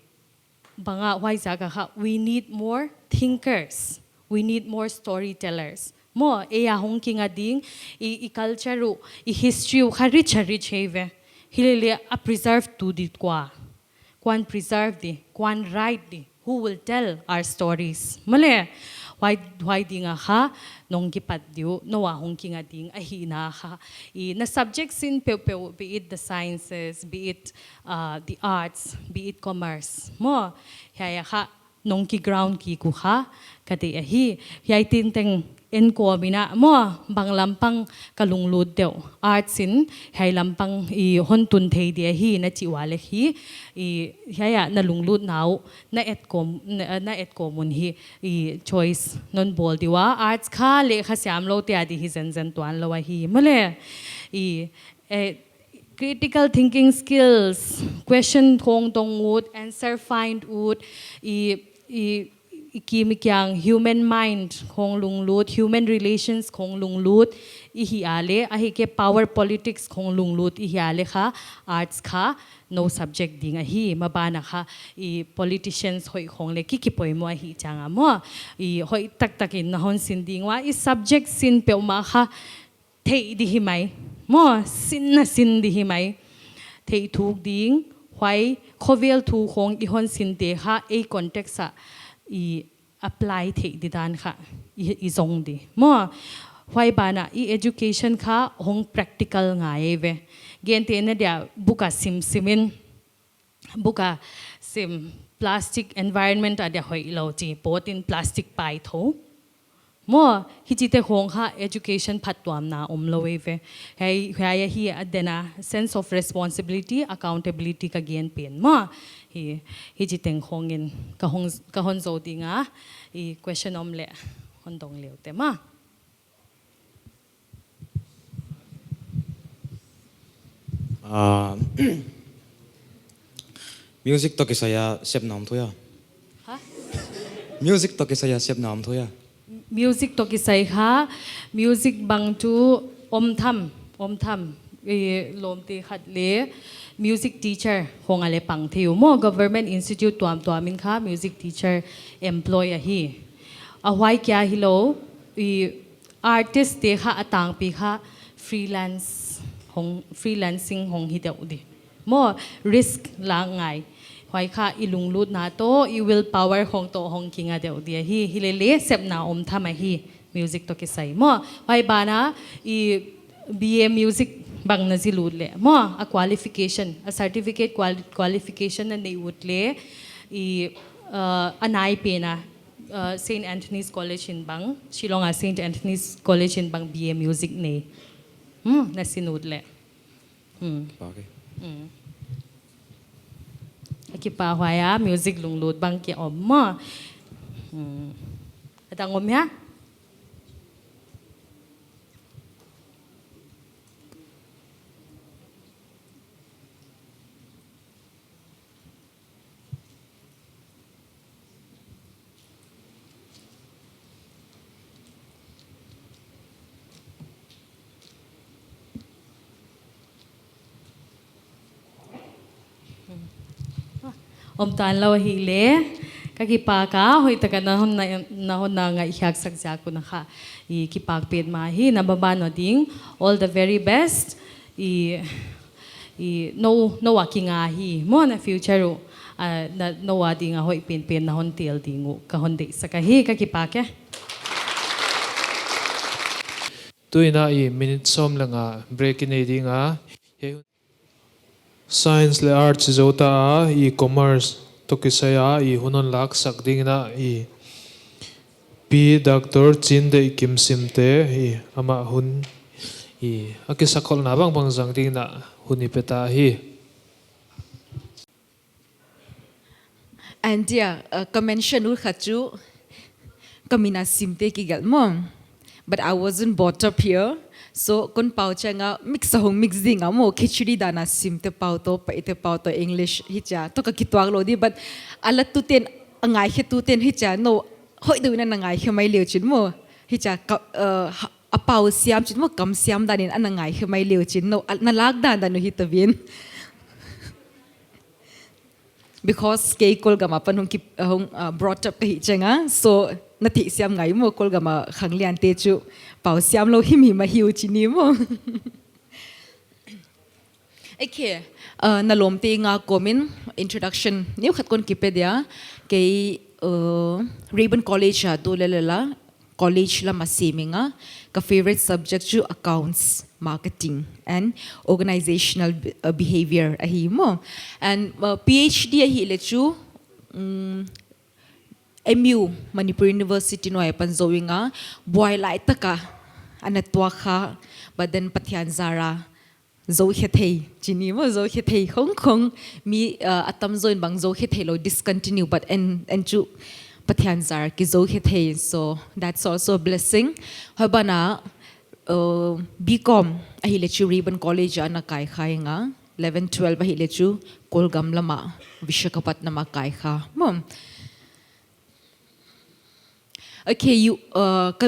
Speaker 9: banga hwai sa ka kha we need more thinkers we need more storytellers mo eya hong kinga ding I culture ru I history u kha rich heve hilele a preserve to dit kwan preserve di kwan write di who will tell our stories male why dinga ha nong ki pat diu no wa hong kinga ding a hi na ha I na subjects in pe be it the sciences be it the arts be it commerce mo ya ha nong ki ground ki ku ha kate a hi yai tin teng en ko mina mo banglampang kalunglud deu arts in hai lampang I hon tun thei dia hi na chiwale hi I haya na lunglud nau na et ko mun hi I choice non bol diwa arts kha le kha siam lo te adi hi zen twan lo hi male I critical thinking skills question thong dong wood answer find wood I Kim kyang human mind khong lung lut human relations khong lung lut I hi ale a hi ke power politics khong lung lut I hi ale kha arts kha no subject ding a hi mabana kha I politicians hoi khong le ki poi mo hi changa mo I hoi tak in na hon sin ding wa I subject sin pe ma kha thei di hi mai mo sin di hi mai thei thuk ding hwai khovel thu khong I hon sin te kha a context sa I apply the didan kha I zong di mo why bana I education kha hong practical ngai ve gen te na dia buka simin buka sim plastic environment adia hoi lo chi pot in plastic pai tho mo hi chi te hong kha education phatwam na lo ve hai hi adena sense of responsibility accountability ka gen pen mo hi chi teng hong in ka hon zo dinga I question om le hon dong leu te ma
Speaker 11: music to kisaya sep nam thoya
Speaker 9: ha
Speaker 11: music to kisaya sep nam thoya
Speaker 9: music to kisai kha music bang tu om tham lom te khat le music teacher hong ale pang thiu mo government institute tuamin kha music teacher employee hi a why kya hilo artist te kha atang pi kha freelancing hong hi deu di mo risk la ngai why kha ilung lut na to you will power hong to hong kinga deu dia hi hilele sep na om thama hi music to kisai mo why bana BA music bang na zilud le mo a qualification a certificate qualification na nei ut le anai pe na St. Anthony's College in bang Shillong a St. Anthony's College in bang BA music nei na sinud le
Speaker 11: okay
Speaker 9: akipa hwaya music lunglud bang ki om mo atang om ya tan lo hi le kakipa ka hoy taga nahon na nga ihyak sagsa ko na ka ikipagpit mahi nababano ding all the very best no waki nga hi mo na future na no wadi nga hoy pin na hon tel dingu ka honde sakahi kakipake
Speaker 1: tuina minute som langa break in nga science le arts zota commerce to kisaya hunon lak sakding na P Dr. Chin de Kim Simte ama hun akisakol na bang jang ding na huni peta
Speaker 12: and mention ul khachu kamina simte ki gal mom but I wasn't brought up here so kon pau changa mix ding amo khichdi dana simte pau to paite pau to English hicha to ka kitwag lo di but alat tu ten angai he tu ten hicha no hoi du na ngai he mai leu chin mo hicha a pau siam chin mo kam siam danin anangai he mai leu chin no na lag dan danu hitavin because kay kol gama pan hong brought up hi changa so nati siam ngai mo kol gama khanglian te chu pau siam lo hi mi ma hiu chini mo okay na lom te nga komin introduction new khat kon kipedia kay Raven College do lela college la masiminga ka favorite subject chu accounts marketing and organizational behavior ahi mo and PhD ahi lechu MU Manipur University no apan zoinga boy lai taka anatwa kha badan pathian zara zo khethei chini mo zo khethei Hong Kong mi atam zoin bang zo khethei lo discontinue but and chu pathian zar ki zo khethei so that's also a blessing habana BCom ahi lechu Raven College ana kai khai nga 11 12 ahi lechu Kolgam lama Vishakhapatnam kai kha mom okay you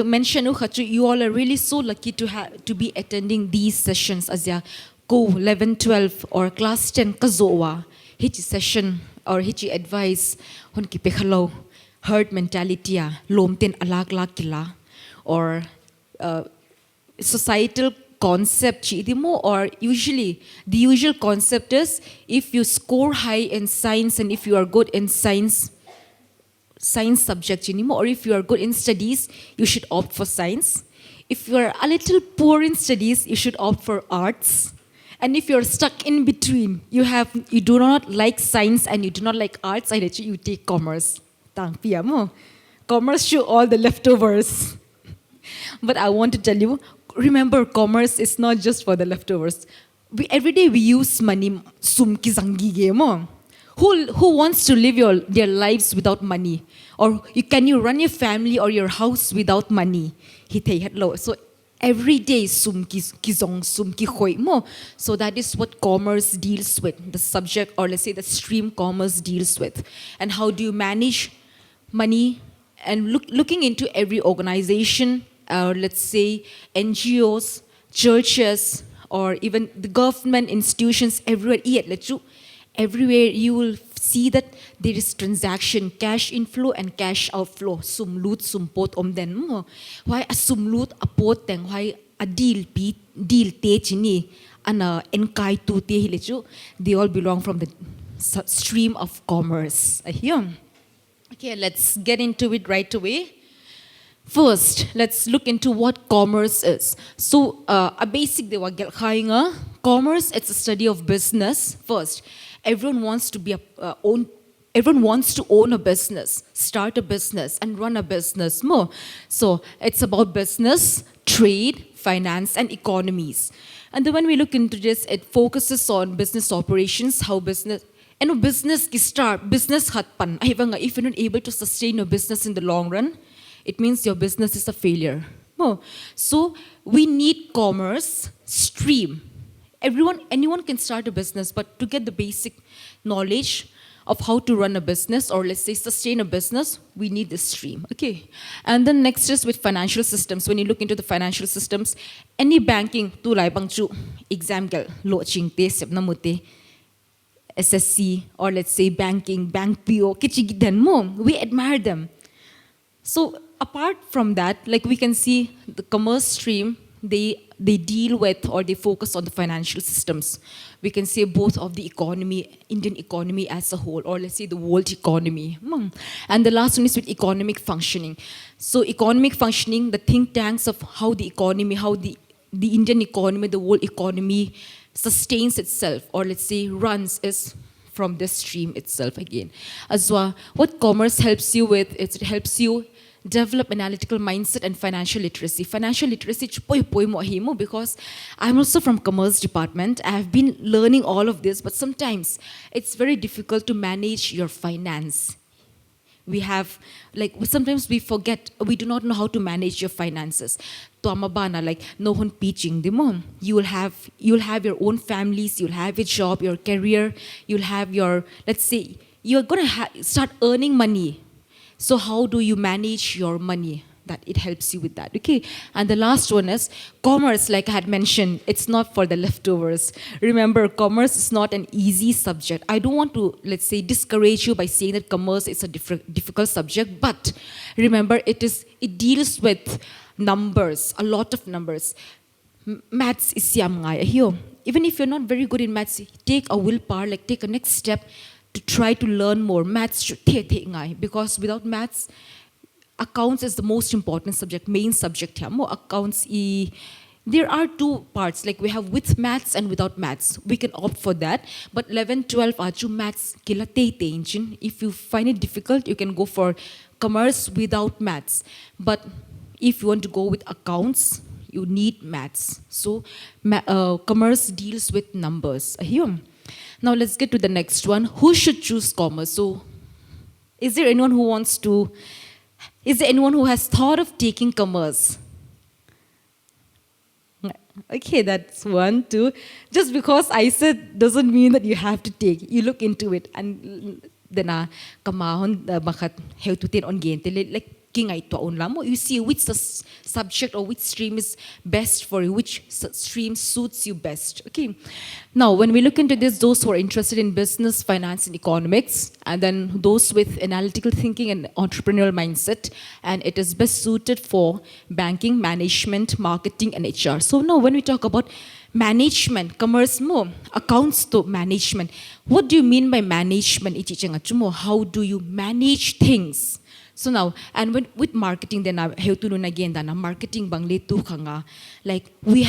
Speaker 12: mention you all are really so lucky to be attending these sessions as ya go 11 12 or class 10 kazowa hichi session or hichi advice hon ki pekhalo herd mentality lomten alag lag kila or societal concept chidimo or usually the usual concept is if you score high in science and if you are good in science subject anymore or if you are good in studies you should opt for science if you are a little poor in studies you should opt for arts and if you're stuck in between you do not like science and you do not like arts I let you take commerce tang piamo commerce show all the leftovers but I want to tell you remember commerce is not just for the leftovers every day we use money sumki zangi gemo who wants to live their lives without money or can you run your family or your house without money so every day sumki kizong sumki khoi mo so that is what commerce deals with the subject or let's say the stream commerce deals with and how do you manage money and looking into every organization or let's say NGOs churches or even the government institutions everywhere you will see that there is transaction cash inflow and cash outflow sumlut sumpot omden mo why a sumlut a pot teng why a deal te chini ana enkai tu te hilechu they all belong from the stream of commerce okay let's get into it right away. First, let's look into what commerce is. So, a basic commerce, it's a study of business. First, everyone wants to own a business, start a business, and run a business more. So, it's about business, trade, finance, and economies. And then when we look into this, it focuses on business operations, how business ki start, business hatpan. If you're not able to sustain your business in the long run, it means your business is a failure. So we need commerce stream. Anyone can start a business, but to get the basic knowledge of how to run a business or let's say sustain a business, we need this stream. Okay. And then next is with financial systems. When you look into the financial systems, any banking tu lai bang chu exam gal lo ching te sep namute SSC, or let's say banking, bank PO, kichigidan mo. We admire them. So apart from that, like we can see the commerce stream, they deal with or they focus on the financial systems. We can say both of the economy, Indian economy as a whole, or let's say the world economy. And the last one is with economic functioning. So economic functioning, the think tanks of how the economy, how the Indian economy, the world economy sustains itself, or let's say runs, is from this stream itself again. As well, what commerce helps you with, it helps you develop analytical mindset and financial literacy. Financial literacy, because I'm also from commerce department. I have been learning all of this, but sometimes it's very difficult to manage your finance. We have, like, sometimes we forget, we do not know how to manage your finances. Like, no one teaching them. You'll have your own families, you'll have your job, your career, you'll have your, let's say, you're going to start earning money. So how do you manage your money? That it helps you with that, okay? And the last one is commerce, like I had mentioned, it's not for the leftovers. Remember, commerce is not an easy subject. I don't want to, let's say, discourage you by saying that commerce is a difficult subject, but remember, it deals with numbers, a lot of numbers. Maths is here. Even if you're not very good in maths, take a willpower, like take a next step to try to learn more. Maths should because without maths, accounts is the most important subject, main subject here. More accounts, there are two parts, like we have with maths and without maths. We can opt for that. But 11, 12 are maths. If you find it difficult, you can go for commerce without maths. But if you want to go with accounts, you need maths. So commerce deals with numbers. Now let's get to the next one. Who should choose commerce? So is there anyone who has thought of taking commerce? Okay, that's 1, 2. Just because I said doesn't mean that you have to take. You look into it and then kamahon makat heltutin on gente like you see which subject or which stream is best for you, which stream suits you best. Okay. Now, when we look into this, those who are interested in business, finance, and economics, and then those with analytical thinking and entrepreneurial mindset, and it is best suited for banking, management, marketing, and HR. So now, when we talk about management, commerce more, accounts to management, what do you mean by management? How do you manage things? So now, and with marketing, then I have to know again that marketing bangle tu kanga. Like we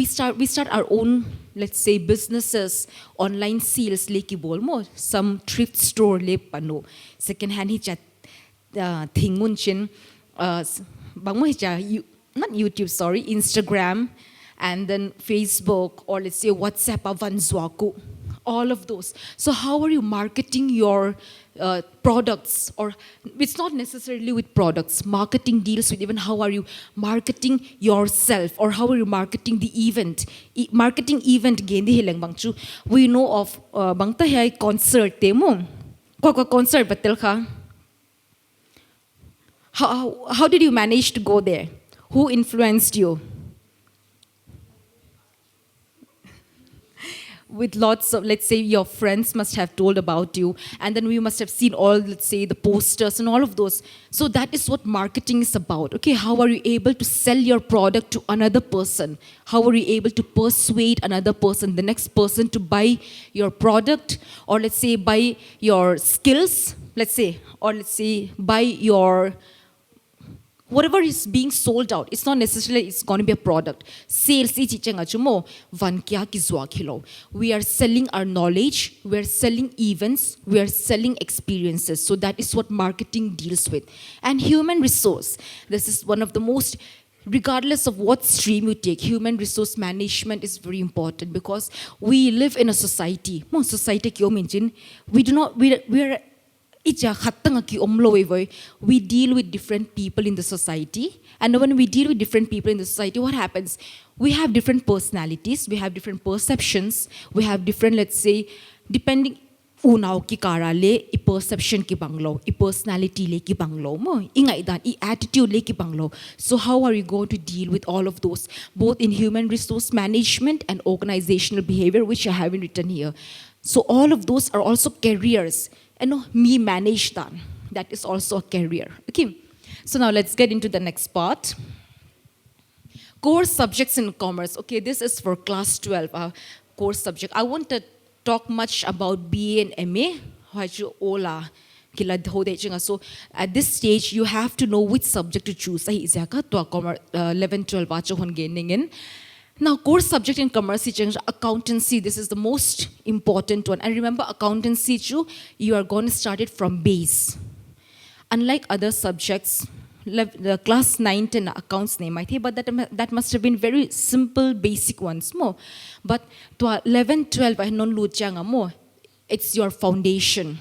Speaker 12: start our own, let's say, businesses, online sales leki bol mo, some thrift store le pano, second hand hichat thingun chin, bangmo hicha not YouTube, sorry, Instagram, and then Facebook, or let's say WhatsApp avanzwaku. All of those. So how are you marketing your products? Or it's not necessarily with products. Marketing deals with even how are you marketing yourself, or how are you marketing the event. Marketing event gendi hilang bangchu. We know of bangta hai concert temo. Concert batel ka. How did you manage to go there? Who influenced you? With lots of, let's say, your friends must have told about you, and then we must have seen all, let's say, the posters and all of those. So that is what marketing is about. Okay, how are you able to sell your product to another person? How are you able to persuade another person, the next person, to buy your product, or let's say buy your skills, let's say, or let's say buy your whatever is being sold out. It's not necessarily it's going to be a product. Sales we are selling our knowledge, we are selling events, we are selling experiences. So that is what marketing deals with. And human resource, this is one of the most, regardless of what stream you take, human resource management is very important, because we live in a society. We are we deal with different people in the society, and when we deal with different people in the society, what happens? We have different personalities, we have different perceptions, we have different, let's say, depending unaw ki karale, I perception ki banglo, I personality le ki banglo mo, ingay dan, I attitude le ki banglo. So how are you going to deal with all of those, both in human resource management and organizational behavior, which I haven't written here? So all of those are also careers. And me manage that. That is also a career. Okay. So now let's get into the next part. Core subjects in commerce. Okay, this is for class 12, core subject. I won't talk much about BA and MA. So at this stage, you have to know which subject to choose. 11, 12. Now, core subject in commerce, accountancy, this is the most important one. And remember, accountancy, you are going to start it from base. Unlike other subjects, the class 9, 10 accounts name, I think, but that must have been very simple, basic ones more. But to 11, 12, I non it's your foundation.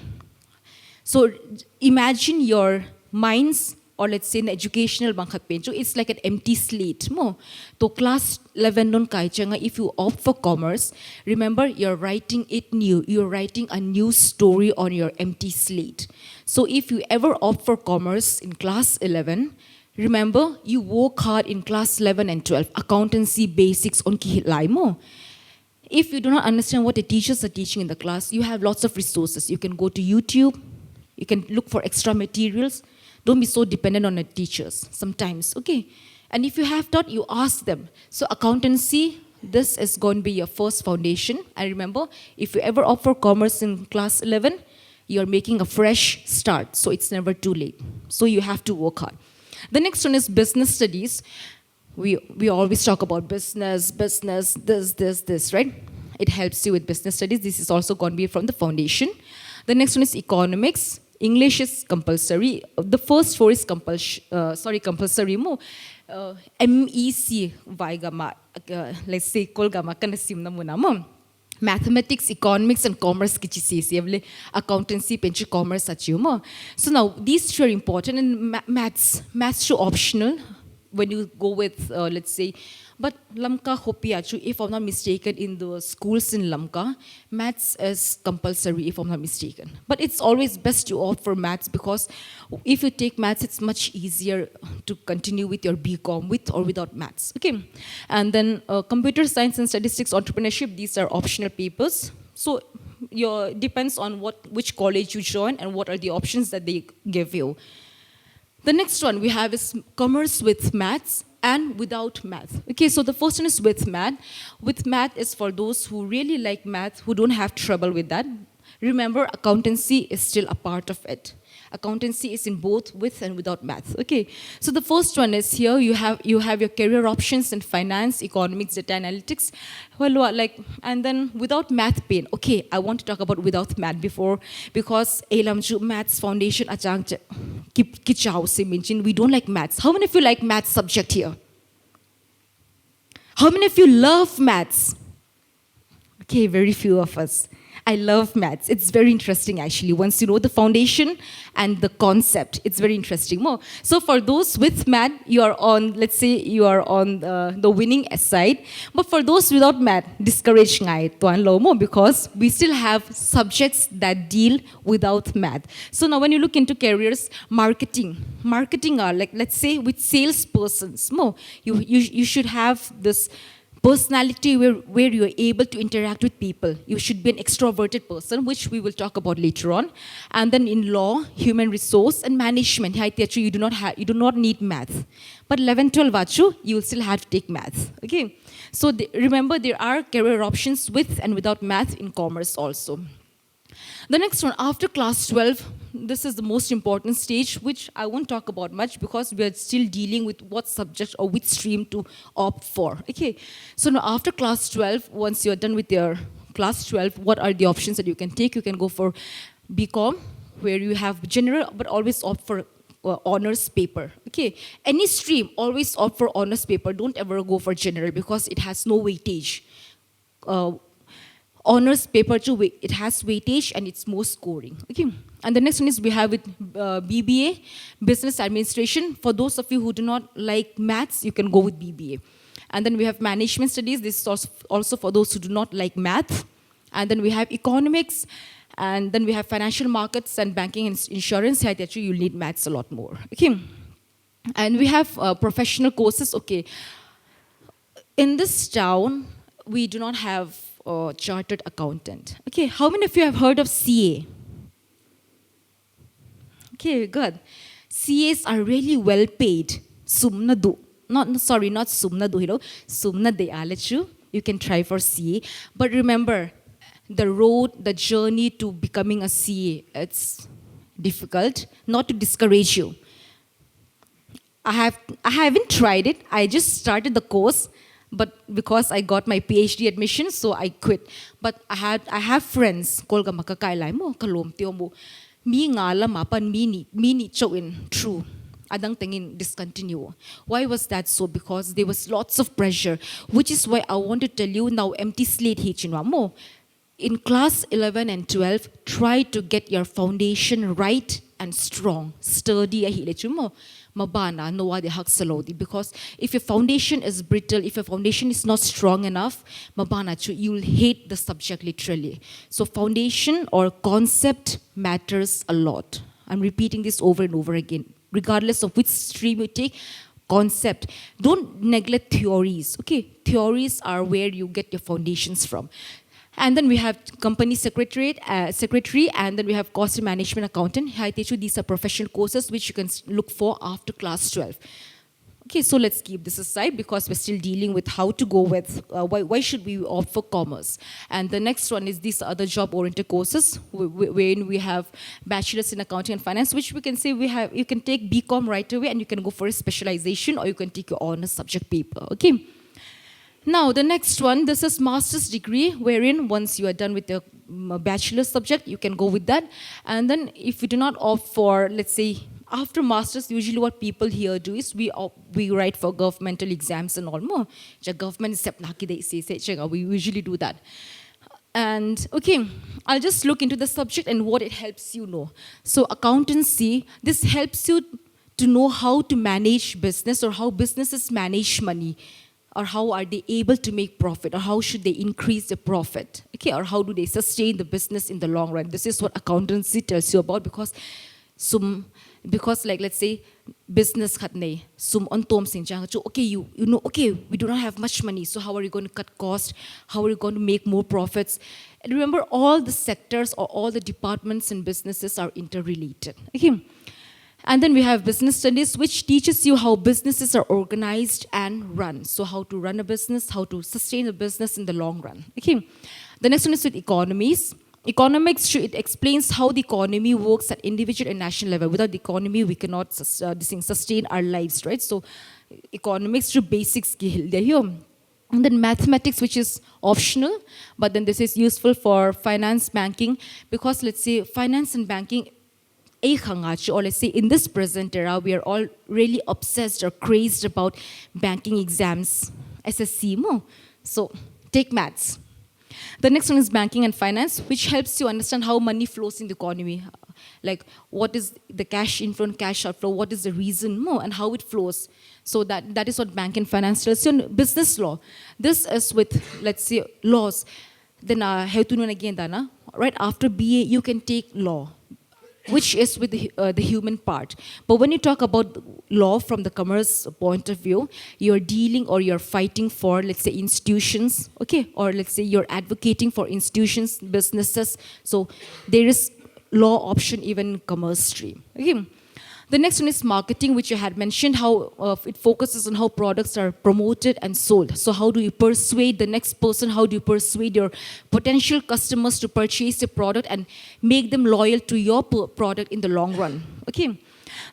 Speaker 12: So imagine your minds, or let's say an educational bangkat penjo, it's like an empty slate mo. To class 11 non kai changa, if you opt for commerce, remember you're writing it new. You're writing a new story on your empty slate. So if you ever opt for commerce in class 11, remember you work hard in class 11 and 12, accountancy basics on kihitlay mo. If you do not understand what the teachers are teaching in the class, you have lots of resources. You can go to YouTube, you can look for extra materials. Don't be so dependent on the teachers sometimes, okay? And if you have taught, you ask them. So accountancy, this is going to be your first foundation. And remember, if you ever opt for commerce in class 11, you're making a fresh start. So it's never too late. So you have to work hard. The next one is business studies. We always talk about business, this, right? It helps you with business studies. This is also going to be from the foundation. The next one is economics. English is compulsory. The first four is compulsory mo. MEC vaigama, let's say kolgama kanasim na muna mo. Mathematics, economics, and commerce kichi accountancy, penchi commerce achiumo. So now these two are important, and maths are optional when you go with let's say. But Lamka Hopiachu, if I'm not mistaken, in the schools in Lamka, maths is compulsory, if I'm not mistaken. But it's always best to opt for maths, because if you take maths, it's much easier to continue with your BCom with or without maths. Okay, and then computer science and statistics, entrepreneurship, these are optional papers. So depends on which college you join and what are the options that they give you. The next one we have is commerce with maths and without math. Okay, so the first one is with math. With math is for those who really like math, who don't have trouble with that. Remember, accountancy is still a part of it. Accountancy is in both with and without math. Okay, so the first one is here, you have your career options in finance, economics, data analytics. Well, and then without math pain. Okay, I want to talk about without math before, because maths foundation we don't like maths. How many of you like maths subject here? How many of you love maths? Okay, very few of us. I love maths. It's very interesting, actually. Once you know the foundation and the concept, it's very interesting. More. So for those with math, you are on, let's say, you are on the winning side. But for those without math, discourage ngai tuan lo mo, because we still have subjects that deal without math. So now when you look into careers, marketing are like, let's say, with salespersons, more, you should have this personality where you're able to interact with people. You should be an extroverted person, which we will talk about later on. And then in law, human resource, and management, you do not need math. But 11, 12, you will still have to take math. Okay. So remember, there are career options with and without math in commerce also. The next one, after class 12, this is the most important stage, which I won't talk about much because we are still dealing with what subject or which stream to opt for. Okay, so now after class 12, once you're done with your class 12, what are the options that you can take? You can go for BCom, where you have general, but always opt for honors paper. Okay, any stream, always opt for honors paper. Don't ever go for general because it has no weightage. Honors paper too, it has weightage and it's more scoring. Okay, and the next one is we have with BBA, Business Administration. For those of you who do not like maths, you can go with BBA. And then we have Management Studies. This is also for those who do not like math. And then we have Economics. And then we have Financial Markets and Banking and Insurance. Here, actually, you'll need maths a lot more. Okay, and we have professional courses. Okay, in this town, we do not have chartered accountant. Okay, how many of you have heard of CA? Okay, good. CAs are really well paid. Sumnadu. Not sumnadu, Sumna de alachu. You can try for CA. But remember, the journey to becoming a CA, it's difficult. Not to discourage you. I haven't tried it. I just started the course, but because I got my PhD admission, so I quit. But I have friends. Kolga makakailay mo kalom tiyo mo. Mi ngala mapan mini chowin true. Adang tingin discontinue. Why was that so? Because there was lots of pressure, which is why I want to tell you now empty slate hichinwa mo. In class 11 and 12, try to get your foundation right and strong, sturdy mo. Mabana no de haksalodi, because if your foundation is brittle, if your foundation is not strong enough, mabana you will hate the subject literally. So foundation or concept matters a lot. I'm repeating this over and over again. Regardless of which stream you take, concept. Don't neglect theories. Okay, theories are where you get your foundations from. And then we have company secretary, and then we have cost management accountant. These are professional courses which you can look for after class 12. Okay, so let's keep this aside because we're still dealing with how to go with, why should we opt for commerce. And the next one is these other job-oriented courses, wherein we have bachelor's in accounting and finance, which we can say you can take BCom right away and you can go for a specialization, or you can take your honors subject paper, okay? Now, the next one, this is master's degree, wherein once you are done with the bachelor's subject, you can go with that. And then if you do not opt for, let's say, after master's, usually what people here do is we write for governmental exams and all more. Government we usually do that. And okay, I'll just look into the subject and what it helps you know. So accountancy, this helps you to know how to manage business or how businesses manage money. Or how are they able to make profit, or how should they increase the profit, okay? Or how do they sustain the business in the long run? This is what accountancy tells you about, because like let's say business khatne sum on tom sing jang okay, you know, okay, we do not have much money, so how are you going to cut cost? How are you going to make more profits? And remember, all the sectors or all the departments in businesses are interrelated, okay? And then we have business studies, which teaches you how businesses are organized and run. So how to run a business, how to sustain a business in the long run. Okay. The next one is with economies. Economics, it explains how the economy works at individual and national level. Without the economy, we cannot sustain our lives, right? So economics to basic skill. And then mathematics, which is optional, but then this is useful for finance, banking, because let's say finance and banking, or let's say in this present era, we are all really obsessed or crazed about banking exams, SSC mo. So take maths. The next one is banking and finance, which helps you understand how money flows in the economy. Like what is the cash inflow and cash outflow, what is the reason more, and how it flows. So that is what bank and finance tells you. Business law, this is with, let's say, laws. Then again, right after BA, you can take law, which is with the human part. But when you talk about law from the commerce point of view, you're dealing or you're fighting for, let's say, institutions, okay? Or let's say you're advocating for institutions, businesses. So there is law option even in commerce stream, okay? The next one is marketing, which you had mentioned, how it focuses on how products are promoted and sold. So how do you persuade the next person? How do you persuade your potential customers to purchase your product and make them loyal to your product in the long run? Okay.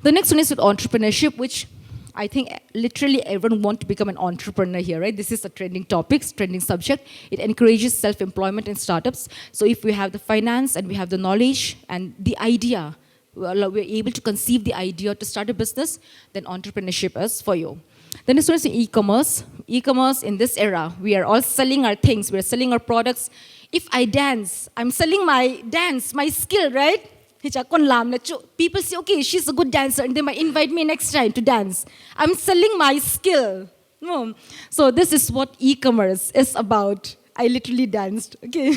Speaker 12: The next one is with entrepreneurship, which I think literally everyone wants to become an entrepreneur here, right? This is a trending topic, trending subject. It encourages self-employment in startups. So if we have the finance and we have the knowledge and the idea, we're able to conceive the idea to start a business, then entrepreneurship is for you. Then as well as e-commerce. E-commerce in this era, we are all selling our things, we're selling our products. If I dance, I'm selling my dance, my skill, right? People say, okay, she's a good dancer, and they might invite me next time to dance. I'm selling my skill. No. So this is what e-commerce is about. I literally danced, okay?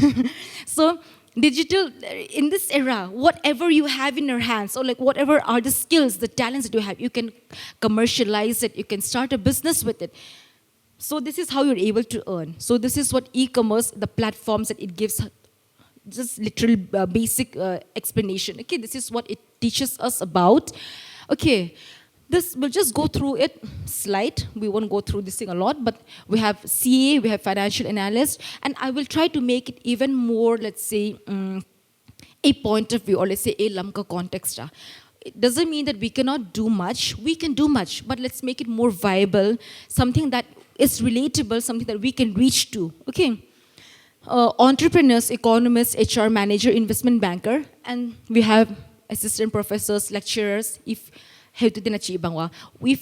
Speaker 12: So digital, in this era, whatever you have in your hands, or like whatever are the skills, the talents that you have, you can commercialize it, you can start a business with it. So this is how you're able to earn. So this is what e-commerce, the platforms that it gives, just literal basic explanation. Okay, this is what it teaches us about. Okay, this we'll just go through it slide. We won't go through this thing a lot, but we have CA, we have financial analyst, and I will try to make it even more, let's say, a point of view, or let's say a lamka context. It doesn't mean that we cannot do much. We can do much, but let's make it more viable, something that is relatable, something that we can reach to. Okay. Entrepreneurs, economists, HR manager, investment banker, and we have assistant professors, lecturers. If you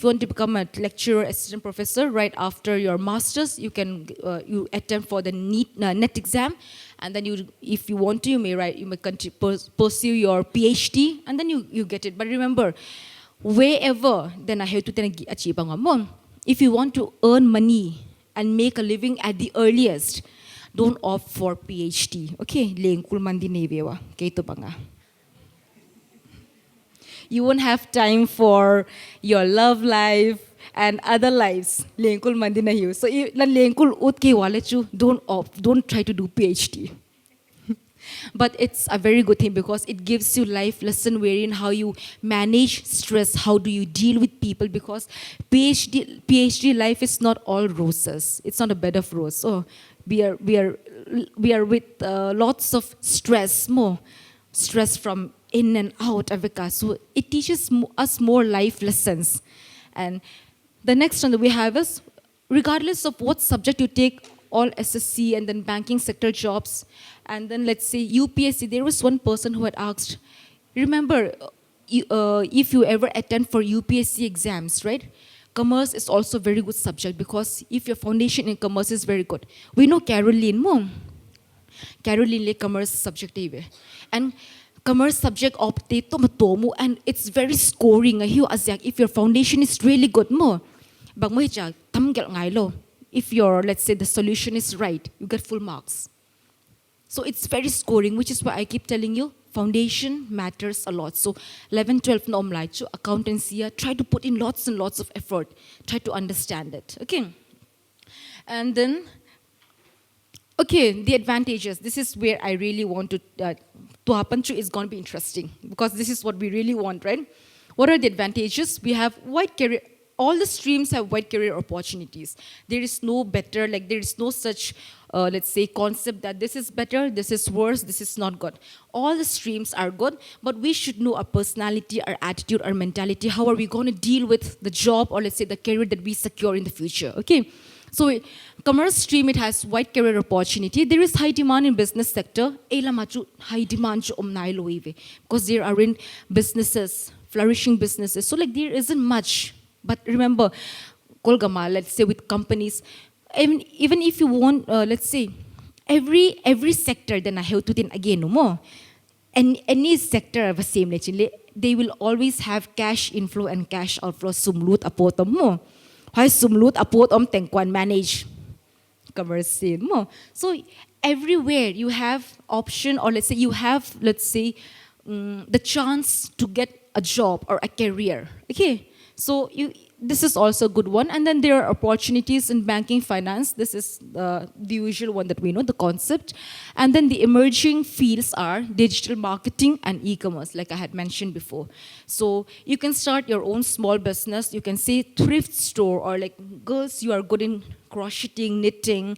Speaker 12: want to become a lecturer, assistant professor, right after your master's, you can you attempt for the NET exam, and then if you want to, you may pursue your PhD, and then you get it. But remember, wherever then I have to achieve. If you want to earn money and make a living at the earliest, don't opt for PhD. Okay, lengkul mandi nevewa. Kaito banga. You won't have time for your love life and other lives. Lengkul mandi na hiyo. So lengkul utke wale chu, don't opt, don't try to do PhD. But it's a very good thing because it gives you life lesson wherein how you manage stress, how do you deal with people, because PhD life is not all roses. It's not a bed of roses. So we are with lots of stress, more stress from in and out of Avika. So it teaches us more life lessons. And the next one that we have is, regardless of what subject you take, all SSC and then banking sector jobs, and then let's say UPSC, there was one person who had asked, remember, if you ever attend for UPSC exams, right? Commerce is also a very good subject because if your foundation in commerce is very good. We know Caroline mo. Caroline le commerce subject and commerce subject optate to matomo, and it's very scoring. If your foundation is really good mo, bag mo hiya tamgel ngailo. If your, let's say, the solution is right, you get full marks. So it's very scoring, which is why I keep telling you, foundation matters a lot. So 11, 12 na umlay, accountancy, try to put in lots and lots of effort. Try to understand it, okay? And then, okay, the advantages. This is where I really want to happen to. It's going to be interesting because this is what we really want, right? What are the advantages? We have wide career. All the streams have wide career opportunities. There is no better, like there is no such, let's say, concept that this is better, this is worse, this is not good. All the streams are good, but we should know our personality, our attitude, our mentality. How are we going to deal with the job or let's say the career that we secure in the future, okay? So commerce stream, it has wide career opportunity. There is high demand in business sector. High demand because there are in businesses, flourishing businesses. So like there isn't much. But remember, Kolgama, let's say with companies, even if you want, let's say, every sector, then I have to then again no more. And any sector of the same, they will always have cash inflow and cash outflow. Sumlut apot mo. Why sumlut apot tengkwan manage commerce mo. So everywhere you have option, or let's say you have, let's say, the chance to get a job or a career. Okay. So this is also a good one. And then there are opportunities in banking finance. This is the usual one that we know, the concept. And then the emerging fields are digital marketing and e-commerce, like I had mentioned before. So you can start your own small business. You can say thrift store, or like girls, you are good in crocheting, knitting.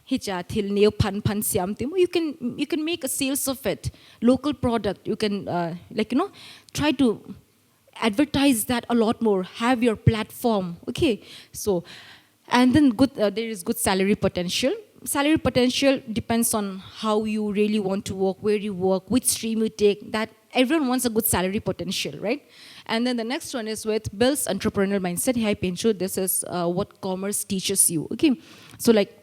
Speaker 12: You can make a sales of it. Local product. You can try to advertise that a lot more, have your platform, okay? So, and then there is good salary potential. Salary potential depends on how you really want to work, where you work, which stream you take. That everyone wants a good salary potential, right? And then the next one is with builds entrepreneurial mindset. Hey, Pencho, this is what commerce teaches you, okay? So like,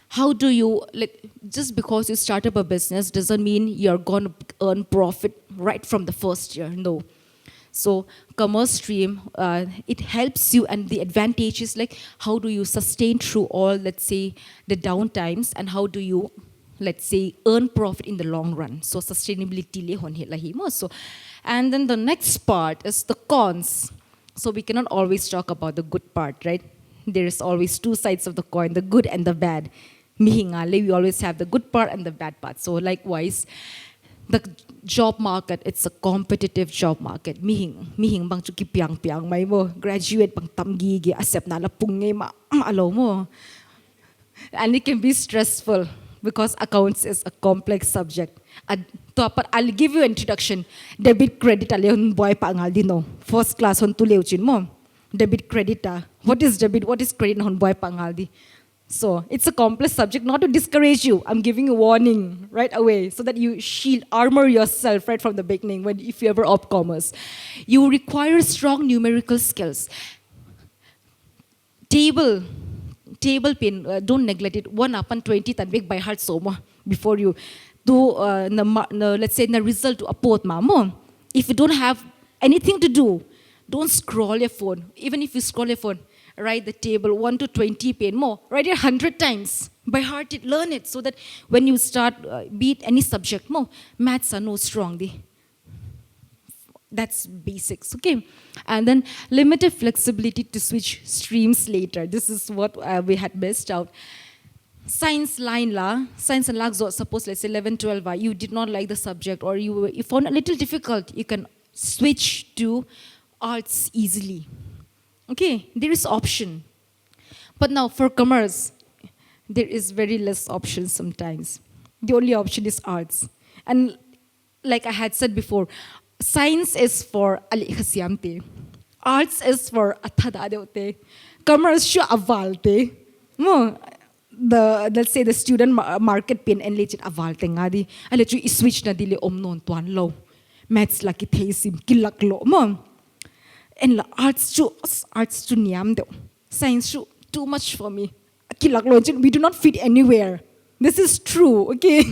Speaker 12: how do you, like, just because you start up a business doesn't mean you're going to earn profit right from the first year, no. So commerce stream, it helps you, and the advantage is like how do you sustain through all, let's say, the down times, and how do you, let's say, earn profit in the long run. So sustainability le hon lahimo. So, and then the next part is the cons. So we cannot always talk about the good part, right? there is always two sides of the coin, the good and the bad. Mihingale, we always have the good part and the bad part. So likewise, the job market, it's a competitive job market. Mihing bang chuki piang may mo graduate bang tamgi gi accept na la pungay ma alo mo. And it can be stressful because accounts is a complex subject. I'll give you an introduction. Debit credit alehon boy pa angal dino. First class hon tuleuchin mo. Debit credit what is debit? What is credit hon boy pa angal di? So it's a complex subject, not to discourage you. I'm giving a warning right away so that you armor yourself right from the beginning if you ever opt commerce. You require strong numerical skills. Table pin, don't neglect it. 1 upon 20 tan big by heart so before you do let's say the result to upload mamo. If you don't have anything to do, don't scroll your phone. Even if you scroll your phone, write the table 1 to 20 pin more. Write it 100 times. By heart it, learn it so that when you start beat any subject more, maths are no strong. That's basics, okay? And then limited flexibility to switch streams later. This is what we had missed out. Science and lag, suppose let's say 11, 12, you did not like the subject or you found it a little difficult, you can switch to arts easily. Okay, there is option. But now for commerce, there is very less options sometimes. The only option is arts. And like I had said before, science is for alikhasiamte. Arts is for athadadeote. Commerce shu avalte. Let's say the student market pin and legit avalte ngadi. Let you switch na dili omnon tuan low. Maths laki thesim kilak lo mo. And arts to niam do. Science too much for me. We do not fit anywhere. This is true, okay?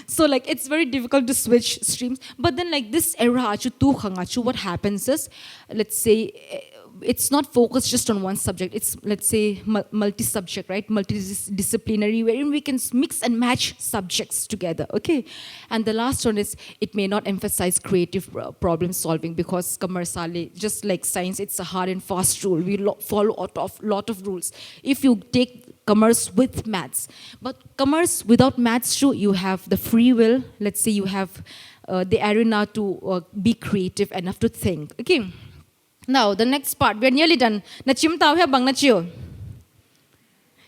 Speaker 12: So like it's very difficult to switch streams. But then like this era, what happens is, let's say, it's not focused just on one subject. It's, let's say, multi-subject, right? Multidisciplinary, wherein we can mix and match subjects together, okay? And the last one is, it may not emphasize creative problem solving because commercially, just like science, it's a hard and fast rule. We follow a lot of rules. If you take commerce with maths, but commerce without maths too, you have the free will. Let's say you have the arena to be creative enough to think, okay? Now, the next part, we're nearly done. Nachim tao hai bang nachiyo.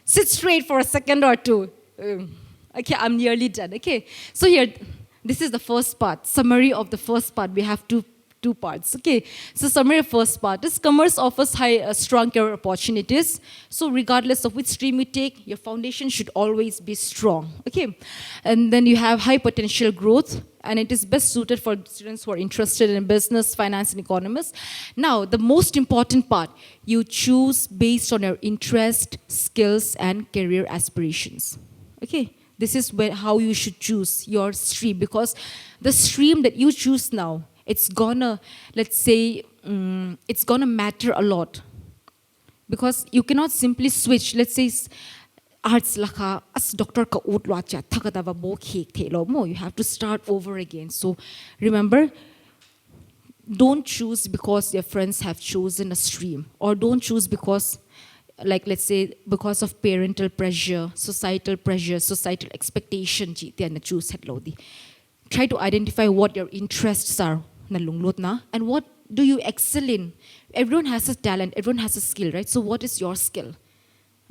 Speaker 12: Sit straight for a second or two. Okay, I'm nearly done, okay? So here, this is the first part, summary of the first part. We have two parts, okay? So summary of first part is commerce offers strong career opportunities. So regardless of which stream you take, your foundation should always be strong, okay? And then you have high potential growth, and it is best suited for students who are interested in business, finance, and economics. Now, the most important part, you choose based on your interest, skills, and career aspirations, okay? This is how you should choose your stream, because the stream that you choose now, it's gonna, let's say, it's gonna matter a lot. Because you cannot simply switch, let's say, arts laka, as doctor ka utwacha, takadava bo khek thelo mo, you have to start over again. So remember, don't choose because your friends have chosen a stream, or don't choose because, like let's say, because of parental pressure, societal expectation, choose hetlodi. Try to identify what your interests are, and what do you excel in. Everyone has a talent, everyone has a skill, right? So what is your skill?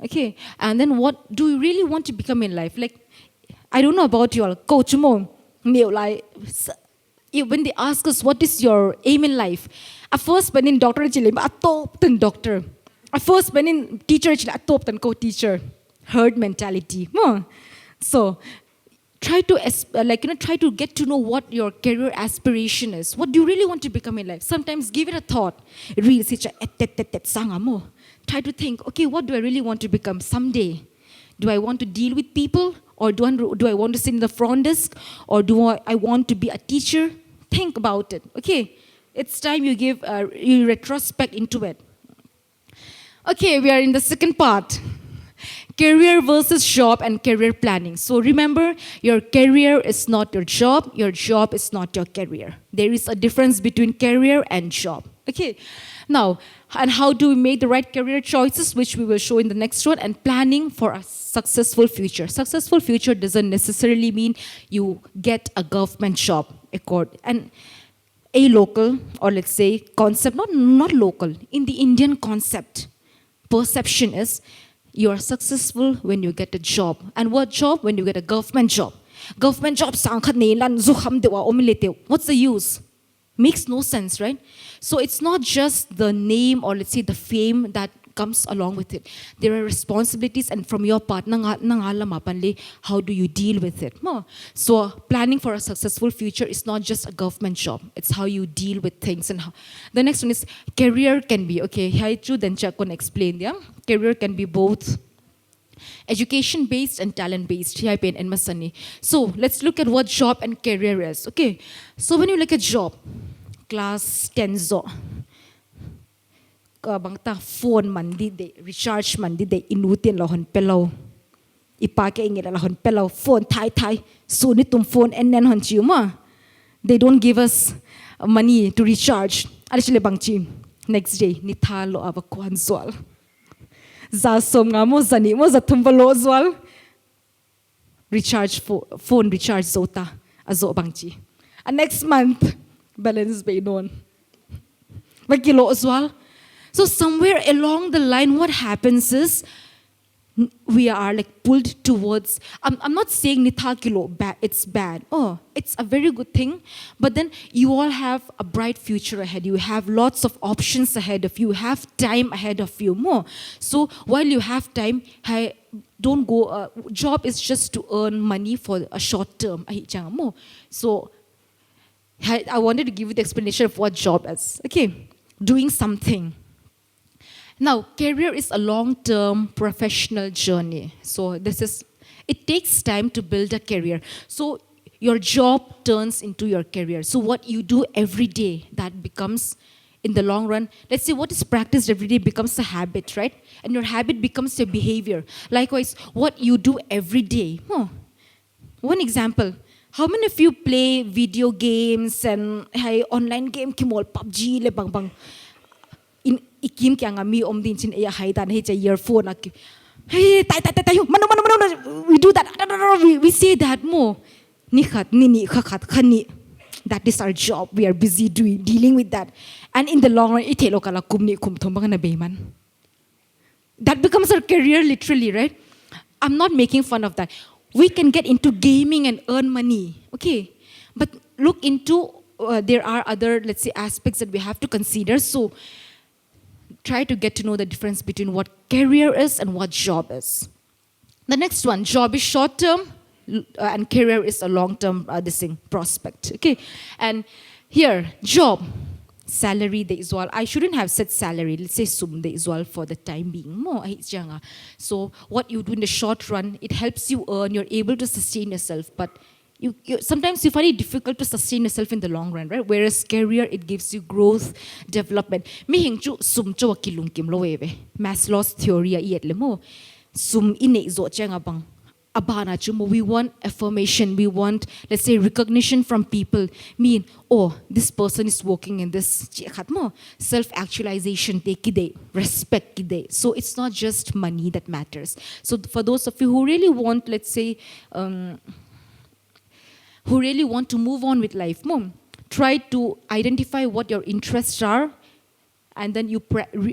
Speaker 12: Okay, and then what do you really want to become in life? Like, I don't know about you all, coach mo, like, when they ask us what is your aim in life, at first when in doctor, at top than doctor. At first when in teacher, at top than co-teacher. Herd mentality. So, try to get to know what your career aspiration is. What do you really want to become in life? Sometimes give it a thought. Try to think, okay, what do I really want to become someday? Do I want to deal with people? Or do I want to sit in the front desk? Or do I want to be a teacher? Think about it, okay? It's time you retrospect into it. Okay, we are in the second part. Career versus job and career planning. So remember, your career is not your job is not your career. There is a difference between career and job. Okay. Now, and how do we make the right career choices, which we will show in the next one, and planning for a successful future. Successful future doesn't necessarily mean you get a government job, and a local, or let's say concept, not local, in the Indian concept, perception is you are successful when you get a job. And what job? When you get a government job. Government job, what's the use? Makes no sense, right? So it's not just the name or let's say the fame that comes along with it. There are responsibilities, and from your part, how do you deal with it? So planning for a successful future is not just a government job. It's how you deal with things. And how. The next one is career can be, okay, then Chuck can explain, yeah? Career can be both education-based and talent-based. So let's look at what job and career is. Okay, so when you look at job, class 10 zo, bangta phone mandi de recharge mandi de inutin lahon pelaw, ipake ingila lahon pelaw phone thai sunitum phone enen hon chiuma. They don't give us money to recharge. Alishile bangchi next day nithalo avakwan zwal. Zasom nga mo zani mo zatumbalo zwal. Recharge phone recharge zota azo bangchi. And next month balance bay non. Magkilo zwal. So somewhere along the line, what happens is we are like pulled towards. I'm not saying nitha kilo it's bad. Oh, it's a very good thing. But then you all have a bright future ahead. You have lots of options ahead of you. You have time ahead of you more. So while you have time, don't go. Job is just to earn money for a short term. So I wanted to give you the explanation of what job is. Okay, doing something. Now, career is a long-term professional journey. So it takes time to build a career. So your job turns into your career. So what you do every day, that becomes, in the long run, let's say what is practiced every day becomes a habit, right? And your habit becomes your behavior. Likewise, what you do every day. One example. How many of you play video games and online game, kimol, PUBG, le bang bang? In ikim kya nga mi din chin eya haidan he earphone ak hey tayo mano we do that we say that mo nikhat nini khakhat khani. That is our job. We are busy dealing with that, and in the long run itelo kala kumni kum thombang na beiman. That becomes our career literally, right? I'm not making fun of that. We can get into gaming and earn money, okay, but look into there are other, let's say, aspects that we have to consider. So try to get to know the difference between what career is and what job is. The next one, job is short-term and career is a long-term prospect. Okay, and here, job, salary the iswal. I shouldn't have said salary. Let's say sum the iswal for the time being. So what you do in the short run, it helps you earn. You're able to sustain yourself, but sometimes you find it difficult to sustain yourself in the long run, right? Whereas career, it gives you growth, development. Mi hingchu sum chowa kilung kim loewe. Maslow's theory iet lemo. Sum ine zo changa bang. Abana chumo. We want affirmation. We want, let's say, recognition from people. Mean, oh, this person is working in this. Self-actualization, respect. So it's not just money that matters. So for those of you who really want, let's say, who really want to move on with life, try to identify what your interests are, and then you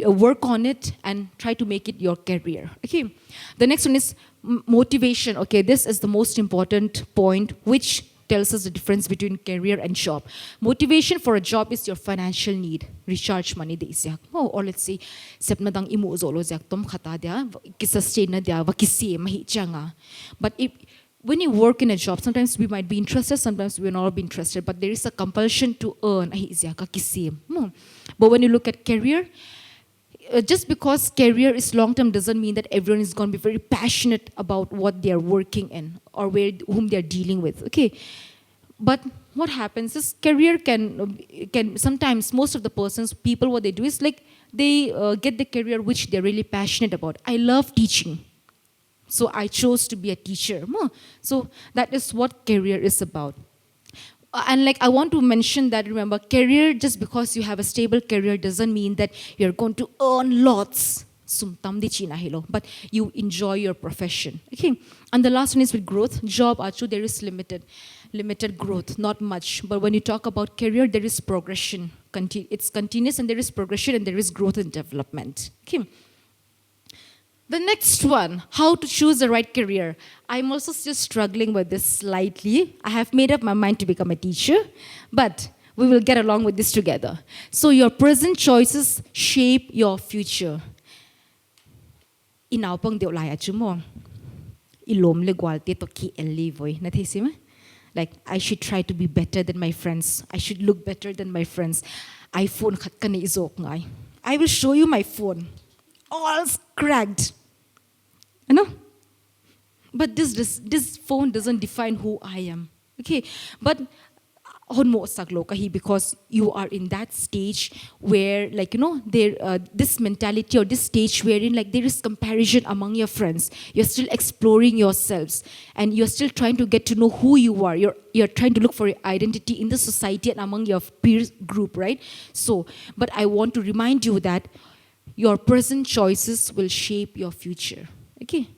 Speaker 12: work on it and try to make it your career. Okay. The next one is motivation. Okay, this is the most important point, which tells us the difference between career and job. Motivation for a job is your financial need. Recharge money de isyak. Or let's say, sepnadang imo zolo zyak tom khata dia, kisustain na dia, vakisi mahi changa. But when you work in a job, sometimes we might be interested, sometimes we will not be interested, but there is a compulsion to earn. But when you look at career, just because career is long-term doesn't mean that everyone is going to be very passionate about what they are working in or whom they are dealing with. Okay, but what happens is career can sometimes, most of the people, what they do is like they get the career which they're really passionate about. I love teaching. So I chose to be a teacher. So that is what career is about. And like I want to mention that, remember, career, just because you have a stable career doesn't mean that you're going to earn lots. But you enjoy your profession. Okay. And the last one is with growth. Job, actually, there is limited growth, not much. But when you talk about career, there is progression. It's continuous, and there is progression, and there is growth and development. Okay. The next one, how to choose the right career. I'm also still struggling with this slightly. I have made up my mind to become a teacher, but we will get along with this together. So your present choices shape your future. Inaupang deu lai achumo. Ilom le gualte to ki elli voi. Na thesima? Like, I should try to be better than my friends. I should look better than my friends. iPhone khat ka ni izok ngai. I will show you my phone. All cracked. You know? But this phone doesn't define who I am. Okay? But because you are in that stage where, like, you know, this mentality or this stage wherein, like, there is comparison among your friends. You're still exploring yourselves, and you're still trying to get to know who you are. You're trying to look for your identity in the society and among your peer group, right? So, but I want to remind you that your present choices will shape your future. Okay?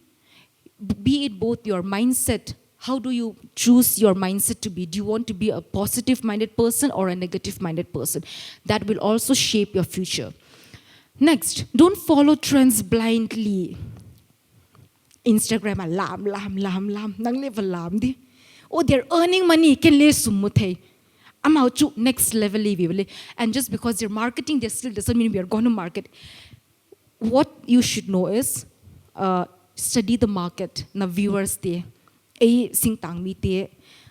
Speaker 12: Be it both your mindset. How do you choose your mindset to be? Do you want to be a positive-minded person or a negative-minded person? That will also shape your future. Next, don't follow trends blindly. Instagram lam, nang level lam di. Oh, they're earning money, can le sumutay. I'm out to next level. And just because they're marketing, they still doesn't mean we are going to market. What you should know is, study the market, na viewers there. Sing tang mi te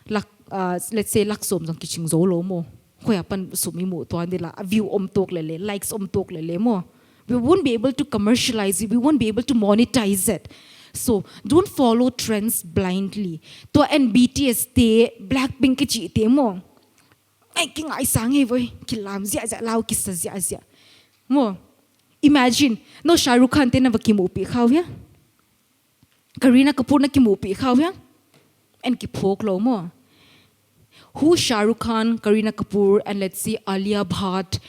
Speaker 12: let's say lak som jong kiching zo lo mo khoya pan sumi mo to andila view tok lele likes tok lele mo. We won't be able to commercialize it, we won't be able to monetize it. So don't follow trends blindly. To and BTS te Blackpink ki chi te mo ai king ai sang he voi kilam zia za lao ki sa zia mo. Imagine no Shah Rukh Khan te na vakimopi khaw ya, Kareena Kapoor na kimopi khaw ya, and kipok lo mo. Who Shah Rukh Khan, Kareena Kapoor, and let's say Alia Bhatt.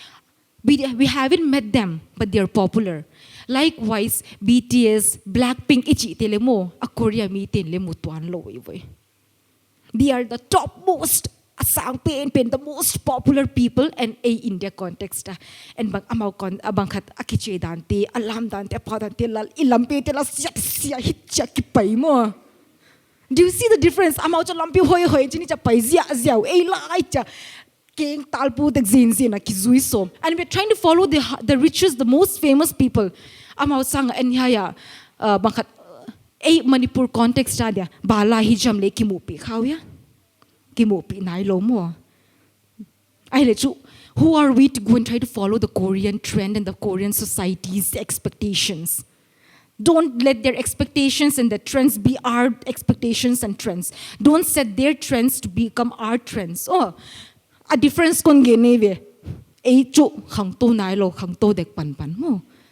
Speaker 12: We haven't met them, but they are popular. Likewise, BTS, Blackpink, ichi tele mo, a Korea mi ten le mutuan lo ivoy. They are the topmost, asang pen the most popular people and a India context. And bang amaw kon abangkat akiche dante, alam dante, pa dante lal ilam pe tela siya hitcha kipay mo. Do you see the difference? I'm out to lampi hoy chini cha paizia ziao ei lai cha king talpu tek zin na kizui som. And we're trying to follow the richest, the most famous people. I'm out sang and ya bangkat ei Manipur context dia bala hijam le kimupi khawya kimupi nai lo mo. I let you. Who are we to go and try to follow the Korean trend and the Korean society's expectations? Don't let their expectations and the trends be our expectations and trends. Don't set their trends to become our trends. Oh, a difference kon geneve.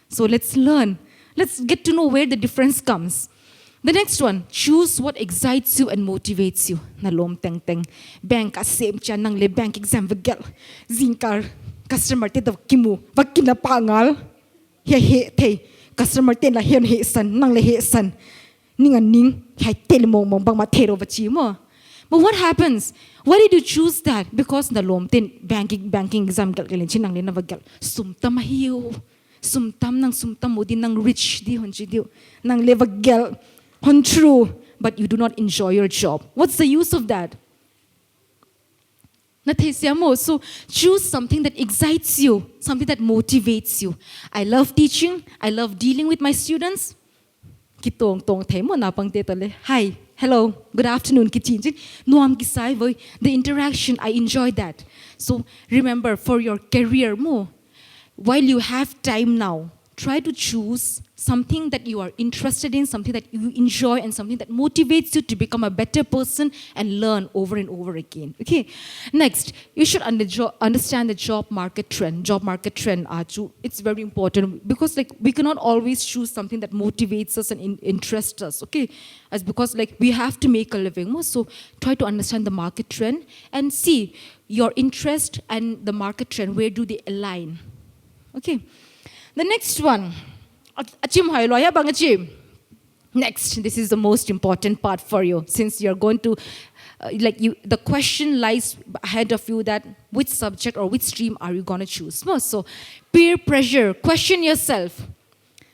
Speaker 12: So let's learn. Let's get to know where the difference comes. The next one, choose what excites you and motivates you. Nalom teng teng. Bank same chan nang le bank exam vagel. Zinkar customer te da kimu. Vakina pangal. He te. Customer ten la hian he san nang le he san ningan ning hai tel mong bang matero vachi mo. But what happens? Why did you choose that? Because the lom ten banking exam gal galin chinang le na vagal sumtam hiu sumtam modi nang rich di honchi di nang le vagal hon true, but you do not enjoy your job. What's the use of that? So choose something that excites you, something that motivates you. I love teaching. I love dealing with my students. Hi, hello, good afternoon. The interaction, I enjoy that. So remember, for your career, while you have time now try to choose something that you are interested in, something that you enjoy, and something that motivates you to become a better person and learn over and over again. Okay. Next, you should understand the job market trend. Job market trend, it's very important because like we cannot always choose something that motivates us and interests us. Okay, as because like we have to make a living. So try to understand the market trend and see your interest and the market trend. Where do they align? Okay. The next one, next, this is the most important part for you, since you're going to, the question lies ahead of you that which subject or which stream are you going to choose? So, peer pressure, question yourself.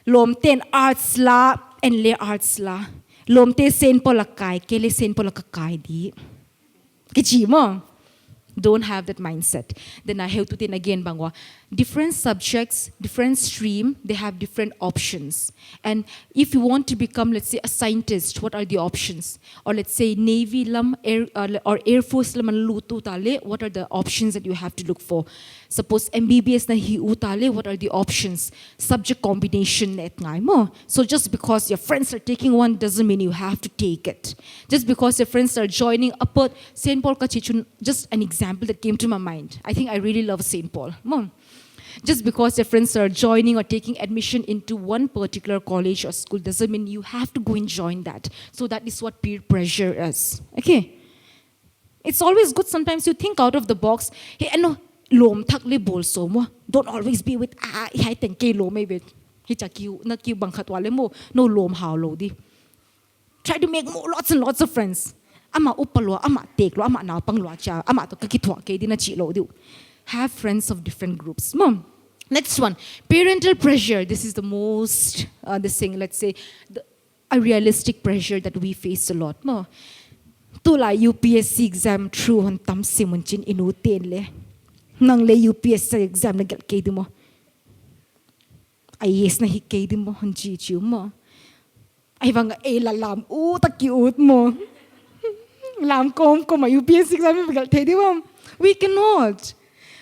Speaker 12: Lom ten arts la and le arts la. Lom te sen polakai, kele sen polakakai di. Kichi mo. Don't have that mindset. Then I have to think again, bangwa. Different subjects, different stream, they have different options. And if you want to become, let's say, a scientist, what are the options? Or let's say Navy lam, or Air Force lam lutu tale, what are the options that you have to look for? Suppose MBBS na hiu tale, what are the options? Subject combination net ngai mo. So just because your friends are taking one doesn't mean you have to take it. Just because your friends are joining upper St. Paul Kachichun, just an example that came to my mind. I think I really love St. Paul. Just because your friends are joining or taking admission into one particular college or school doesn't mean you have to go and join that. So that is what peer pressure is. Okay? It's always good sometimes you think out of the box. Hey, no, lom thak le bol so mo. Don't always be with hai teng ke lo me with. Hi cha kiu na kiu bang khat wale mo no lom how lo di. Try to make lots and lots of friends. Ama upalo, ama take lo, ama na pang lo cha, ama to kakitwa ke di na chi lo di. Have friends of different groups. Mom. Next one, parental pressure. This is the most, this thing, let's say, a realistic pressure that we face a lot. Mo. Tula UPSC exam true on tam simunchin inutin le. Nang le UPSC exam na gal kedi mo. Ay yes na hikedi mo han chichu mo. Ay vanga elalam takiut mo. Lam kom ma UPSC exam na gal kedi mo. We cannot.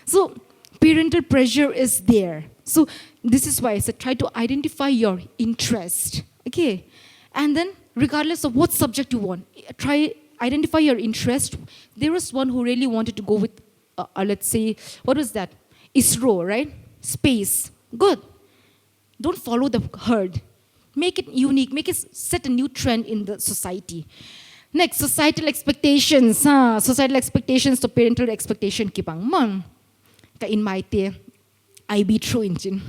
Speaker 12: So, parental pressure is there. So, this is why I said try to identify your interest. Okay? And then, regardless of what subject you want, try identify your interest. There was one who really wanted to go with, let's say, what was that? ISRO, right? Space. Good. Don't follow the herd. Make it unique. Make it set a new trend in the society. Next, societal expectations. Societal expectations to parental expectation. Kipang man. In my te, I be true engine.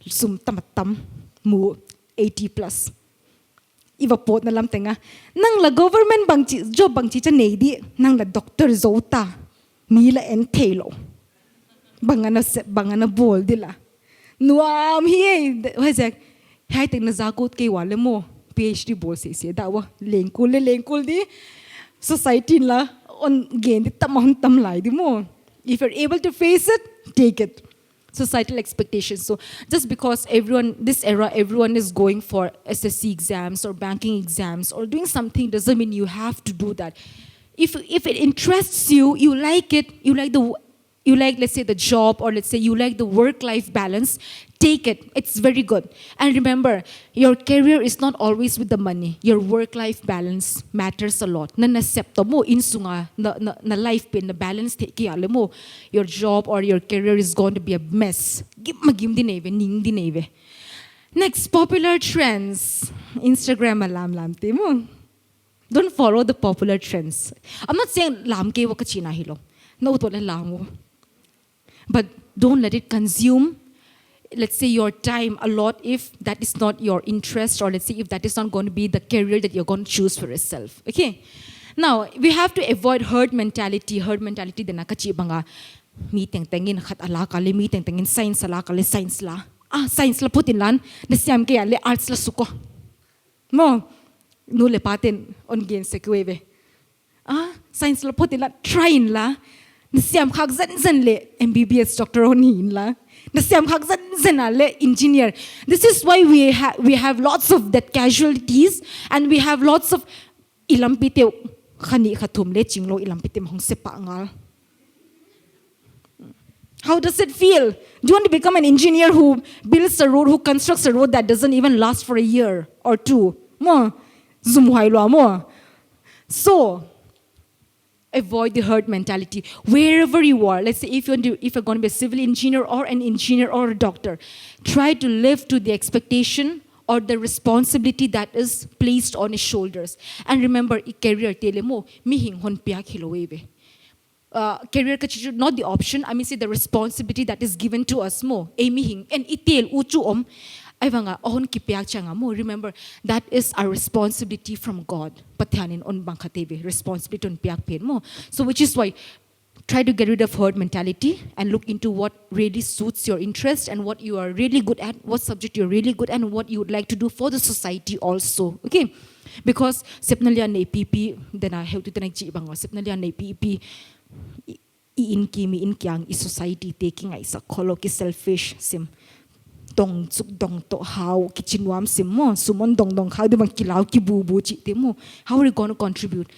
Speaker 12: Sum tamatam mu 80 plus. Iba pot na lam tenga. Nang la government bang job bang chicha nedi. Nang la doctor zota. Mila en telo. Bangana bol dila. Nuam hiye. Wazak. Hai tek na zakot kay wale mo. PhD bol siya. Dawa. Lengkul di. Society la. On gain di tamahon tamlay di mo. If you're able to face it, take it. Societal expectations. So just because this era, everyone is going for SSC exams or banking exams or doing something doesn't mean you have to do that. If it interests you, you like it, you like, let's say, the job, or let's say you like the work-life balance, take it. It's very good. And remember, your career is not always with the money. Your work-life balance matters a lot. Na nasepto mo insunga na life pin na balance take mo. Your job or your career is going to be a mess. Magim dineve, ning dineve. Next, popular trends. Instagram alam mo. Don't follow the popular trends. I'm not saying lam ke wakachina hilo. No to lam mo. But don't let it consume, let's say, your time a lot if that is not your interest, or let's say if that is not going to be the career that you're going to choose for yourself. Okay? Now, we have to avoid herd mentality. Herd mentality din nakachi banga meeting tengin khat alaka le meeting tengin science alaka le science la. Science la putin lan na siyam kaya le arts la suko. Mo no le patin on gain sekweve. Science la putin la train la. Nasiam khak zan le MBBS doctor onin la. Nasiam khak zan le engineer. This is why we have lots of that casualties, and we have lots of ilampite khani khatum le chinglo ilampite mahong sepa ngal. How does it feel? Do you want to become an engineer who builds a road, who constructs a road that doesn't even last for a year or two? Mo, zoom hai lo mo. So, avoid the herd mentality. Wherever you are, let's say if you're going to be a civil engineer or an engineer or a doctor, try to live to the expectation or the responsibility that is placed on his shoulders. And remember, career telemo mihing hon piak hilowebe. Career not the option, I mean say the responsibility that is given to us mo. Mihing and itel uchu om. Remember, that is our responsibility from God. Responsibility on piak pen mo. So which is why try to get rid of herd mentality and look into what really suits your interest and what you are really good at, what subject you're really good at, and what you would like to do for the society also. Okay? Because sepnalia na PP, then I have to take sepnalia na PP in kimi in kyang is society taking is a coloki selfish sim. Dong zuk dong to how kitchenwam sim mo sumon dong how de bang kilaw ki bubu chi te mo. How are you going to contribute?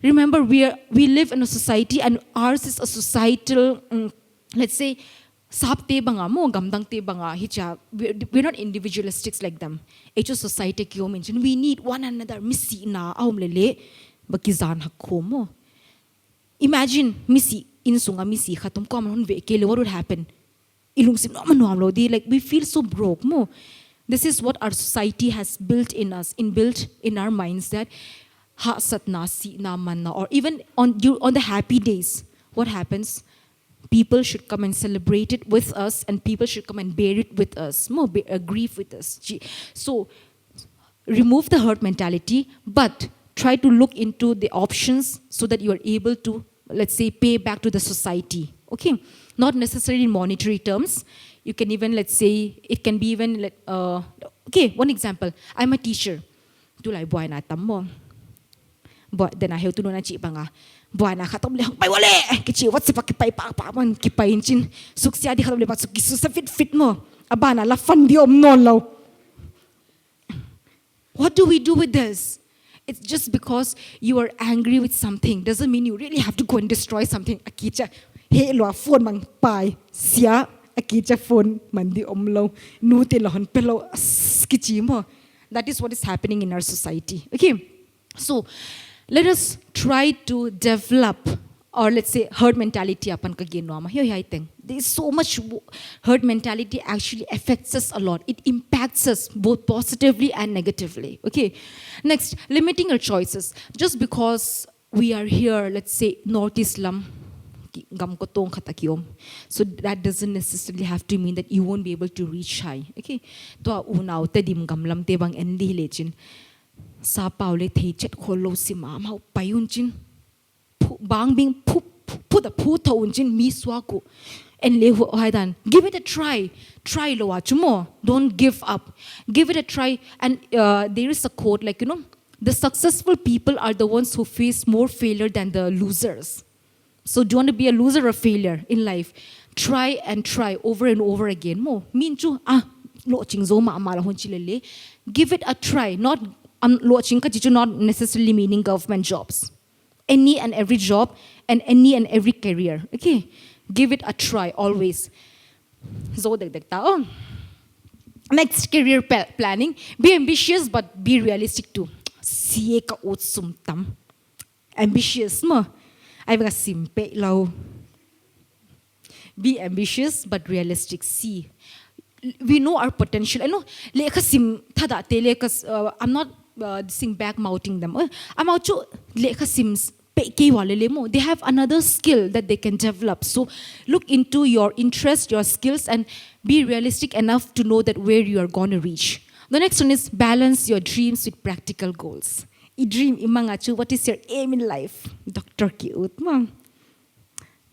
Speaker 12: Remember, we live in a society, and ours is a societal, let's say, sab te banga mo, gamdang te banga hicha. We're not individualistics like them. It's a society ki mention. We need one another. Missy na aum lele bakizan hakko mo. Imagine missy insunga missy khatum ko amon vekele. What would happen? Ilung sim no manuam di like we feel so broke mo. This is what our society has built in us, built in our minds that. Ha sat na si na man na, or even on the happy days, what happens? People should come and celebrate it with us, and people should come and bear it with us, grieve with us. So remove the hurt mentality, but try to look into the options so that you are able to, let's say, pay back to the society. Okay, not necessarily in monetary terms. You can even, let's say, it can be even. Okay, one example. I'm a teacher. Tulay buhay na tamo. But then I have to know na chi banga. Buwan na katom lehang pay wale. Kichi what si pakipay pa man kipayin chin. Suksya di katom lebat sukisu sa fit mo. Abana la fan di non law. What do we do with this? It's just because you are angry with something doesn't mean you really have to go and destroy something. Akicha he lo phone mang pay sia akicha phone man di law. Nuti lahon pelo kichi mo. That is what is happening in our society. Okay, so. Let us try to develop, or let's say, herd mentality apan ka ginwa. There is so much herd mentality actually affects us a lot. It impacts us both positively and negatively. Okay. Next, limiting our choices. Just because we are here, let's say, North Islam, so that doesn't necessarily have to mean that you won't be able to reach high. Okay. To unaw tedim gamlam tebang endi lechin. Sa paule thechet kholo si mam hau payun chin bang bing put a put chin mi swaku and le haidan give it a try lo achumo don't give up, give it a try. And there is a quote like the successful people are the ones who face more failure than the losers. So do you want to be a loser or failure in life? Try and try over and over again mo min chu lo ching zo ma mala hon chilele, give it a try. Not necessarily meaning government jobs. Any and every job and any and every career. Okay? Give it a try always. Next, career planning. Be ambitious but be realistic too. Ambitious mo. Be ambitious but realistic. See. We know our potential. I know I'm not back mouthing them. I'm out to they have another skill that they can develop. So look into your interest, your skills, and be realistic enough to know that where you are going to reach. The next one is balance your dreams with practical goals. Dream imangachu, what is your aim in life? Dr. Kiut.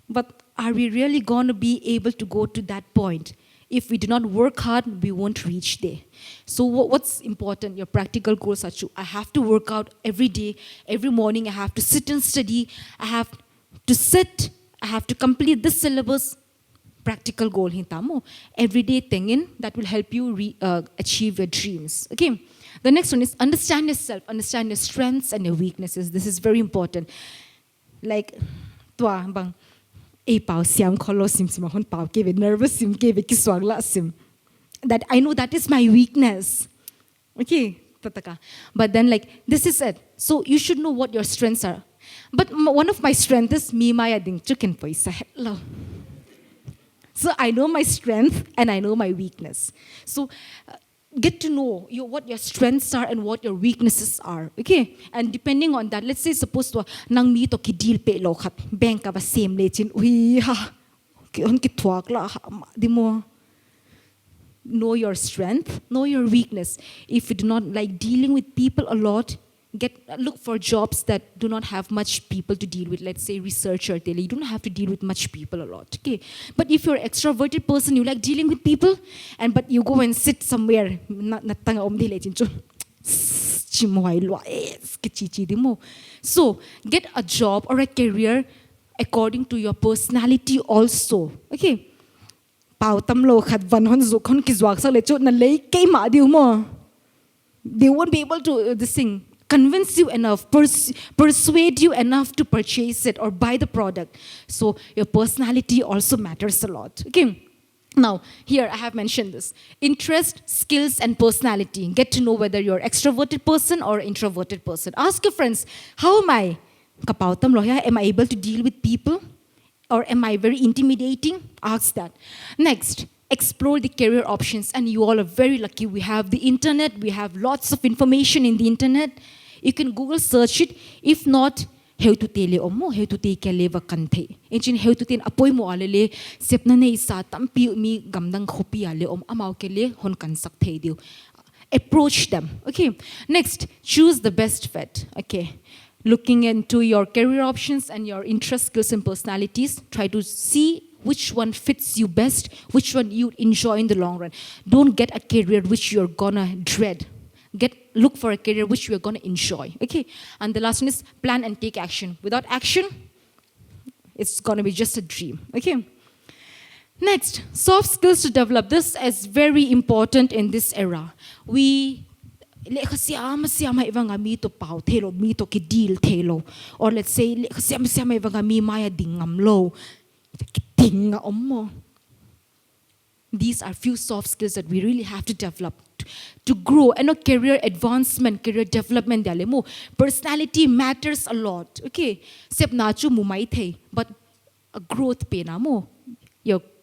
Speaker 12: But are we really going to be able to go to that point? If we do not work hard, we won't reach there. So what's important? Your practical goals are I have to work out every day, every morning. I have to sit and study. I have to complete this syllabus. Practical goal hintamo. Everyday thing that will help you achieve your dreams. Okay. The next one is understand yourself, understand your strengths and your weaknesses. This is very important. Like,
Speaker 13: pau siam kholo sim sim hon pau ke be nervous sim ke be kiswag la sim. That I know that is my weakness. Okay, tataka. But then like this is it. So you should know what your strengths are. But one of my strengths is me maya ding chicken paisa hello. So I know my strength and I know my weakness. So get to know what your strengths are and what your weaknesses are. Okay? And depending on that, let's say suppose to nang mi to ki deal pe lo khat bank ka ba same le chin ui ha ki on ki thuak la di mo. Know your strength, know your weakness. If you do not like dealing with people a lot, look for jobs that do not have much people to deal with. Let's say researcher, you don't have to deal with much people a lot. Okay, but if you're an extroverted person, you like dealing with people, but you go and sit somewhere, so get a job or a career according to your personality also. Okay. Pau tam lo khat van hon zu khon ki zwak sa le chu na lei ke ma diu mo. They won't be able to convince you enough, persuade you enough to purchase it or buy the product. So your personality also matters a lot. Okay. Now, here I have mentioned this. Interest, skills, and personality. Get to know whether you're an extroverted person or introverted person. Ask your friends, how am I? Kapautam lo ya, am I able to deal with people? Or am I very intimidating? Ask that. Next, explore the career options. And you all are very lucky. We have the internet. We have lots of information in the internet. You can Google search it. If not, how to tell omo, how to take a leva kante. Enchin how to ten apoy mo alele, sepna ne isa tampi mi gamdang kopi ale amaw kele hon kansak dio. Approach them. Okay. Next, choose the best fit. Okay. Looking into your career options and your interests, skills, and personalities, try to see which one fits you best, which one you enjoy in the long run. Don't get a career which you're gonna dread. Look for a career which you're gonna enjoy. Okay? And the last one is plan and take action. Without action, it's gonna be just a dream. Okay? Next, soft skills to develop. This is very important in this era. Or let's say these are few soft skills that we really have to develop to grow and career advancement, career development. Personality matters a lot. Okay, but a growth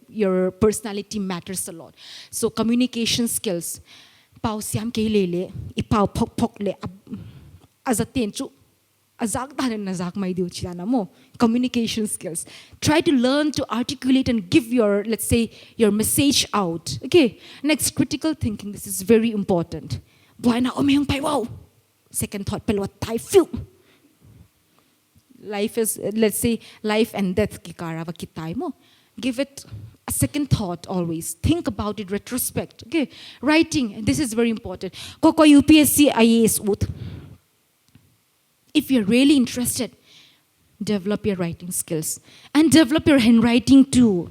Speaker 13: your personality matters a lot. So communication skills. Pau siam ke lele ipau phok le azaten chu azak dan nazak mai diu chilana mo. Communication skills. Try to learn to articulate and give your, let's say, your message out. Okay. Next, critical thinking. This is very important. Buana omeyong pai wow. Second thought pelwa tai few. Life is, let's say, life and death ki karawa kitay mo. Give it a second thought always. Think about it, retrospect. Okay. Writing, this is very important. Koko UPSC IAS ut. If you're really interested, develop your writing skills. And develop your handwriting too.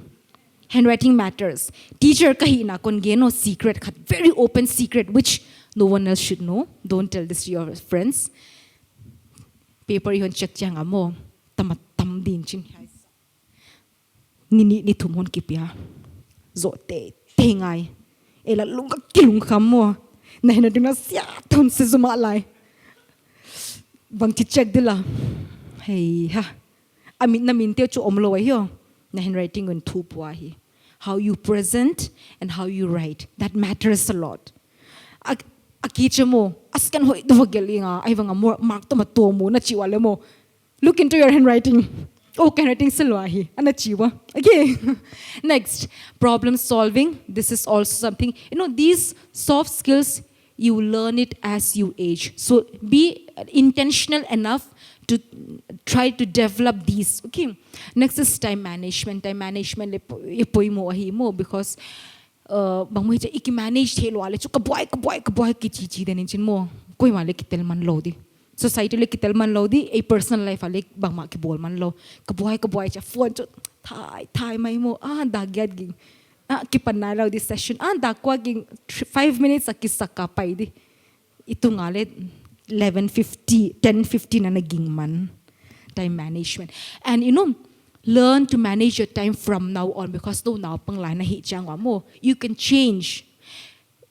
Speaker 13: Handwriting matters. Teacher kahina kon geno secret, very open secret, which no one else should know. Don't tell this to your friends. Paper yon check jang amo. Tam din chin. Ni tumon kipya zote tengay ela lunga kilung kamo na hinaduna siya ton se zumalay bang check dila hey ha amin na minte chu omlo hiyo na handwriting on two pwa hi how you present and how you write, that matters a lot. Akicha mo askan hoy dogelinga ay bang mark to matomo na chiwale mo, look into your handwriting. Oh, handwriting salwahi. Anachiwa. Okay. Next, problem solving. This is also something, these soft skills, you learn it as you age. So be intentional enough to try to develop these. Okay. Next is time management. Time management ipoy mo ahi mo because bang mo iki manage thelo ale chu kaboy ki chichi denin chin mo koi male kitel man lodi. Society le kitel man lo di a personal life ale bang ma ki bol man lo kabuhay cha phone cho thai mai mo dagyad ging ki panalaw di session dakwa ging 5 minutes akisaka pai di ito ngale 10:50 na naging man. Time management. And
Speaker 12: learn to manage your time from now on because no now pang lai na hi chang wa mo. You can change.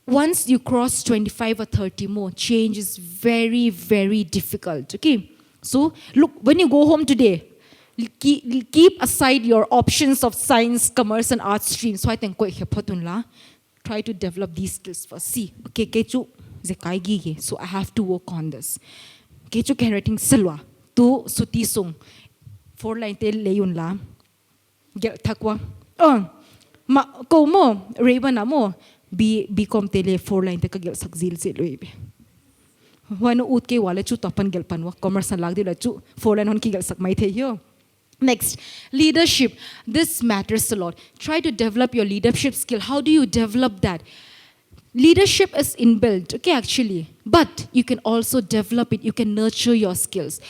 Speaker 12: Once you cross 25 or 30 more, change is very, very difficult. Okay? So, look, when you go home today, keep aside your options of science, commerce, and art streams. So, I think try to develop these skills first. See, okay, kechu zekai gige. So, I have to work on this. Kechu writing salwa. Tu suti sung. 4 line te layun la. Gel takwa. Ma ko mo, Raven na mo. Bcom tele 4 line te kagel sakzil se loibe. Wano ut ke wala chu topan gel panwa commerce lag di la chu 4 line hon ki gel sak mai the yo. Next, leadership. This matters a lot. Try to develop your leadership skill. How do you develop that? Leadership is inbuilt, okay, actually. But you can also develop it. You can nurture your skills.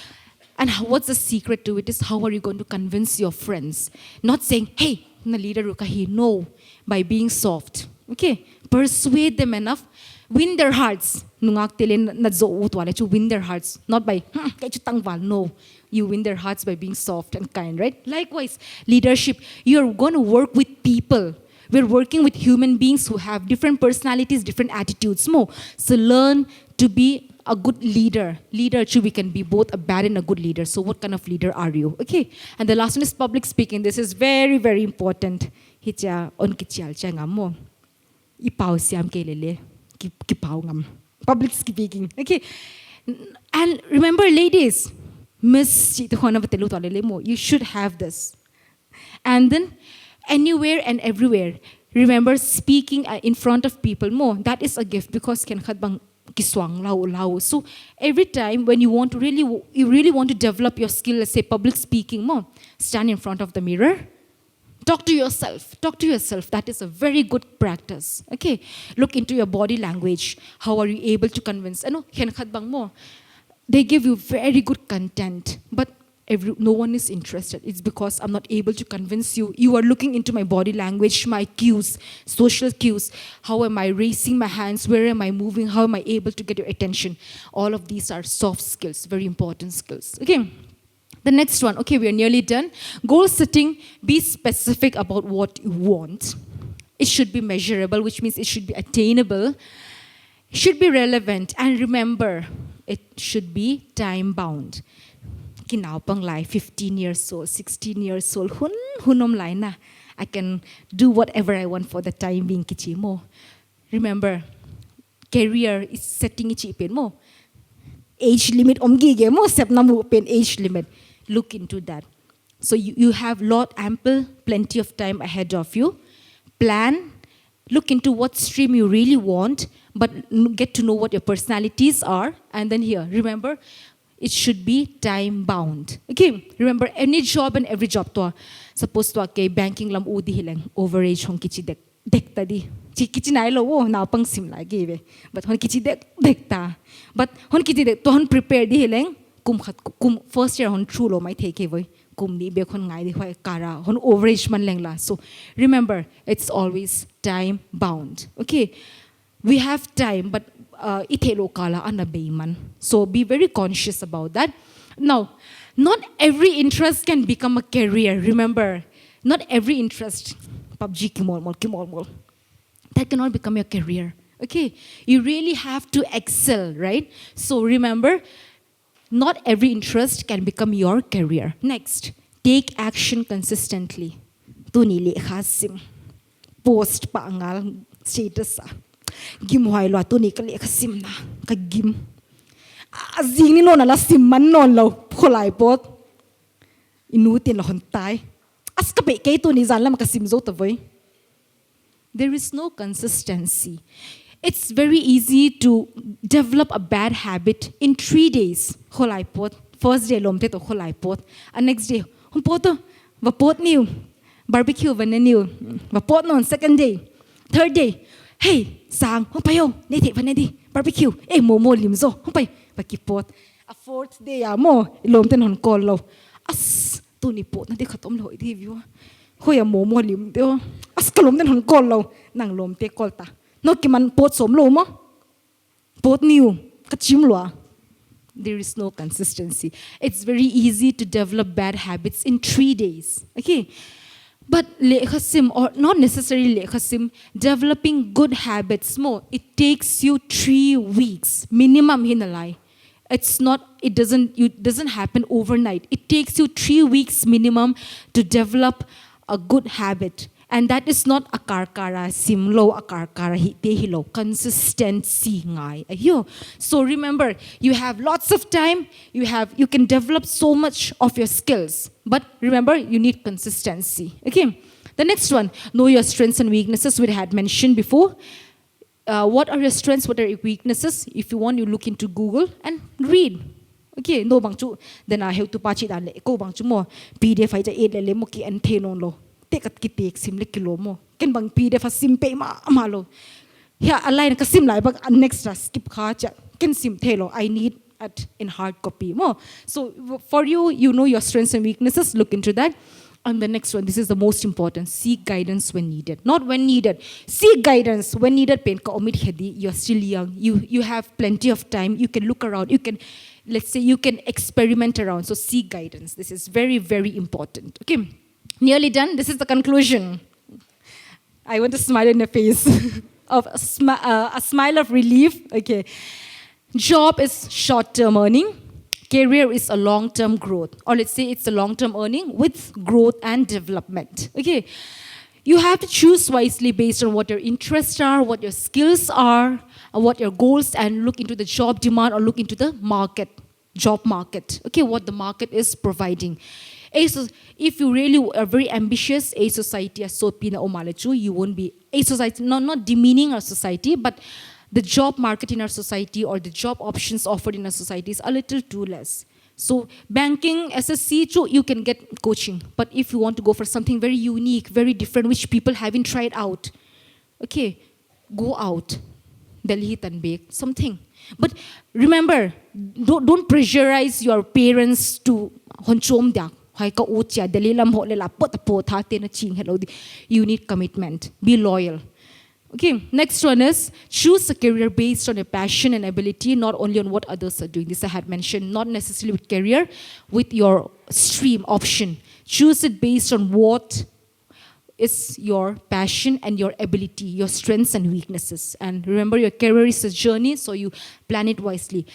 Speaker 12: And what's the secret to it is how are you going to convince your friends? Not saying, hey, na leader rukahi. No, by being soft. Okay, persuade them enough, win their hearts. Nungak tele na zo utwale to win their hearts, not by tangwal. No, you win their hearts by being soft and kind, right? Likewise, leadership. You're going to work with people. We're working with human beings who have different personalities, different attitudes. More. So learn to be a good leader. Leader, we can be both a bad and a good leader. So what kind of leader are you? Okay. And the last one is public speaking. This is very, very important. Hicha on kichial changa mo. Ipaw siyam kelele. Kipaw ngam. Public speaking. Okay. And remember, ladies, you should have this. And then, anywhere and everywhere, remember speaking in front of people more. That is a gift because so every time when you really want to develop your skill, let's say public speaking more, stand in front of the mirror. Talk to yourself. Talk to yourself. That is a very good practice. Okay. Look into your body language. How are you able to convince? They give you very good content, but no one is interested. It's because I'm not able to convince you. You are looking into my body language, my cues, social cues. How am I raising my hands? Where am I moving? How am I able to get your attention? All of these are soft skills, very important skills. Okay. The next one, okay, we are nearly done. Goal setting, be specific about what you want. It should be measurable, which means it should be attainable. It should be relevant. And remember, it should be time-bound. Kinaupang lai, 15 years old, 16 years old, hunom lai na. I can do whatever I want for the time being kichi mo. Remember, career is setting ichi pen mo. Age limit omgige mo, sep na mo pen age limit. Look into that. So you have plenty of time ahead of you. Plan, look into what stream you really want, but get to know what your personalities are. And then here, remember, it should be time-bound. Okay, remember, any job and every job to, suppose to okay, banking lam udi hilang, overage hong kichi dek tadi. Kichi na ilo, oh, na pang sim lagi be. But hon kichi dek ta. But hon kichi dek, to hon prepare di hilang, kum first year hon true lo mai take away. Kum ni be hon ngai di hoy kara, hon overage man lang la. So remember, it's always time-bound. Okay, we have time, but itelo kala anabeyman. So be very conscious about that. Now, not every interest can become a career. Remember, not every interest, PUBG kimol. That cannot become your career. Okay, you really have to excel, right? So remember, not every interest can become your career. Next, take action consistently. Tunili khasim. Post paangal status. Gimhoy lo tuni kali khasim na kagim. Azing ni no na la simman non lo kholai pot. Inutin lo hontay. As kape kay tuni zan lam kasim zo tavoy. There is no consistency. It's very easy to develop a bad habit in 3 days. Kholai pot. First day lomte to kholai pot. And next day, hum poto vapot niu. Barbecue vananiu. Vapot non second day. Third day, hey, sang, hum payo, nete vanadi, barbecue, momo limzo, hum pay, pakipot. A fourth day mo, lomten hon kolo. As tuni pot na di katom lo di view. Hoya momo lim deo. As kalomten hon kolo nang lomte kolta. No kiman pot som lo mo. Pot niu, kachim lo.
Speaker 13: there is no consistency. It's very easy to develop bad habits in 3 days. Okay? But lekhasim, or not necessarily lekhasim, developing good habits more, it takes you 3 weeks minimum hinalai. It doesn't happen overnight. It takes you 3 weeks minimum to develop a good habit. And that is not akarkara simlo akarkara hilo consistency ngai. So remember, you have lots of time, you can develop so much of your skills. But remember, you need consistency. Okay. The next one, know your strengths and weaknesses, we had mentioned before. What are your strengths, what are your weaknesses? If you want, you look into Google and read. Okay, no bangchu, then I have to patch it and go bangchu more. PDF I just le moki and tenon lo. Take at kitek sim le kilo mo. Can bang PDF a sim pay malo. Here a line ka sim like bag next skip kacha. Can sim telo. I need it in hard copy more. So for you, you know your strengths and weaknesses, look into that. And the next one, this is the most important. Seek guidance when needed. Not when needed. Seek guidance when needed. You're still young. You have plenty of time. You can look around. You can, let's say, you can experiment around. So seek guidance. This is very, very important. Okay. Nearly done. This is the conclusion. I want to smile in the face of a smile of relief. Okay. Job is short-term earning. Career is a long-term growth. Or let's say it's a long-term earning with growth and development. Okay. You have to choose wisely based on what your interests are, what your skills are, what your goals, and look into the job demand or look into the market, job market. Okay, what the market is providing. If you really are very ambitious, a society as so pina omalachu, you won't be a society, not demeaning our society, but the job market in our society or the job options offered in our society is a little too less. So banking, SSC, you can get coaching. But if you want to go for something very unique, very different, which people haven't tried out, okay, go out. Delhi Tanbek, something. But remember, don't pressurize your parents to honchom dia. You need commitment. Be loyal. Okay, next one is choose a career based on your passion and ability, not only on what others are doing. This I had mentioned, not necessarily with career, with your stream option. Choose it based on what is your passion and your ability, your strengths and weaknesses. And remember, your career is a journey, so you plan it wisely.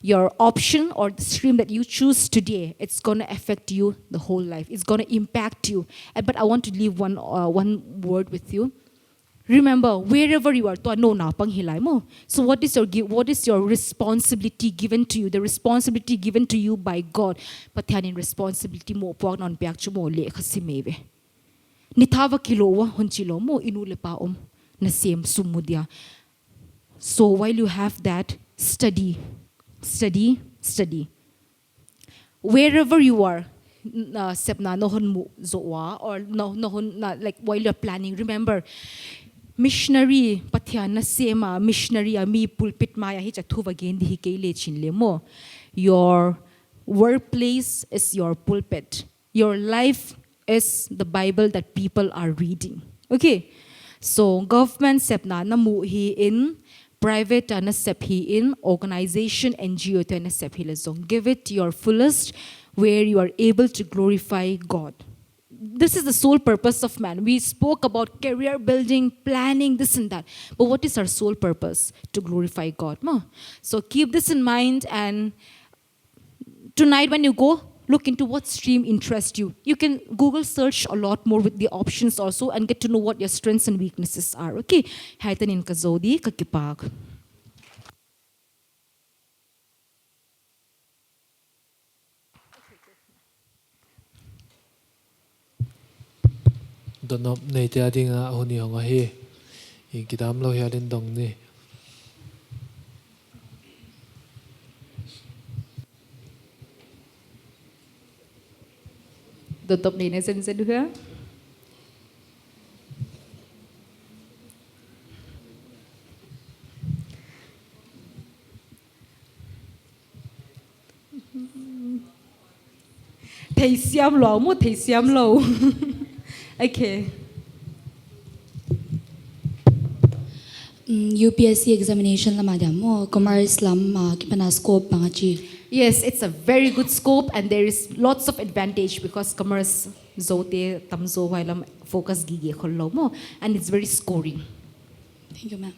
Speaker 13: Your option or the stream that you choose today, it's going to affect you the whole life. It's going to impact you. But I want to leave one word with you. Remember, wherever you are, so what is your responsibility given to you? The responsibility given to you by God. Patyanin responsibility mo puak non piak chumo le khasimeve. Nitava kilowa honchilo mo inulepaom na same sumudia. So while you have that, study. Wherever you are, sepna nohon mu zoa or nohon like while you're planning, remember. Missionary patyana sema missionary mi pulpit maya hi chathuwa gendi hi keile chinle mo. Your workplace is your pulpit. Your life is the Bible that people are reading. Okay, so government sepna na mu hi in, private na sep hi in, organization NGO to na sep hi lazong. Give it your fullest where you are able to glorify God. This is the sole purpose of man. We spoke about career building, planning, this and that. But what is our sole purpose? To glorify God. So keep this in mind, and tonight when you go, look into what stream interests you. You can Google search a lot more with the options also and get to know what your strengths and weaknesses are. Okay? Haitanin ka zodi kakipag.
Speaker 1: Donop nei te adinga honi honga hi in kidam lo hi adin dong ni
Speaker 12: Donop nei na sen dua.
Speaker 13: Thầy xiam lo mo thầy xiam lo. Okay.
Speaker 14: UPSC examination lama dia mo commerce lam kipana scope mga chi
Speaker 12: Yes, it's a very good scope and there is lots of advantage because commerce zote tamzo wailam focus gigi mo and it's very scoring.
Speaker 8: Thank you, ma'am.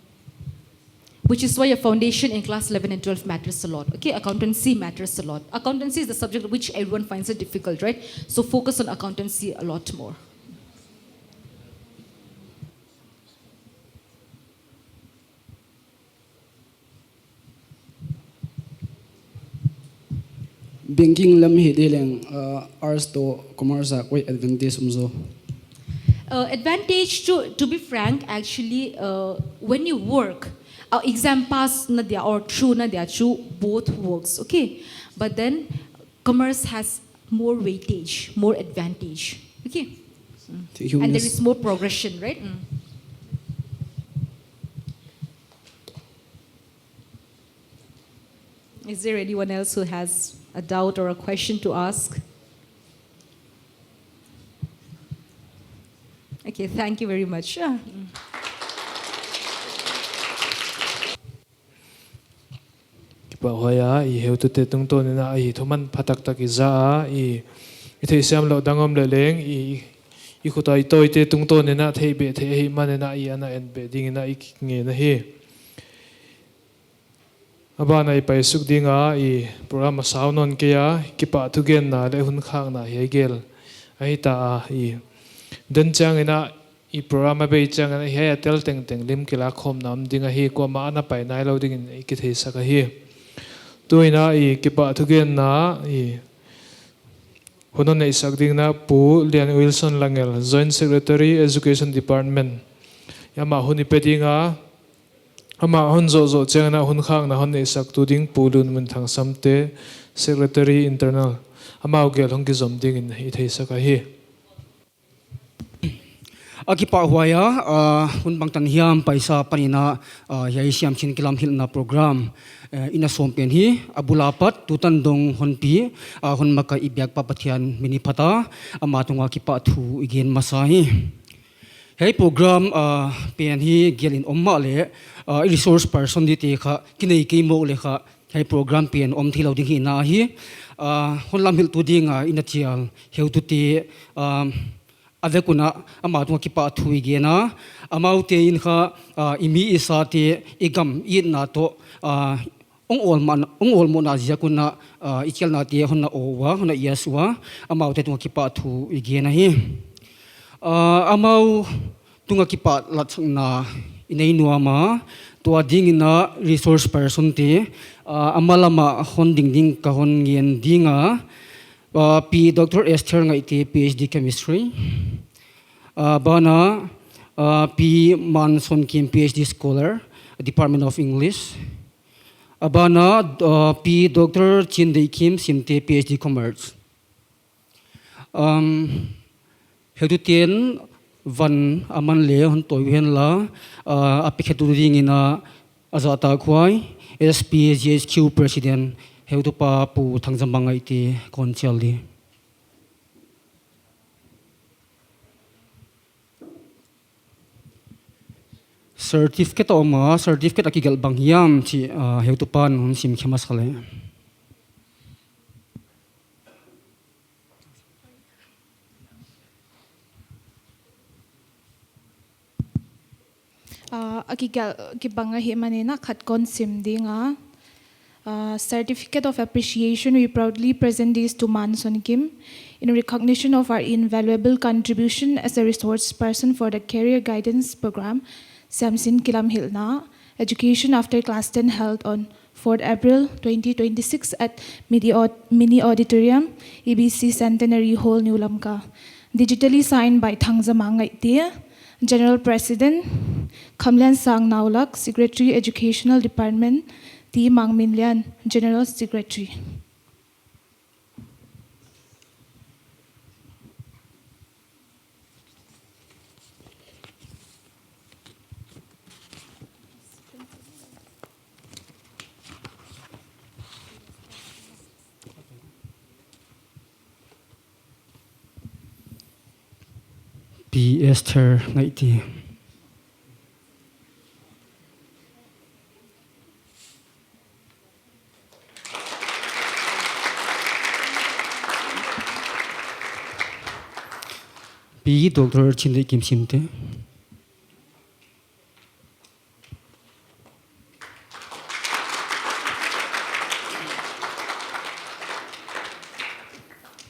Speaker 12: Which is why your foundation in class 11 and 12 matters a lot. Okay, accountancy matters a lot. Accountancy is the subject which everyone finds it difficult, right? So focus on accountancy a lot more.
Speaker 14: Banking lam hi deleng arts to commerce a quite advantage umzo.
Speaker 12: Advantage to be frank, actually, when you work, exam pass na dia or true na dia true, both works, okay? But then commerce has more weightage, more advantage, okay?
Speaker 14: Thank you,
Speaker 12: And there
Speaker 14: miss.
Speaker 12: is more progression, right? Is there anyone else who has a doubt or a question to ask? Okay, thank you very much.
Speaker 1: Hoya I heu tu te tung to ni na I thoman phatak tak za I thei siam lo dangom le leng I khutai toi te tung to ni na thei be thei hi man na I ana en be ding na I nge na hi aba na I pai suk dinga I program saw non ke ya ki pa thu gen na le hun khang na he gel ai ta I den chang ina I program be chang na he tel teng teng lim kila khom nam dinga hi ko ma na pai nai lo ding I ki thei saka hi tuina I kipa thugen na I honon nei sak ding na pu Lian Wilson Langel Joint Secretary Education Department yama huni pedinga ama honzo zo chengna hun khang na hon nei sak tu ding pu lun mun thang samte Secretary Internal ama gel hong ki zom ding in I thei saka hi
Speaker 14: Akipa huaya hun bangtan hiam paisa panina yai Siamsin Kilamhilhna program ina sompen hi abulapat tutan dong honpi hun maka ibyak papathian mini phata ama tunga kipa thu igen masai hei program pen hi gelin omma le resource person di te kha kinai ke mo le kha hei program pen om thilo ding hi na hi hun lamhil tu dinga ina chial heu tu te avekuna ama tu kipa thui gena amau te in kha imi isa te igam in na to ong ol mo na zia kuna ikel na te honna owa honna yeswa amau te tu kipa thu igena hi amau tunga kipa latna inei nuama to ding na resource person te amalama honding ding ka hon ngien dinga P. Dr. Esther ngai te PhD Chemistry. Bana P. Manson Kim PhD Scholar, Department of English. Bana P. Dr. Chindei Kim Simte PhD Commerce. Hedutien van aman le hon toy hen la apikhetu ringina azata khwai SSPP GHQ President heu tu pa pu thangjambangai ti konchali certificate oma certificate akigal bangyam chi heu tu pan hun sim khemas khale
Speaker 8: akigal kibanga hi manena khatkon sim dinga certificate of appreciation, we proudly present this to Manson Kim in recognition of our invaluable contribution as a resource person for the career guidance program, Siamsin Kilamhilhna, education after class 10 held on 4th April 2026 at Mini Auditorium, EBC Centenary Hall, New Lamka. Digitally signed by Thangzamang Tia, General President, Kamlan Sang Naulak, Secretary, Educational Department, T. Mang Min Lian, General Secretary.
Speaker 14: P. Esther Ngaiti. ปีดรชินเดกิมซิมเต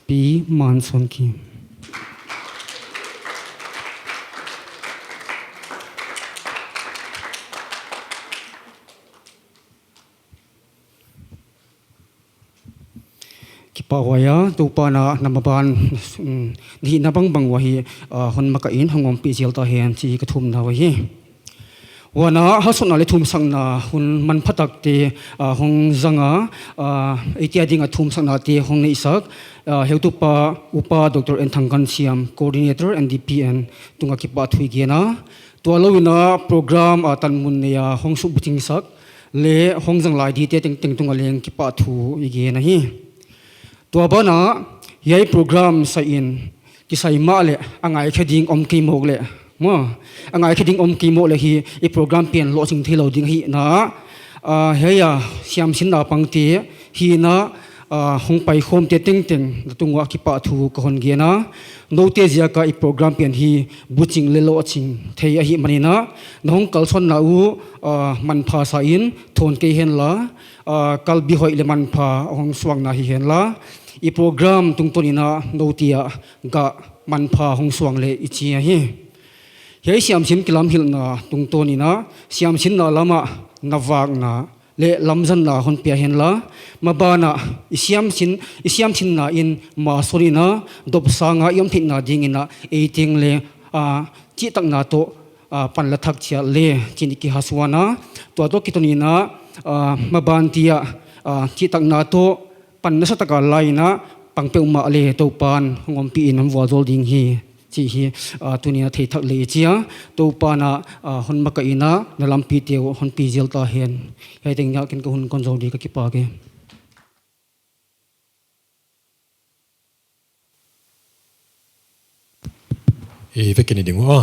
Speaker 14: ปีมันสนคิมคิปะวายาตุปานะนับบานนี่นับังบังวะฮีคนมากอินหงอมปีเจลตาเฮียนที่กระทุมนาวะฮีวันน่ะฮัสนาเลทุมสังนาคนมันพัตักเตหงจังไอเดียดิ่งทุมสังนาเตหงในสักเฮลตุปาอุปาดรเอ็นทังกันเซียม coordinator NDPN ตุงกิปะทุยเกียนะตัวเราวินาโปรแกรมตันมุนเนี่ยหงสุบุติงสักเล่หงจังหลายดีเตติงตุงเลงกิปะทุยเกียนะฮีตัวบ้านะยัยโปรแกรมใส่อินกิใส่มาเลยอ่างไอแค่ดิ่งอมกีโมกเลยมั้งอ่างไอแค่ดิ่งอมกีโมกเลยฮีอีโปรแกรมเปลี่ยนโลจิงที่เราดิ่งฮีนะเฮียเสียมสินดาปังเตฮีนะหงไปโคมเตติงติงตุงว่ากิปะทูกคนเกียนะโนเตเจียกับอีโปรแกรมเปลี่ยนฮีบุจิงเลโลจิงเทียฮีมันนะน้องกัลซอนนาอูมันภาษาอินทนเกเห็นละกัลบิหอยเลมันภาหงสว่างนาฮีเห็นละอีโปรแกรมตุงตัวนี้นะโนเตียกะมันพาหงสวงเลยอิจียฮีเฮ้ยเสียมสินกิลามหิลนาตุงตัวนี้นะเสียมสินนาลามะนาวากนาเละลำจันนาคนเปียเห็นละมาบานะอิเสียมสินนาอินมาสุรินะดบสางายอมทินาดิ่งนะเอติงเลจิตักนาโตปันละทักเชียเลจินิกิฮัสวานะตัวกิตัวนี้นะมาบานเตียจิตักนาโตปันนัสตกาไลนะปังเปอุมาเลตัวปานงอมปีน้ำวาโดดิงฮีจีฮีตัวนี้เททักเลจียตัวปานะฮอนมากอินะนลำปีเตียวฮอนปีเจลตาเฮนให้ติงยากินกับฮอนคอนโซดีกับกิปาเก
Speaker 15: เวกินดิ่งว่า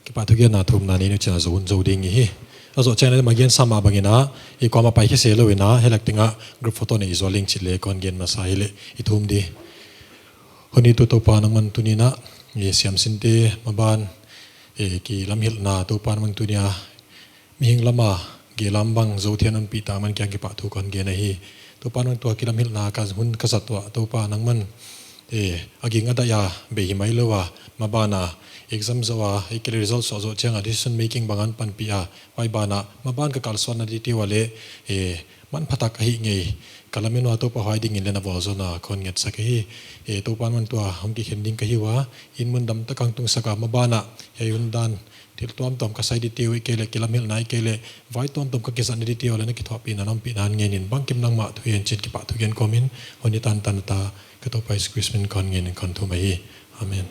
Speaker 15: กิปาทุกอย่างน่าทุ่มนานี้นึกจะโซดิ่งฮีอาจจะเช่นนั้นมาเย็นสามบางนะอีกความมาไปแค่เสียเลยนะให้หลักถึงอ่ะกรุ๊ปโฟโต้เนี่ยอิสระลิงชิเลก่อนเย็นมาใส่เลยอีทุ่มดีคนนี้ตัวปานังมันตัวนี้นะมีเสียมสินเตมาบานกี่ลำหิลนาตัวปานังมันตัวนี้มีหิงลำมากี่ลำบังโจเทียนอันปีตามันแกงกี่ปะทุกคนเกณฑ์นะฮีตัวปานังตัวกี่ลำหิลนาการหุ่นกษัตริย์ตัวปานังมันอากิงอัดยาเบหิไม่เลวะมาบานาexam zawa ikele results so changa decision making bangan pan pia wai bana ma ban ka kalson na diti wale man phatak hi ngei kalamen wa to pa hiding in lena wazona khon nget sakhi to pan man to hom ki hending ka hi wa in mun dam ta kang tung saka ma bana yun dan til tom ka sai diti wi kele kilamil nai kele vai tom ka kisan diti wale na ki thopi na nam pi nan ngen in bang kim nang ma thu yen chin ki pa thu gen komin honi tan ta ka to pa squeeze min kon ngen kon thu mai amen